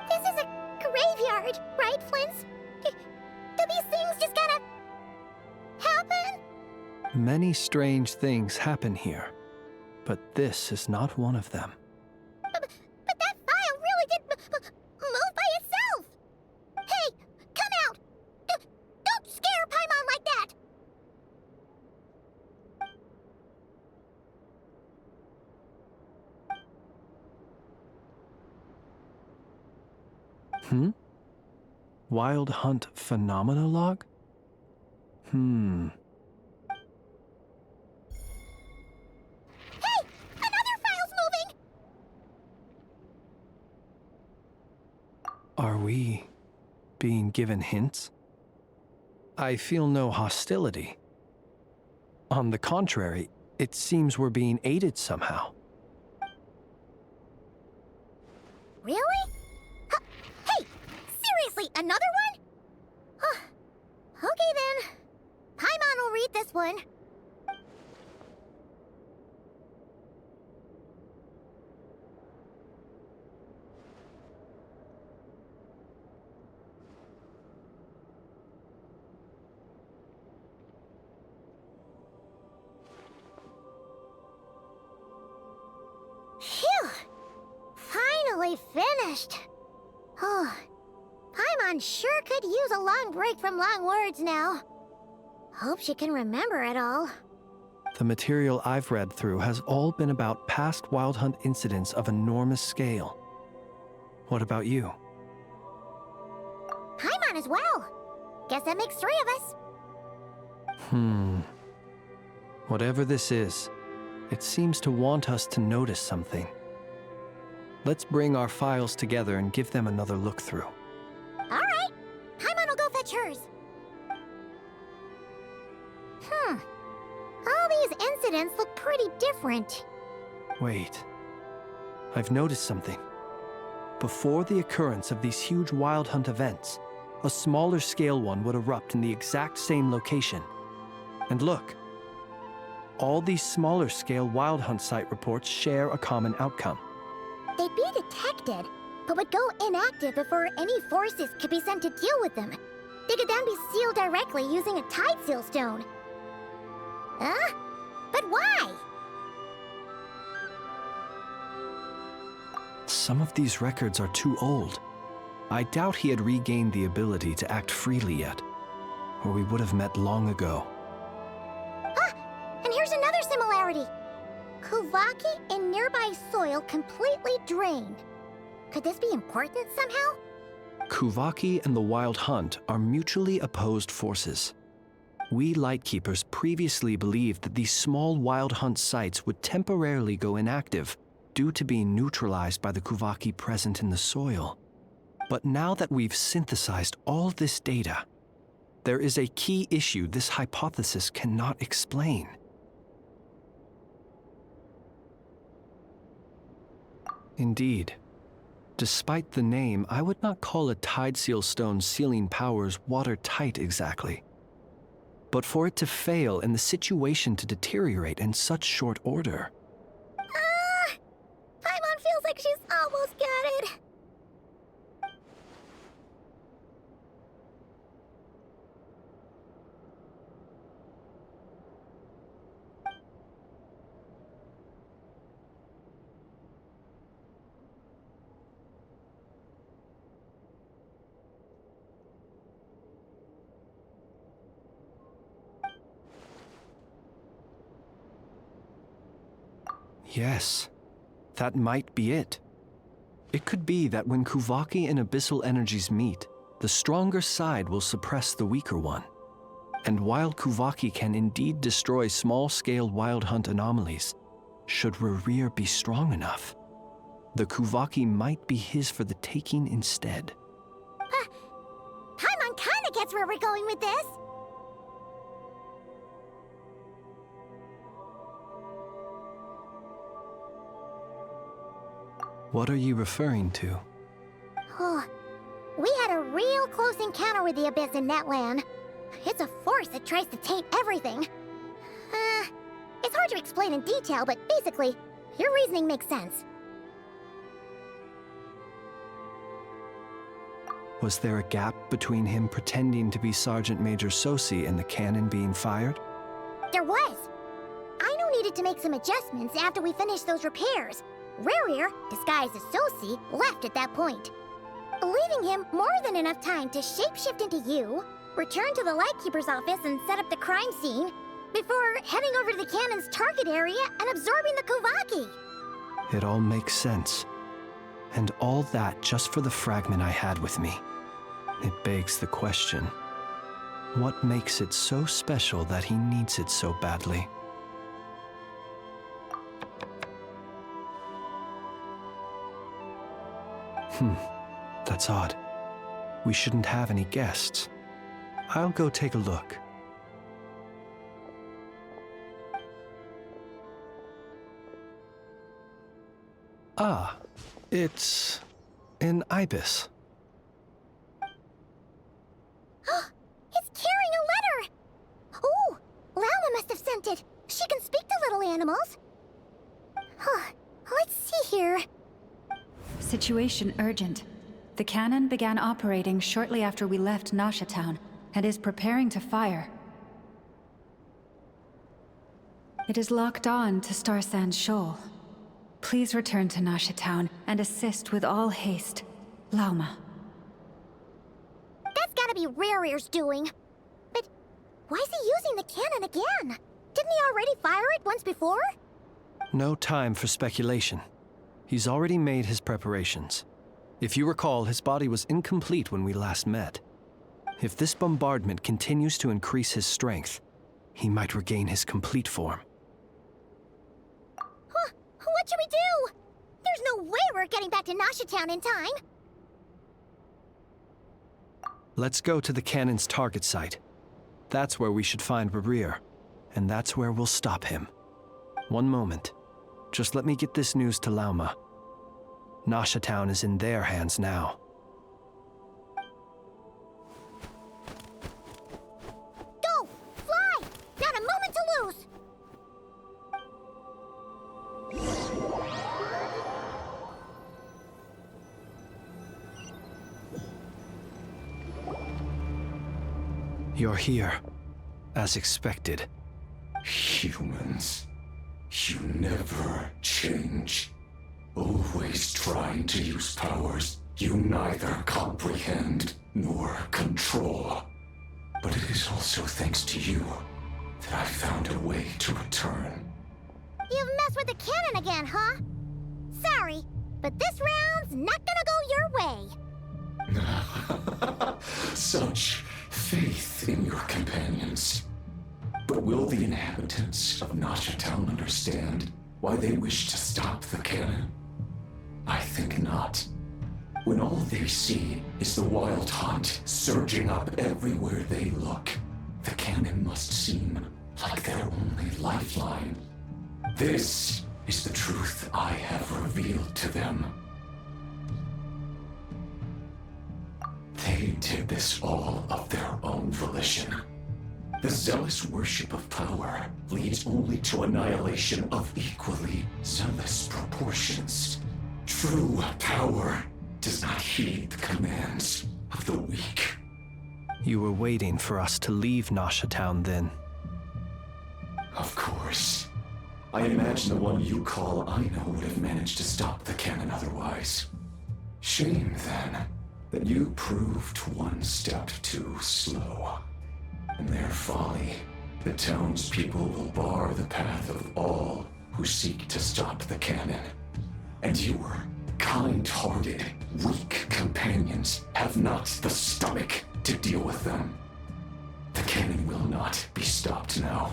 This is a graveyard, right, Flint? Do these things just kind of happen? Many strange things happen here, but this is not one of them. But that file really did move by itself! Hey, come out! Don't scare Paimon like that! Wild Hunt Phenomenologue? Hey! Another file's moving! Are we being given hints? I feel no hostility. On the contrary, it seems we're being aided somehow. Really? Hey! Seriously, another one? Huh. Okay then. Paimon will read this one. Phew! Finally finished. Oh, Paimon sure could use a long break from long words now. Hope she can remember it all. The material I've read through has all been about past Wild Hunt incidents of enormous scale. What about you? Paimon as well. Guess that makes 3 of us. Whatever this is, it seems to want us to notice something. Let's bring our files together and give them another look through. All right. Paimon will go fetch hers. All these incidents look pretty different. Wait. I've noticed something. Before the occurrence of these huge Wild Hunt events, a smaller scale one would erupt in the exact same location. And look. All these smaller scale Wild Hunt site reports share a common outcome. They'd be detected, but would go inactive before any forces could be sent to deal with them. They could then be sealed directly using a tide seal stone. Huh? But why? Some of these records are too old. I doubt he had regained the ability to act freely yet, or we would have met long ago. And here's another similarity. Kuvaki in nearby soil completely drained. Could this be important somehow? Kuvaki and the Wild Hunt are mutually opposed forces. We Lightkeepers previously believed that these small Wild Hunt sites would temporarily go inactive due to being neutralized by the Kuvaki present in the soil. But now that we've synthesized all this data, there is a key issue this hypothesis cannot explain. Indeed. Despite the name, I would not call a Tide Seal Stone's sealing powers watertight exactly. But for it to fail and the situation to deteriorate in such short order... Paimon feels like she's almost got it. Yes, that might be it. It could be that when Kuvaki and Abyssal energies meet, the stronger side will suppress the weaker one. And while Kuvaki can indeed destroy small-scale Wild Hunt anomalies, should Rerir be strong enough, the Kuvaki might be his for the taking instead. Paimon kinda gets where we're going with this. What are you referring to? Oh, we had a real close encounter with the Abyss in Netland. It's a force that tries to taint everything. It's hard to explain in detail, but basically, your reasoning makes sense. Was there a gap between him pretending to be Sergeant Major Sosi and the cannon being fired? There was. Aino needed to make some adjustments after we finished those repairs. Rerir, disguised as Sosi, left at that point, leaving him more than enough time to shapeshift into you, return to the Lightkeeper's office and set up the crime scene, before heading over to the cannon's target area and absorbing the Kuvaki. It all makes sense. And all that just for the fragment I had with me. It begs the question, what makes it so special that he needs it so badly? That's odd. We shouldn't have any guests. I'll go take a look. Ah, it's an ibis. It's carrying a letter! Ooh, Llama must have sent it. She can speak to little animals. Let's see here. Situation urgent. The cannon began operating shortly after we left Nasha Town and is preparing to fire. It is locked on to Star Sand Shoal. Please return to Nasha Town and assist with all haste. Lauma. That's gotta be Rerear's doing. But why is he using the cannon again? Didn't he already fire it once before? No time for speculation. He's already made his preparations. If you recall, his body was incomplete when we last met. If this bombardment continues to increase his strength, he might regain his complete form. What should we do? There's no way we're getting back to Nasha Town in time. Let's go to the cannon's target site. That's where we should find Rerear, and that's where we'll stop him. One moment. Just let me get this news to Lauma. Nasha Town is in their hands now. Go! Fly! Not a moment to lose! You're here, as expected. Humans, you never change. Always trying to use powers you neither comprehend nor control. But it is also thanks to you that I found a way to return. You've messed with the cannon again, huh? Sorry, but this round's not gonna go your way. Such faith in your companions. But will the inhabitants of Nasha Town understand why they wish to stop the cannon? I think not. When all they see is the wild hunt surging up everywhere they look, the cannon must seem like their only lifeline. This is the truth I have revealed to them. They did this all of their own volition. The zealous worship of power leads only to annihilation of equally zealous proportions. True power does not heed the commands of the weak. You were waiting for us to leave Nasha Town then. Of course. I imagine the one you call Aino would have managed to stop the cannon otherwise. Shame, then, that you proved one step too slow. In their folly, the townspeople will bar the path of all who seek to stop the cannon. And your kind-hearted, weak companions have not the stomach to deal with them. The cannon will not be stopped now.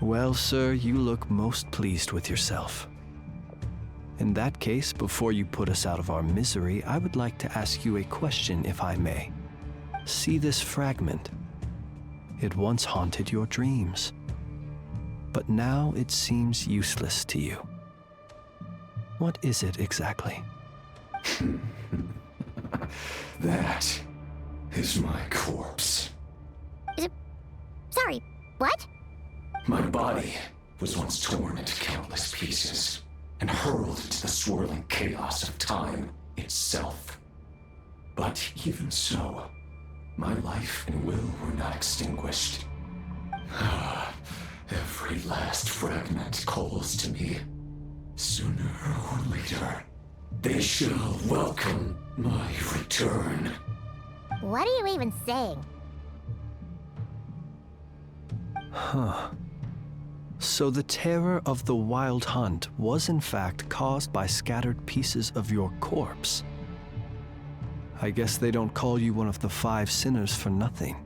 Well, sir, you look most pleased with yourself. In that case, before you put us out of our misery, I would like to ask you a question, if I may. See this fragment? It once haunted your dreams, but now it seems useless to you. What is it exactly? That is my corpse. Sorry, what? My body was once torn into countless pieces and hurled into the swirling chaos of time itself. But even so, my life and will were not extinguished. Every last fragment calls to me. Sooner or later, they shall welcome my return. What are you even saying? Huh. So the terror of the wild hunt was in fact caused by scattered pieces of your corpse. I guess they don't call you one of the 5 sinners for nothing.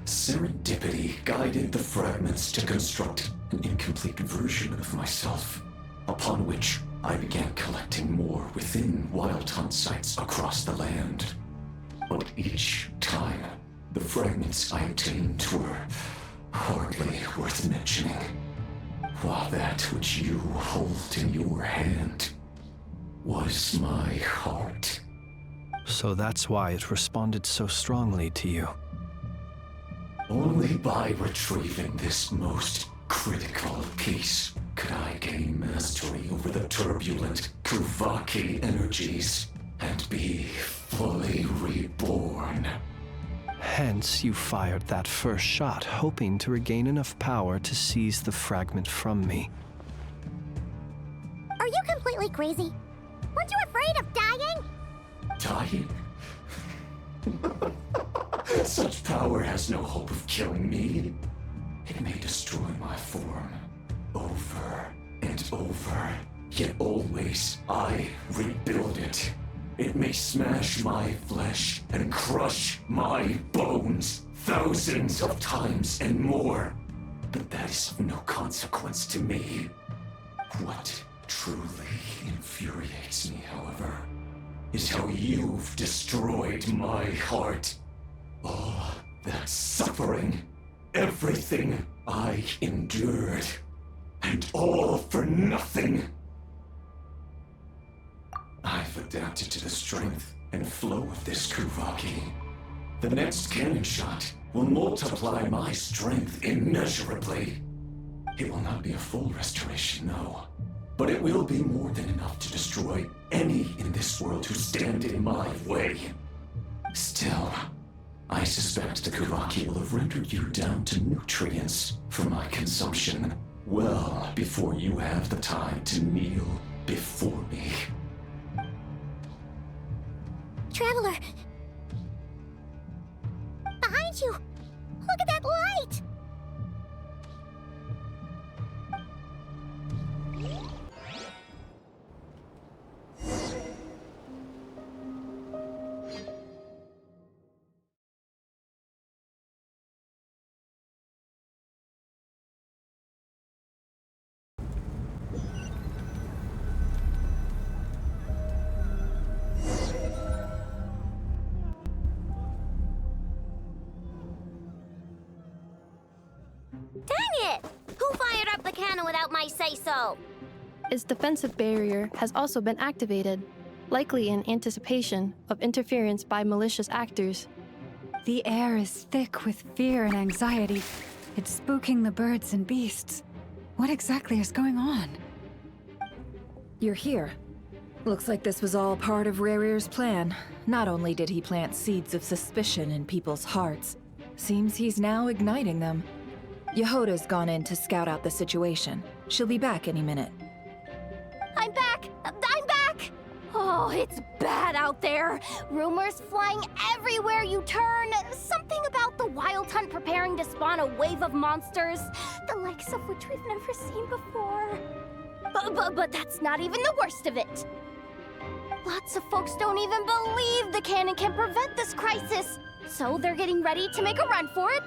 Serendipity guided the fragments to construct an incomplete version of myself, upon which I began collecting more within wild hunt sites across the land. But each time, the fragments I obtained were hardly worth mentioning, while that which you hold in your hand was my heart. So that's why it responded so strongly to you. Only by retrieving this most critical piece could I gain mastery over the turbulent Kuvaki energies and be fully reborn. Hence, you fired that first shot, hoping to regain enough power to seize the fragment from me. Are you completely crazy? Weren't you afraid of dying? Dying? Such power has no hope of killing me. It may destroy my form over and over, yet always I rebuild it. It may smash my flesh and crush my bones thousands of times and more, but that is of no consequence to me. What truly infuriates me, however, is how you've destroyed my heart. All that suffering, everything I endured, and all for nothing. I've adapted to the strength and flow of this Kuvaki. The next cannon shot will multiply my strength immeasurably. It will not be a full restoration, no, but it will be more than enough to destroy any in this world who stand in my way. Still, I suspect the Kuvaki will have rendered you down to nutrients for my consumption well before you have the time to kneel before me. Traveler! Behind you! Look at that light! Dang it! Who fired up the cannon without my say-so? Its defensive barrier has also been activated, likely in anticipation of interference by malicious actors. The air is thick with fear and anxiety. It's spooking the birds and beasts. What exactly is going on? You're here. Looks like this was all part of Rarir's plan. Not only did he plant seeds of suspicion in people's hearts, seems he's now igniting them. Yehoda's gone in to scout out the situation. She'll be back any minute. I'm back! I'm back! Oh, it's bad out there. Rumors flying everywhere you turn. Something about the Wild Hunt preparing to spawn a wave of monsters, the likes of which we've never seen before. But that's not even the worst of it. Lots of folks don't even believe the cannon can prevent this crisis. So they're getting ready to make a run for it.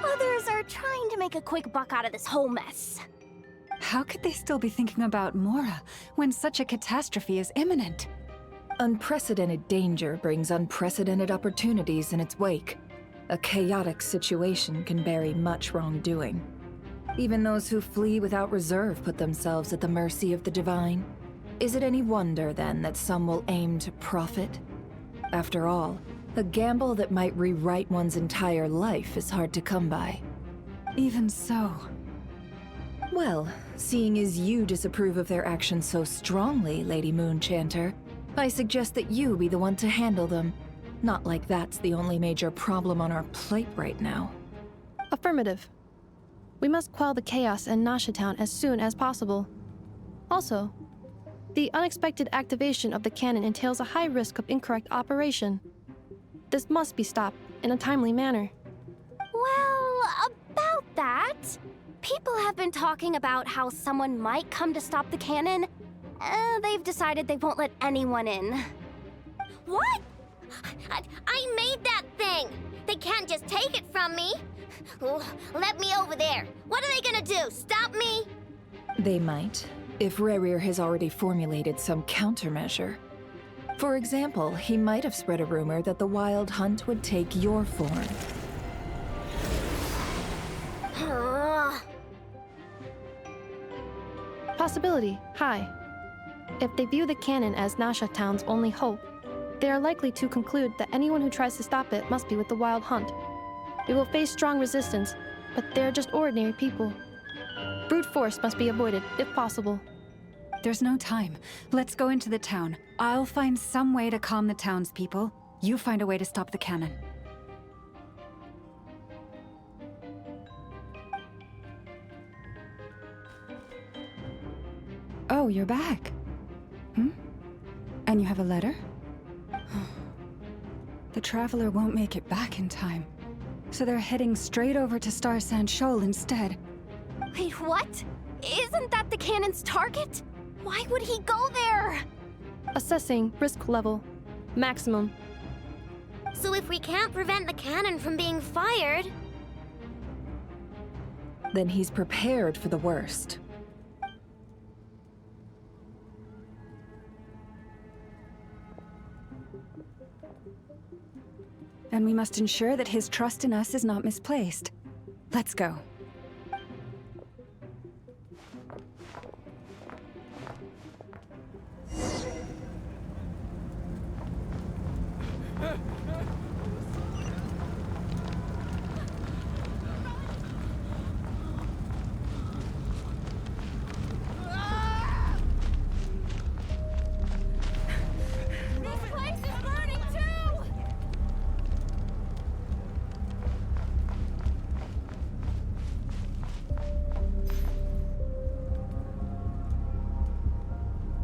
Others are trying to make a quick buck out of this whole mess. How could they still be thinking about Mora when such a catastrophe is imminent? Unprecedented danger brings unprecedented opportunities in its wake. A chaotic situation can bury much wrongdoing. Even those who flee without reserve put themselves at the mercy of the divine. Is it any wonder, then, that some will aim to profit? After all, a gamble that might rewrite one's entire life is hard to come by. Even so. Well, seeing as you disapprove of their actions so strongly, Lady Moonchanter, I suggest that you be the one to handle them. Not like that's the only major problem on our plate right now. Affirmative. We must quell the chaos in Nasha Town as soon as possible. Also, the unexpected activation of the cannon entails a high risk of incorrect operation. This must be stopped in a timely manner. Well, about that, people have been talking about how someone might come to stop the cannon. They've decided they won't let anyone in. What? I made that thing! They can't just take it from me! Let me over there! What are they gonna do? Stop me? They might, if Rarir has already formulated some countermeasure. For example, he might have spread a rumor that the Wild Hunt would take your form. Possibility high. If they view the cannon as Nasha Town's only hope, they are likely to conclude that anyone who tries to stop it must be with the Wild Hunt. It will face strong resistance, but they're just ordinary people. Brute force must be avoided, if possible. There's no time. Let's go into the town. I'll find some way to calm the townspeople. You find a way to stop the cannon. Oh, you're back. And you have a letter? The Traveler won't make it back in time. So they're heading straight over to Star Sand Shoal instead. Wait, what? Isn't that the cannon's target? Why would he go there? Assessing risk level. Maximum. So if we can't prevent the cannon from being fired... Then he's prepared for the worst. And we must ensure that his trust in us is not misplaced. Let's go.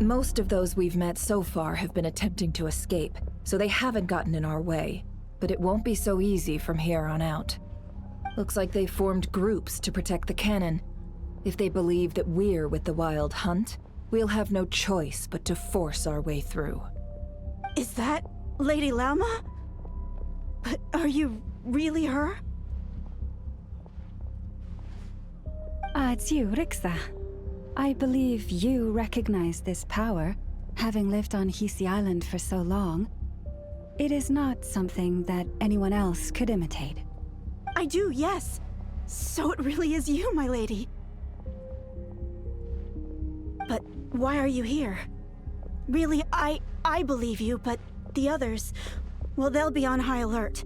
Most of those we've met so far have been attempting to escape, so they haven't gotten in our way. But it won't be so easy from here on out. Looks like they formed groups to protect the cannon. If they believe that we're with the Wild Hunt, we'll have no choice but to force our way through. Is that Lady Lama? But are you really her? It's you, Rixa. I believe you recognize this power, having lived on Hisi Island for so long. It is not something that anyone else could imitate. I do, yes. So it really is you, my lady. But why are you here? Really, I believe you, but the others, well, they'll be on high alert.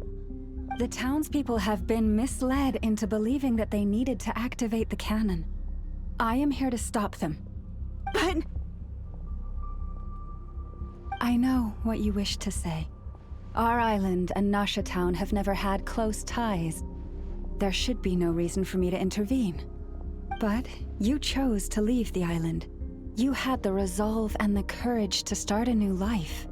The townspeople have been misled into believing that they needed to activate the cannon. I am here to stop them. But... I know what you wish to say. Our island and Nasha Town have never had close ties. There should be no reason for me to intervene. But you chose to leave the island. You had the resolve and the courage to start a new life.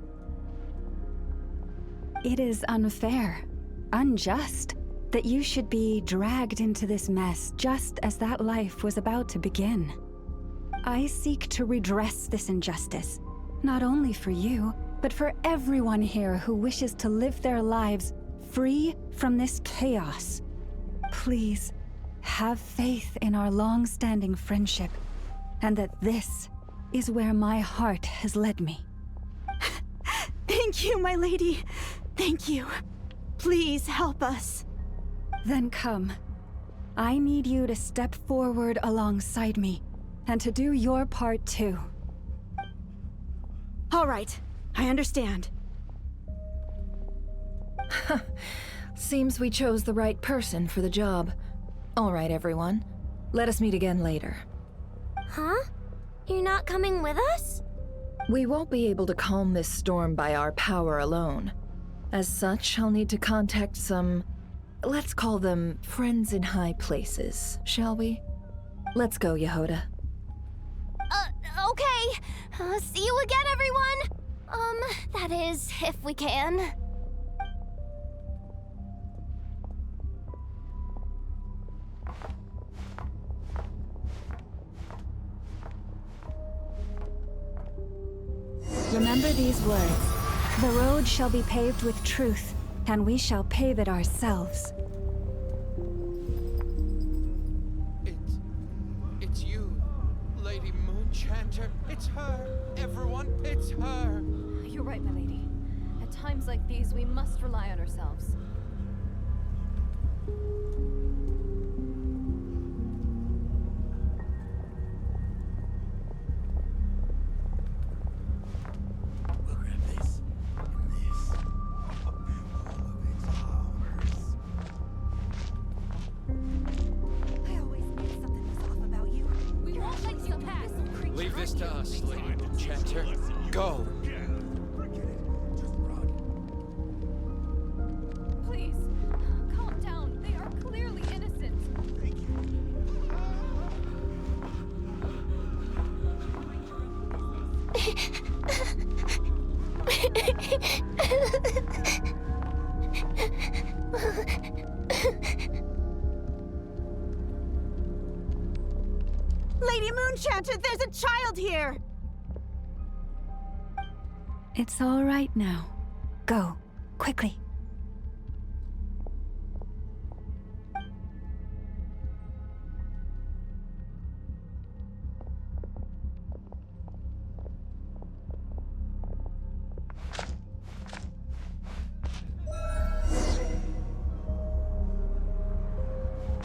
It is unfair, unjust, that you should be dragged into this mess just as that life was about to begin. I seek to redress this injustice, not only for you, but for everyone here who wishes to live their lives free from this chaos. Please, have faith in our long-standing friendship, and that this is where my heart has led me. Thank you, my lady. Thank you. Please help us. Then come. I need you to step forward alongside me, and to do your part too. All right, I understand. Seems we chose the right person for the job. All right, everyone. Let us meet again later. Huh? You're not coming with us? We won't be able to calm this storm by our power alone. As such, I'll need to contact some... let's call them friends in high places, shall we? Let's go, Yehoda. Okay. See you again, everyone! That is, if we can. Remember these words. The road shall be paved with truth, and we shall pave it ourselves. It's you, Lady Moonchanter. It's her. Everyone, it's her. You're right, my lady. At times like these, we must rely on ourselves. this to us, Lady Moon-Chanter. Go! Please, calm down. They are clearly innocent. Lady Moon-Chanter, there's a child here! It's all right now. Go, quickly.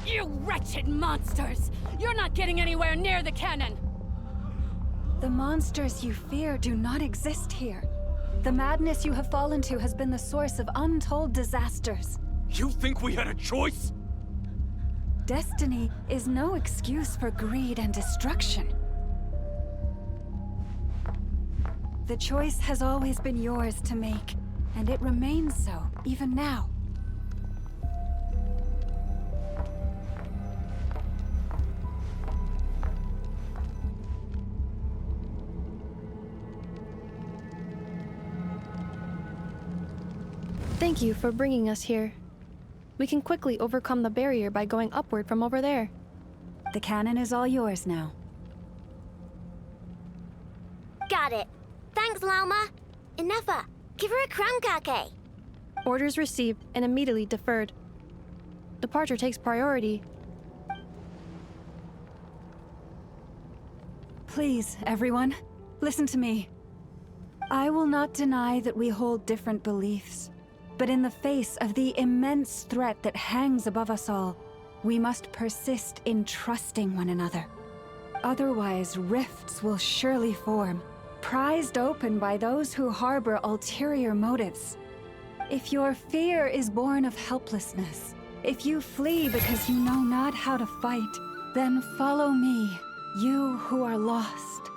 You wretched monsters! You're not getting anywhere near the cannon! The monsters you fear do not exist here. The madness you have fallen to has been the source of untold disasters. You think we had a choice? Destiny is no excuse for greed and destruction. The choice has always been yours to make, and it remains so, even now. Thank you for bringing us here. We can quickly overcome the barrier by going upward from over there. The cannon is all yours now. Got it. Thanks, Lauma. Enougha, give her a crumb-cake. Orders received and immediately deferred. Departure takes priority. Please, everyone, listen to me. I will not deny that we hold different beliefs. But in the face of the immense threat that hangs above us all, we must persist in trusting one another. Otherwise, rifts will surely form, prized open by those who harbor ulterior motives. If your fear is born of helplessness, if you flee because you know not how to fight, then follow me, you who are lost.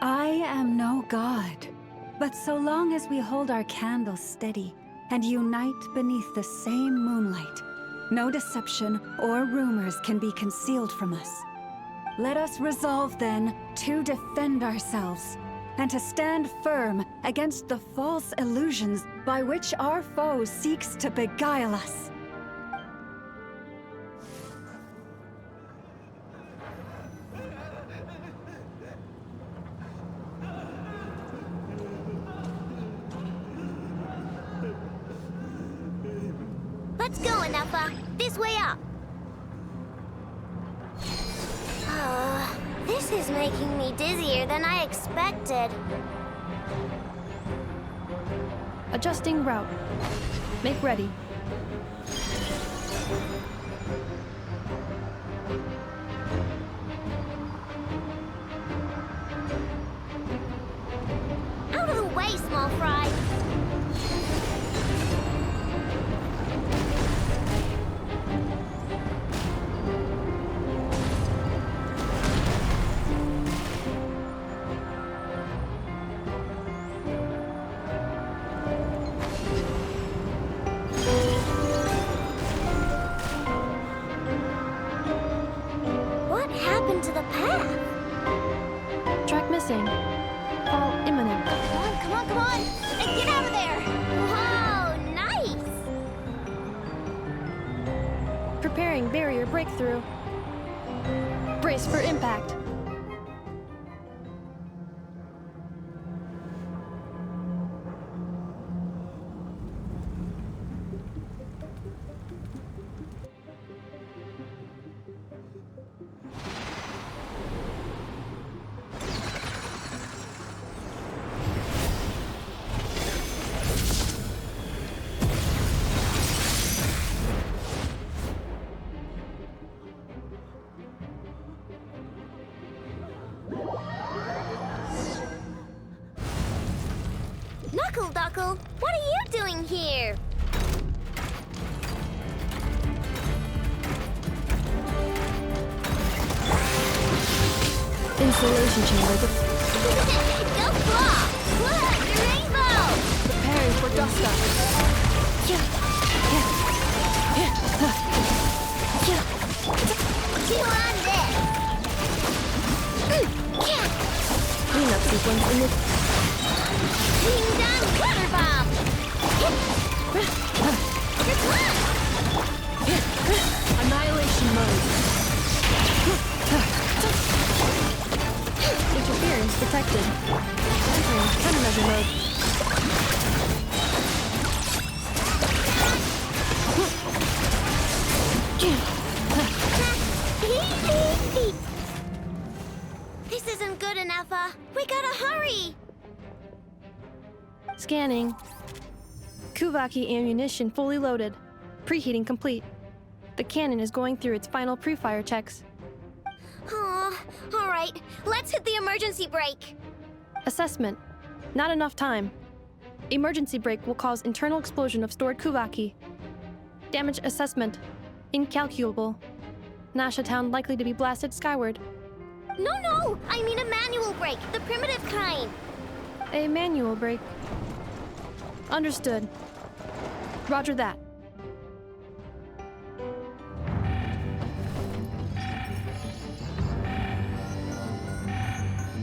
I am no god. But so long as we hold our candles steady and unite beneath the same moonlight, no deception or rumors can be concealed from us. Let us resolve then to defend ourselves and to stand firm against the false illusions by which our foe seeks to beguile us. Let's go, Enougha. This way up. This is making me dizzier than I expected. Adjusting route. Make ready. Out of the way, small fry. What happened to the path? Track missing. Fall imminent. Come on, come on! And get out of there! Whoa, nice! Preparing barrier breakthrough. Brace for impact. Knuckle-Duckle, what are you doing here? Insulation chamber. Go claw! Look, the rainbow! Preparing for dust up. Chew on this! Cleanup sequence in the... Ding dong water bomb! Annihilation mode. Interference detected. Entering countermeasure mode. This isn't good enough, we gotta hurry! Scanning. Kuvaki ammunition fully loaded. Preheating complete. The cannon is going through its final pre-fire checks. Aw, alright, let's hit the emergency brake. Assessment. Not enough time. Emergency brake will cause internal explosion of stored Kuvaki. Damage assessment. Incalculable. Nasha Town likely to be blasted skyward. No, I mean a manual brake, the primitive kind. A manual brake. Understood. Roger that.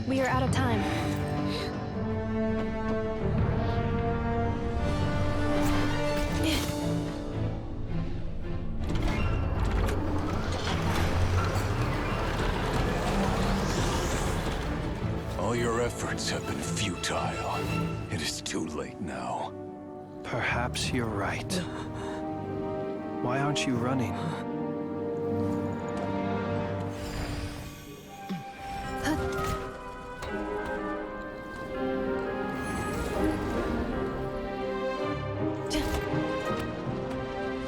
We are out of time. All your efforts have been futile. It is too late now. Perhaps you're right. Why aren't you running?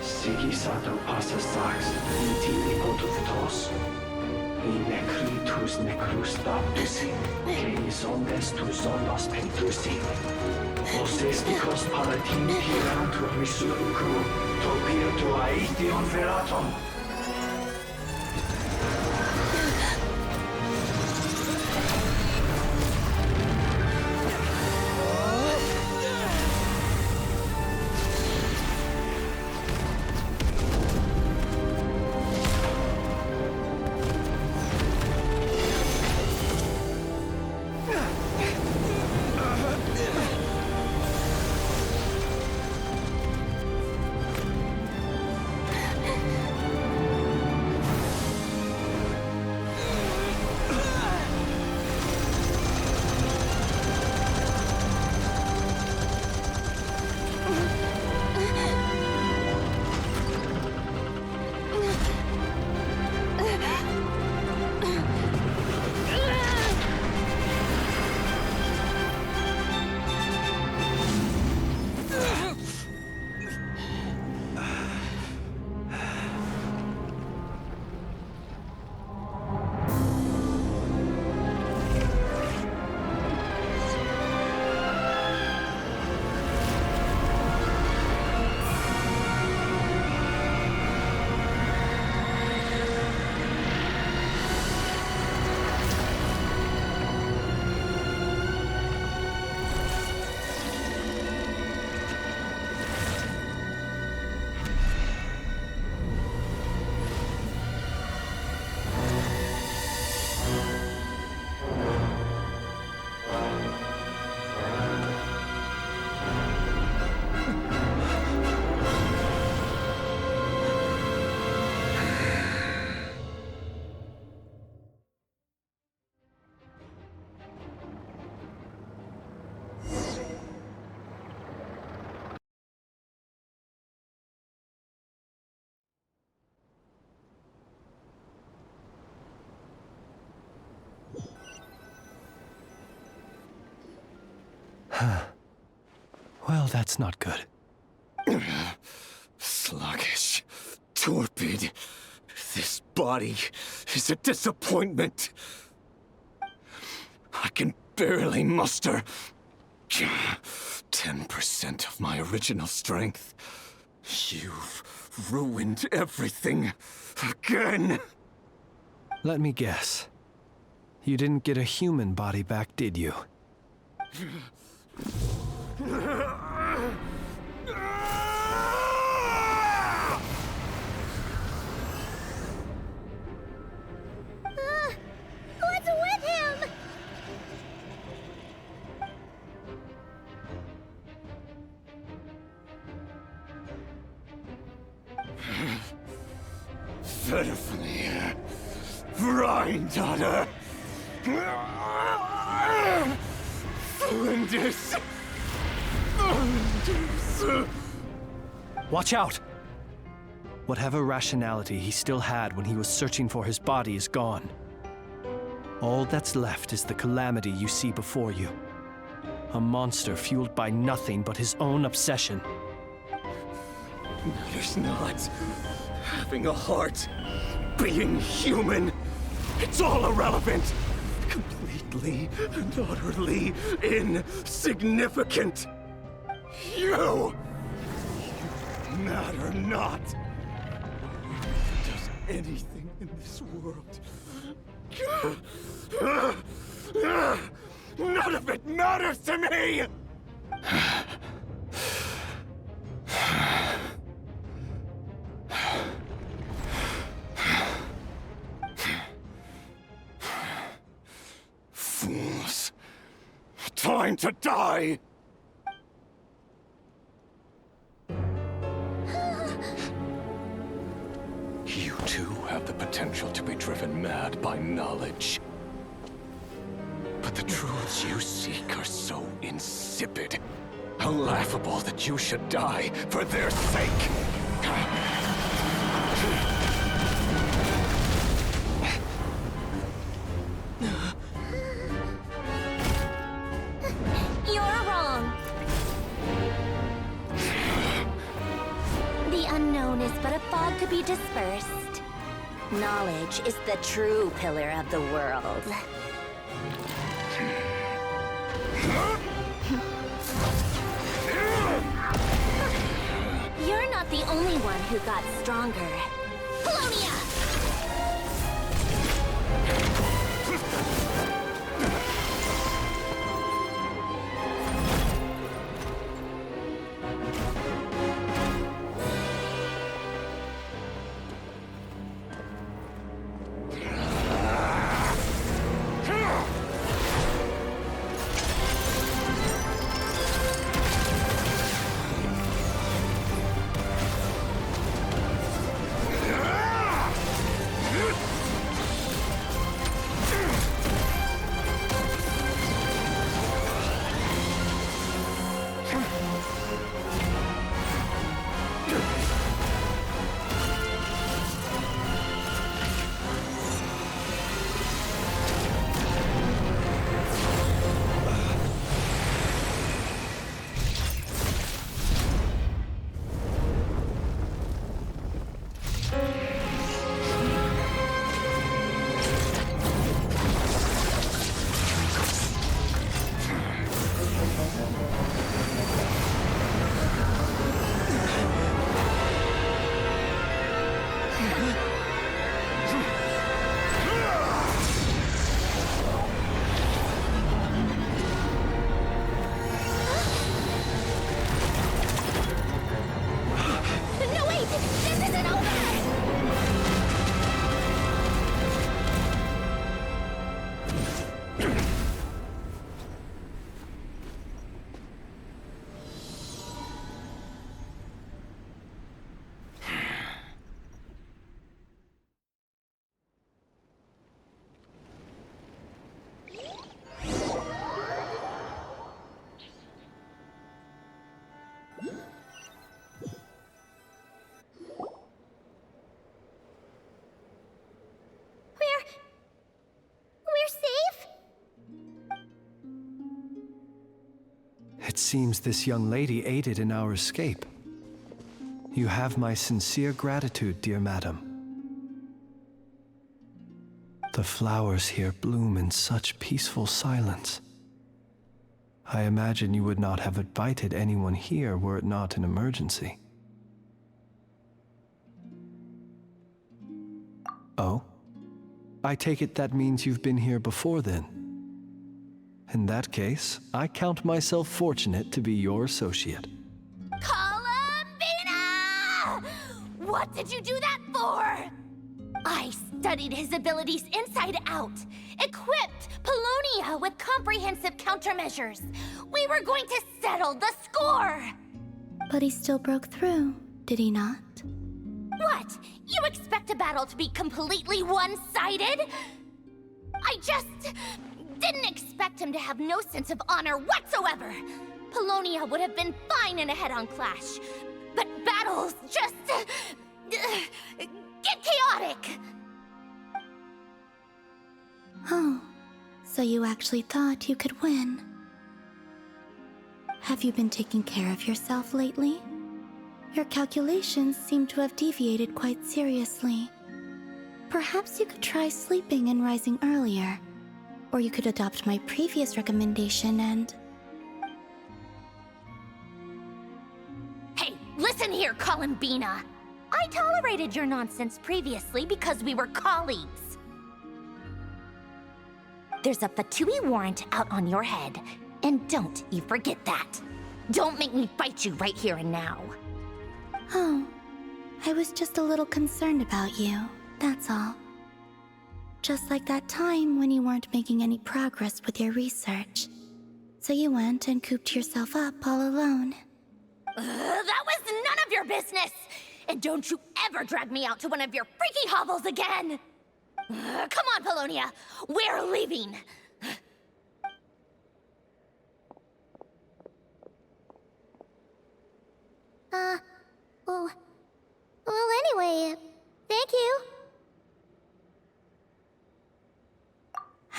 Sigisato passa sax, intili potus necritus necrus baptusi, que sondes tu solos pentusi. Osesticos palatin pirantur resurcu, topirtu aetion veratum. Well, that's not good. Sluggish. Torpid. This body is a disappointment. I can barely muster 10% of my original strength. You've ruined everything again. Let me guess. You didn't get a human body back, did you? What's with him? Verfnir, Rheindatter, Flinders. Watch out! Whatever rationality he still had when he was searching for his body is gone. All that's left is the calamity you see before you. A monster fueled by nothing but his own obsession. Matters not. Having a heart, being human, it's all irrelevant. Completely and utterly insignificant. You matter not. Does anything in this world. None of it matters to me! Fools. Time to die! You too have the potential to be driven mad by knowledge. But the truths you seek are so insipid, how laughable that you should die for their sake. You're wrong. The unknown is but a fog to be dispersed. Knowledge is the true pillar of the world. You're not the only one who got stronger. Polonia! We're safe? It seems this young lady aided in our escape. You have my sincere gratitude, dear madam. The flowers here bloom in such peaceful silence. I imagine you would not have invited anyone here were it not an emergency. Oh? I take it that means you've been here before then. In that case, I count myself fortunate to be your associate. Columbina! What did you do that for? I studied his abilities inside out, equipped Polonia with comprehensive countermeasures. We were going to settle the score! But he still broke through, did he not? What? You expect a battle to be completely one-sided? I just didn't expect him to have no sense of honor whatsoever. Polonia would have been fine in a head-on clash, but battles just get chaotic. Oh, so you actually thought you could win. Have you been taking care of yourself lately? Your calculations seem to have deviated quite seriously. Perhaps you could try sleeping and rising earlier. Or you could adopt my previous recommendation and... Hey, listen here, Columbina! I tolerated your nonsense previously because we were colleagues. There's a Fatui warrant out on your head, and don't you forget that. Don't make me fight you right here and now. Oh, I was just a little concerned about you, that's all. Just like that time when you weren't making any progress with your research. So you went and cooped yourself up all alone. That was none of your business! And don't you ever drag me out to one of your freaky hovels again! Come on, Polonia! We're leaving! Well, anyway, thank you.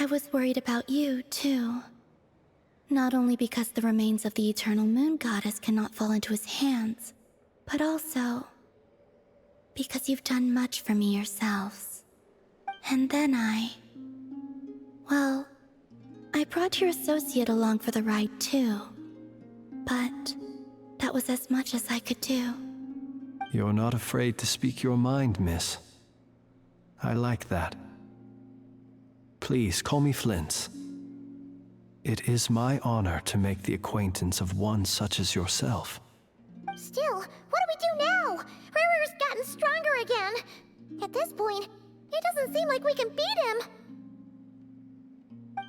I was worried about you, too. Not only because the remains of the Eternal Moon Goddess cannot fall into his hands, but also because you've done much for me yourselves. And then well, I brought your associate along for the ride, too. But that was as much as I could do. You're not afraid to speak your mind, miss. I like that. Please, call me Flint. It is my honor to make the acquaintance of one such as yourself. Still, what do we do now? Riri's gotten stronger again. At this point, it doesn't seem like we can beat him.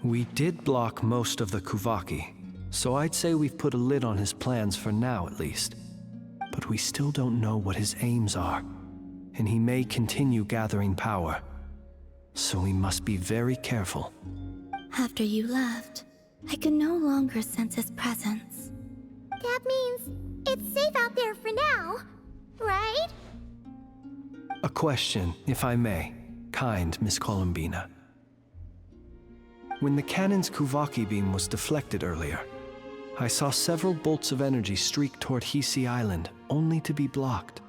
We did block most of the Kuvaki, so I'd say we've put a lid on his plans for now at least. But we still don't know what his aims are, and he may continue gathering power. So we must be very careful. After you left, I could no longer sense his presence. That means it's safe out there for now, right? A question, if I may, kind Miss Columbina. When the cannon's Kuvaki beam was deflected earlier, I saw several bolts of energy streak toward Hisi Island, only to be blocked.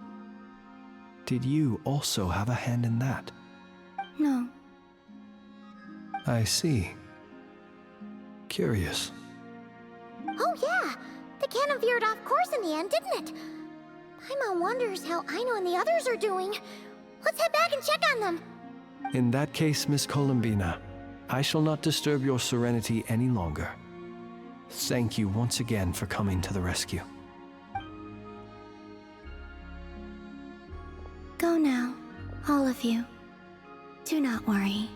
Did you also have a hand in that? No. I see. Curious. Oh yeah, the cannon veered off course in the end, didn't it? Paimon wonders how Aino and the others are doing. Let's head back and check on them. In that case, Miss Columbina, I shall not disturb your serenity any longer. Thank you once again for coming to the rescue. Go now, all of you. Do not worry.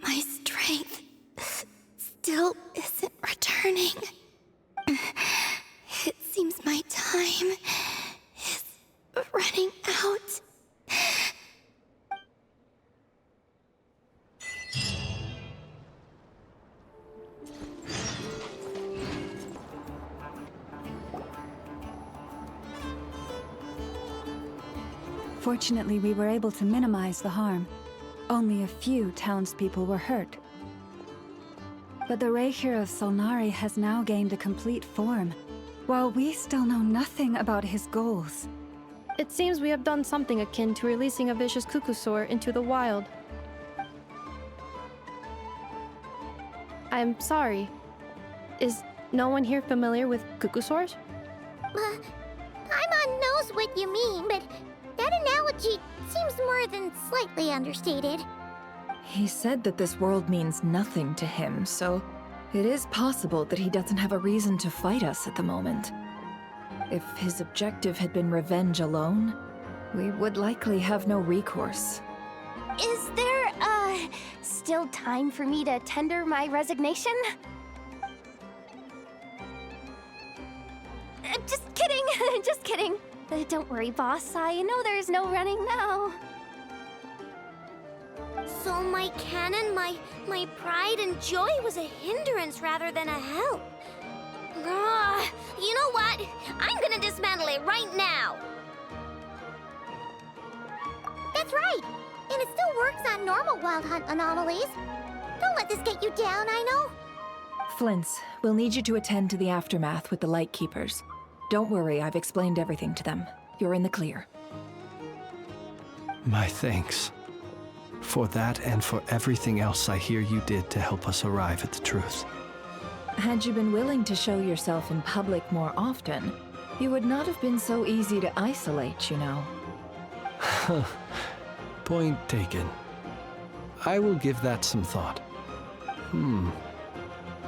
My strength still isn't returning. It seems my time is running out. Fortunately, we were able to minimize the harm. Only a few townspeople were hurt. But the Reikir of Solnari has now gained a complete form, while we still know nothing about his goals. It seems we have done something akin to releasing a vicious cuckoosaur into the wild. I'm sorry. Is no one here familiar with cuckoosaurs? Paimon knows what you mean, but that analogy seems more than slightly understated. He said that this world means nothing to him, so it is possible that he doesn't have a reason to fight us at the moment. If his objective had been revenge alone, we would likely have no recourse. Is there, still time for me to tender my resignation? Just kidding, just kidding. Don't worry, boss. I know there's no running now. So my cannon, my pride and joy was a hindrance rather than a help. Ugh, you know what? I'm gonna dismantle it right now. That's right. And it still works on normal Wild Hunt anomalies. Don't let this get you down, I know. Flint's, we'll need you to attend to the aftermath with the Lightkeepers. Don't worry, I've explained everything to them. You're in the clear. My thanks. For that and for everything else I hear you did to help us arrive at the truth. Had you been willing to show yourself in public more often, you would not have been so easy to isolate, you know. Point taken. I will give that some thought.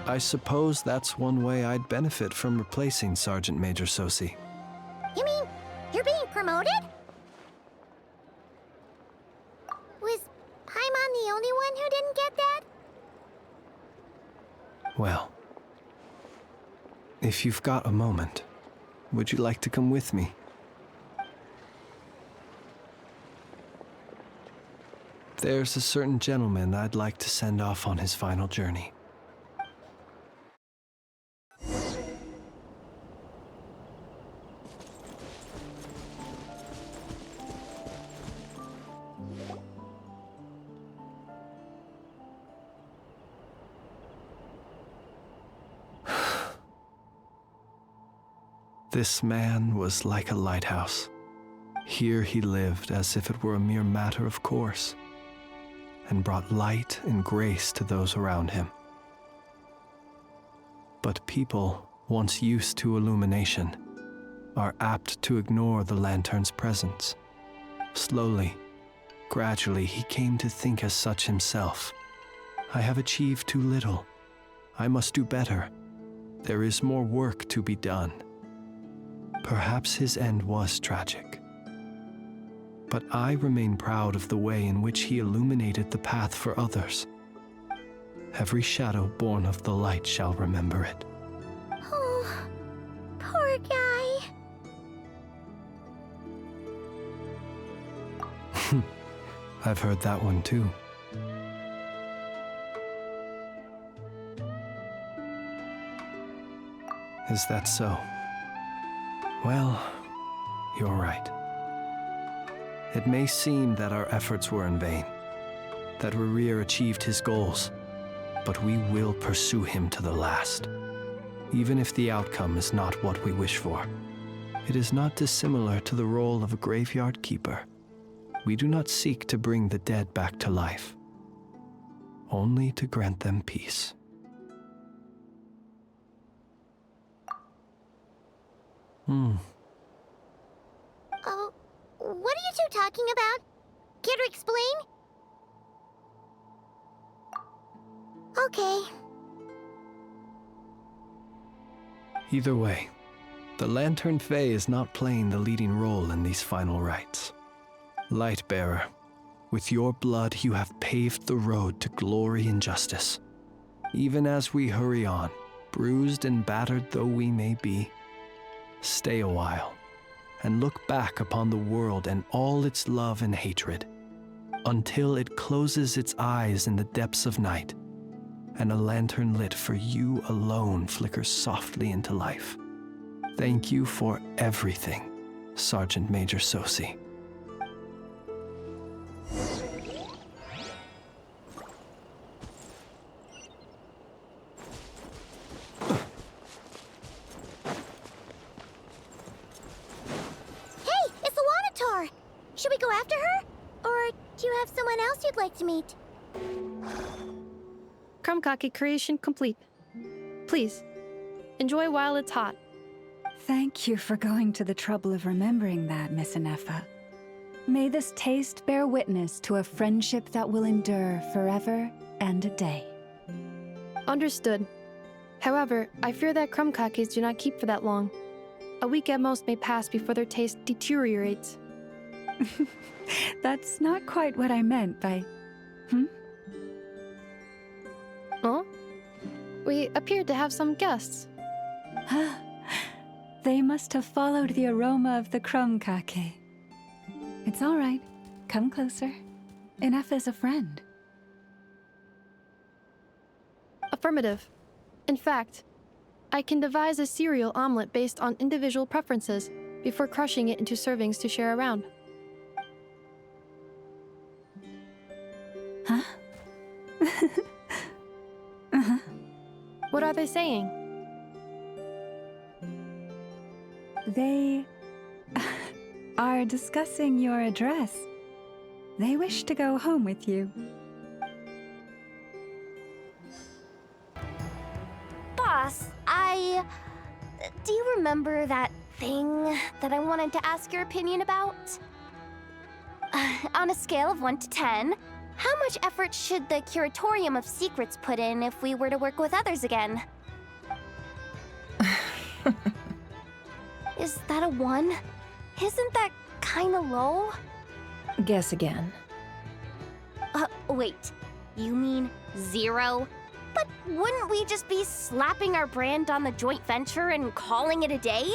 I suppose that's one way I'd benefit from replacing Sergeant Major Sosi. You mean you're being promoted? Was Paimon the only one who didn't get that? Well, if you've got a moment, would you like to come with me? There's a certain gentleman I'd like to send off on his final journey. This man was like a lighthouse. Here he lived as if it were a mere matter of course, and brought light and grace to those around him. But people, once used to illumination, are apt to ignore the lantern's presence. Slowly, gradually, he came to think as such himself. I have achieved too little. I must do better. There is more work to be done. Perhaps his end was tragic. But I remain proud of the way in which he illuminated the path for others. Every shadow born of the light shall remember it. Oh, poor guy. I've heard that one too. Is that so? Well, you're right. It may seem that our efforts were in vain, that Rerir achieved his goals, but we will pursue him to the last, even if the outcome is not what we wish for. It is not dissimilar to the role of a graveyard keeper. We do not seek to bring the dead back to life, only to grant them peace. Oh, what are you two talking about? Care to explain? Okay. Either way, the Lantern Fae is not playing the leading role in these final rites. Lightbearer, with your blood you have paved the road to glory and justice. Even as we hurry on, bruised and battered though we may be, stay a while and look back upon the world and all its love and hatred, until it closes its eyes in the depths of night, and a lantern lit for you alone flickers softly into life. Thank you for everything, Sergeant Major Sosi. Hey, it's the you'd like to meet? Krumkake creation complete. Please, enjoy while it's hot. Thank you for going to the trouble of remembering that, Miss Inefa. May this taste bear witness to a friendship that will endure forever and a day. Understood. However, I fear that krumkakes do not keep for that long. A week at most may pass before their taste deteriorates. That's not quite what I meant by... Oh? We appeared to have some guests. They must have followed the aroma of the krumkake. It's all right. Come closer. Inefa's a friend. Affirmative. In fact, I can devise a cereal omelet based on individual preferences before crushing it into servings to share around. Huh? What are they saying? They are discussing your address. They wish to go home with you. Boss, do you remember that thing that I wanted to ask your opinion about? On a scale of 1 to 10, how much effort should the Curatorium of Secrets put in if we were to work with others again? Is that a 1? Isn't that kinda low? Guess again. Wait. You mean 0? But wouldn't we just be slapping our brand on the joint venture and calling it a day?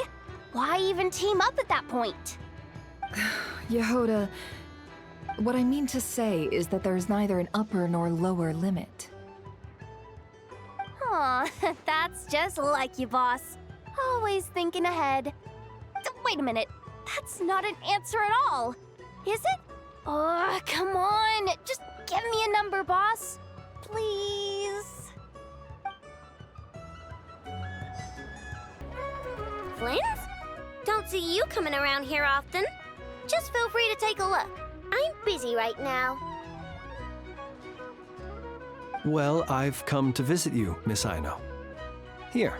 Why even team up at that point? Yehoda, what I mean to say is that there's neither an upper nor lower limit. Aw, that's just like you, boss. Always thinking ahead. Wait a minute. That's not an answer at all. Is it? Oh, come on. Just give me a number, boss. Please. Flint? Don't see you coming around here often. Just feel free to take a look. I'm busy right now. Well, I've come to visit you, Miss Aino. Here,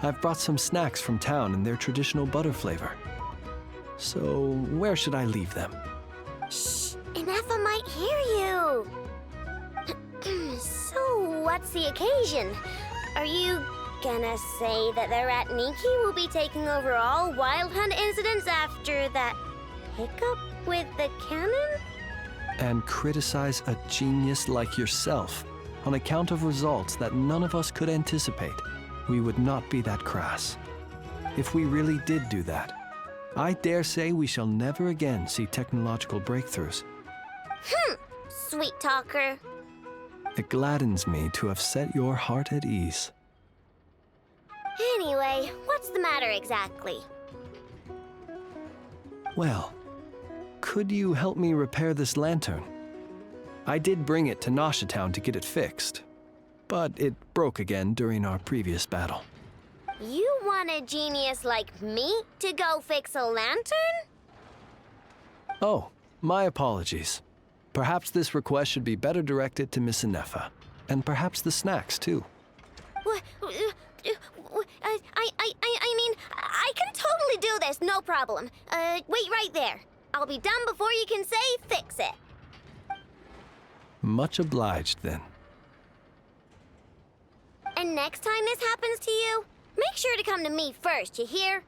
I've brought some snacks from town in their traditional butter flavor. So, where should I leave them? Shh, Inefa might hear you. So, what's the occasion? Are you gonna say that the Rat Niki will be taking over all Wild Hunt incidents after that hiccup with the cannon? And criticize a genius like yourself on account of results that none of us could anticipate. We would not be that crass. If we really did do that, I dare say we shall never again see technological breakthroughs. Sweet talker. It gladdens me to have set your heart at ease. Anyway, what's the matter exactly? Well, could you help me repair this lantern? I did bring it to Nasha Town to get it fixed, but it broke again during our previous battle. You want a genius like me to go fix a lantern? Oh, my apologies. Perhaps this request should be better directed to Miss Inefa, and perhaps the snacks too. What? I mean, I can totally do this, no problem. Wait right there. I'll be done before you can say fix it. Much obliged, then. And next time this happens to you, make sure to come to me first, you hear?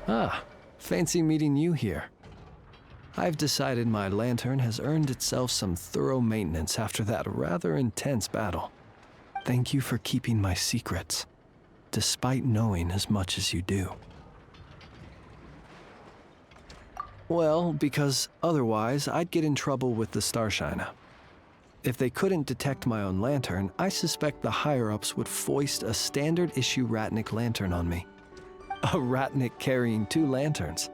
Ah, fancy meeting you here. I've decided my lantern has earned itself some thorough maintenance after that rather intense battle. Thank you for keeping my secrets, despite knowing as much as you do. Well, because otherwise I'd get in trouble with the Starshiner. If they couldn't detect my own lantern, I suspect the higher-ups would foist a standard-issue Ratnik lantern on me. A Ratnik carrying 2 lanterns.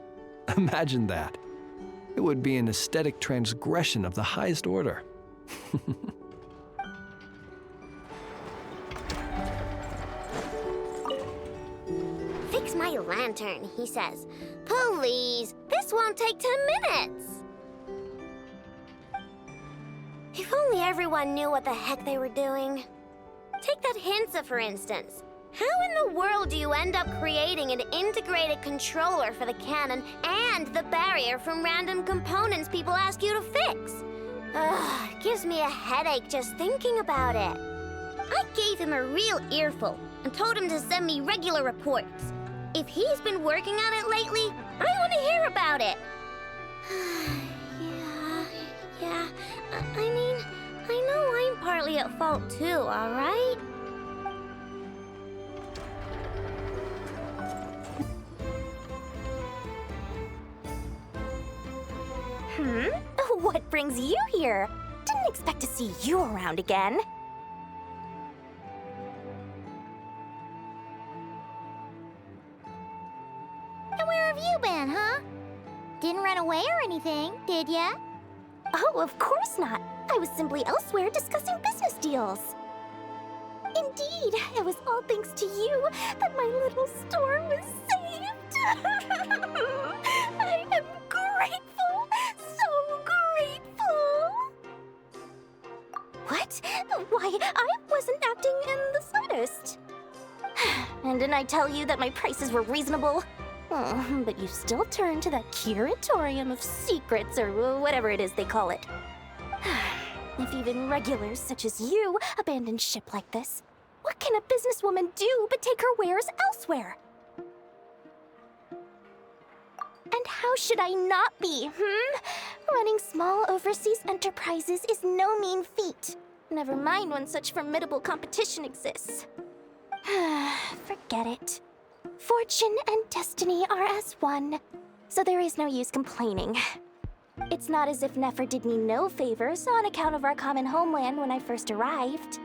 Imagine that. It would be an aesthetic transgression of the highest order. my lantern, he says. Please, this won't take 10 minutes. If only everyone knew what the heck they were doing. Take that Hinsa, for instance. How in the world do you end up creating an integrated controller for the cannon and the barrier from random components people ask you to fix? Ugh, it gives me a headache just thinking about it. I gave him a real earful and told him to send me regular reports. If he's been working on it lately, I want to hear about it. Yeah. I mean, I know I'm partly at fault too, alright? What brings you here? Didn't expect to see you around again. And where have you been, huh? Didn't run away or anything, did ya? Oh, of course not. I was simply elsewhere discussing business deals. Indeed, it was all thanks to you that my little store was saved. I am grateful, so grateful. What? Why, I wasn't acting in the slightest. And didn't I tell you that my prices were reasonable? Oh, but you still turn to that curatorium of secrets, or whatever it is they call it. If even regulars such as you abandon ship like this, what can a businesswoman do but take her wares elsewhere? And how should I not be, Running small overseas enterprises is no mean feat. Never mind when such formidable competition exists. Forget it. Fortune and destiny are as one, so there is no use complaining. It's not as if Nefer did me no favors on account of our common homeland when I first arrived.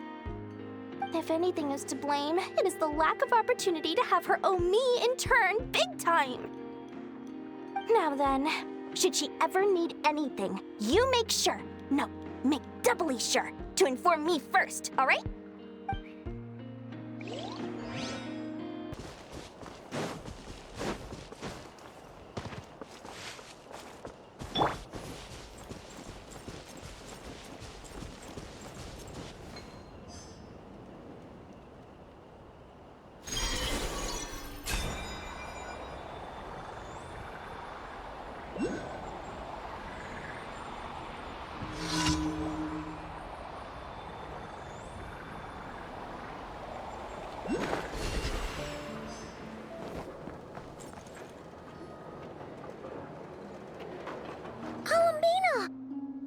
If anything is to blame, it is the lack of opportunity to have her owe me in turn big time. Now then, should she ever need anything, you make sure, no, make doubly sure, to inform me first, alright?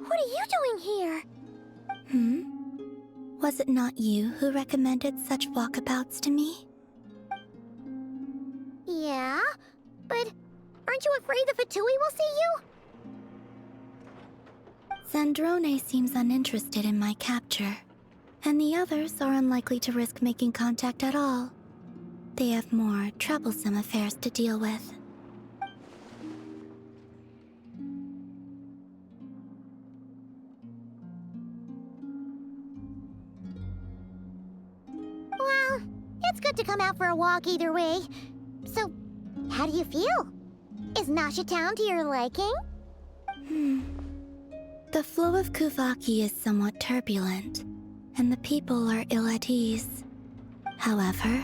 What are you doing here? Was it not you who recommended such walkabouts to me? Yeah, but aren't you afraid the Fatui will see you? Zandrone seems uninterested in my capture, and the others are unlikely to risk making contact at all. They have more troublesome affairs to deal with. Well, it's good to come out for a walk either way. So, how do you feel? Is Nasha Town to your liking? The flow of Kuvaki is somewhat turbulent, and the people are ill at ease. However...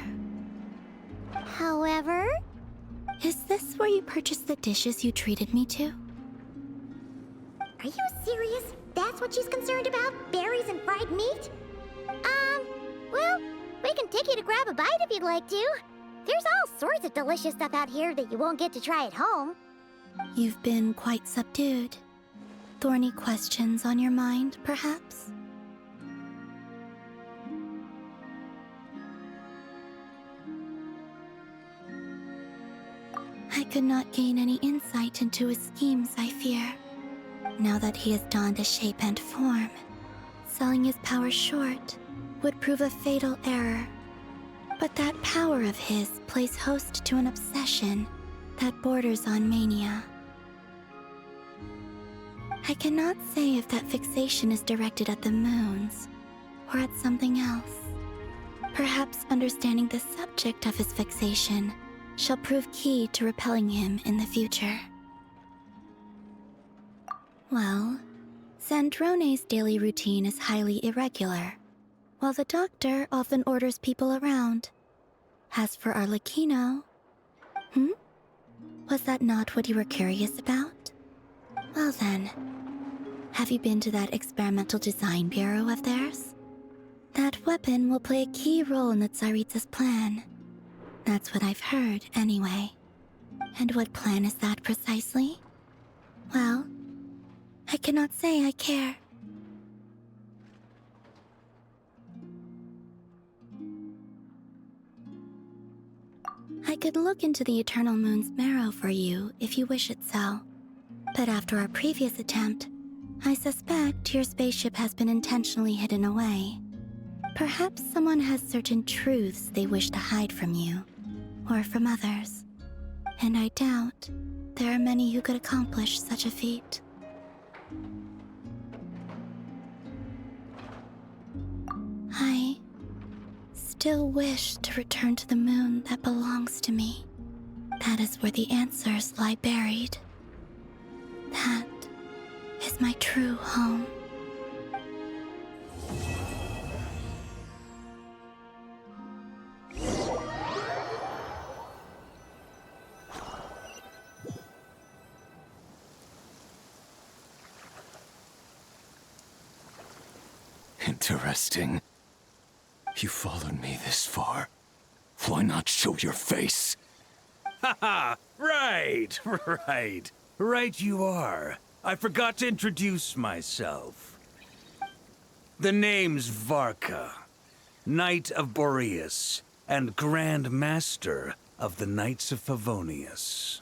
Is this where you purchased the dishes you treated me to? Are you serious? That's what she's concerned about? Berries and fried meat? Well, we can take you to grab a bite if you'd like to. There's all sorts of delicious stuff out here that you won't get to try at home. You've been quite subdued. Thorny questions on your mind, perhaps? I could not gain any insight into his schemes, I fear. Now that he has donned a shape and form, selling his power short would prove a fatal error. But that power of his plays host to an obsession that borders on mania. I cannot say if that fixation is directed at the moons or at something else. Perhaps understanding the subject of his fixation shall prove key to repelling him in the future. Well, Sandrone's daily routine is highly irregular, while the doctor often orders people around. As for Arlecchino... Was that not what you were curious about? Well then, have you been to that experimental design bureau of theirs? That weapon will play a key role in the Tsaritsa's plan. That's what I've heard, anyway. And what plan is that precisely? Well, I cannot say I care. I could look into the Eternal Moon's marrow for you if you wish it so. But after our previous attempt, I suspect your spaceship has been intentionally hidden away. Perhaps someone has certain truths they wish to hide from you, or from others. And I doubt there are many who could accomplish such a feat. I still wish to return to the moon that belongs to me. That is where the answers lie buried. That is my true home. Interesting. You followed me this far. Why not show your face? Haha! Right, right. Right you are. I forgot to introduce myself. The name's Varka, Knight of Boreas, and Grand Master of the Knights of Favonius.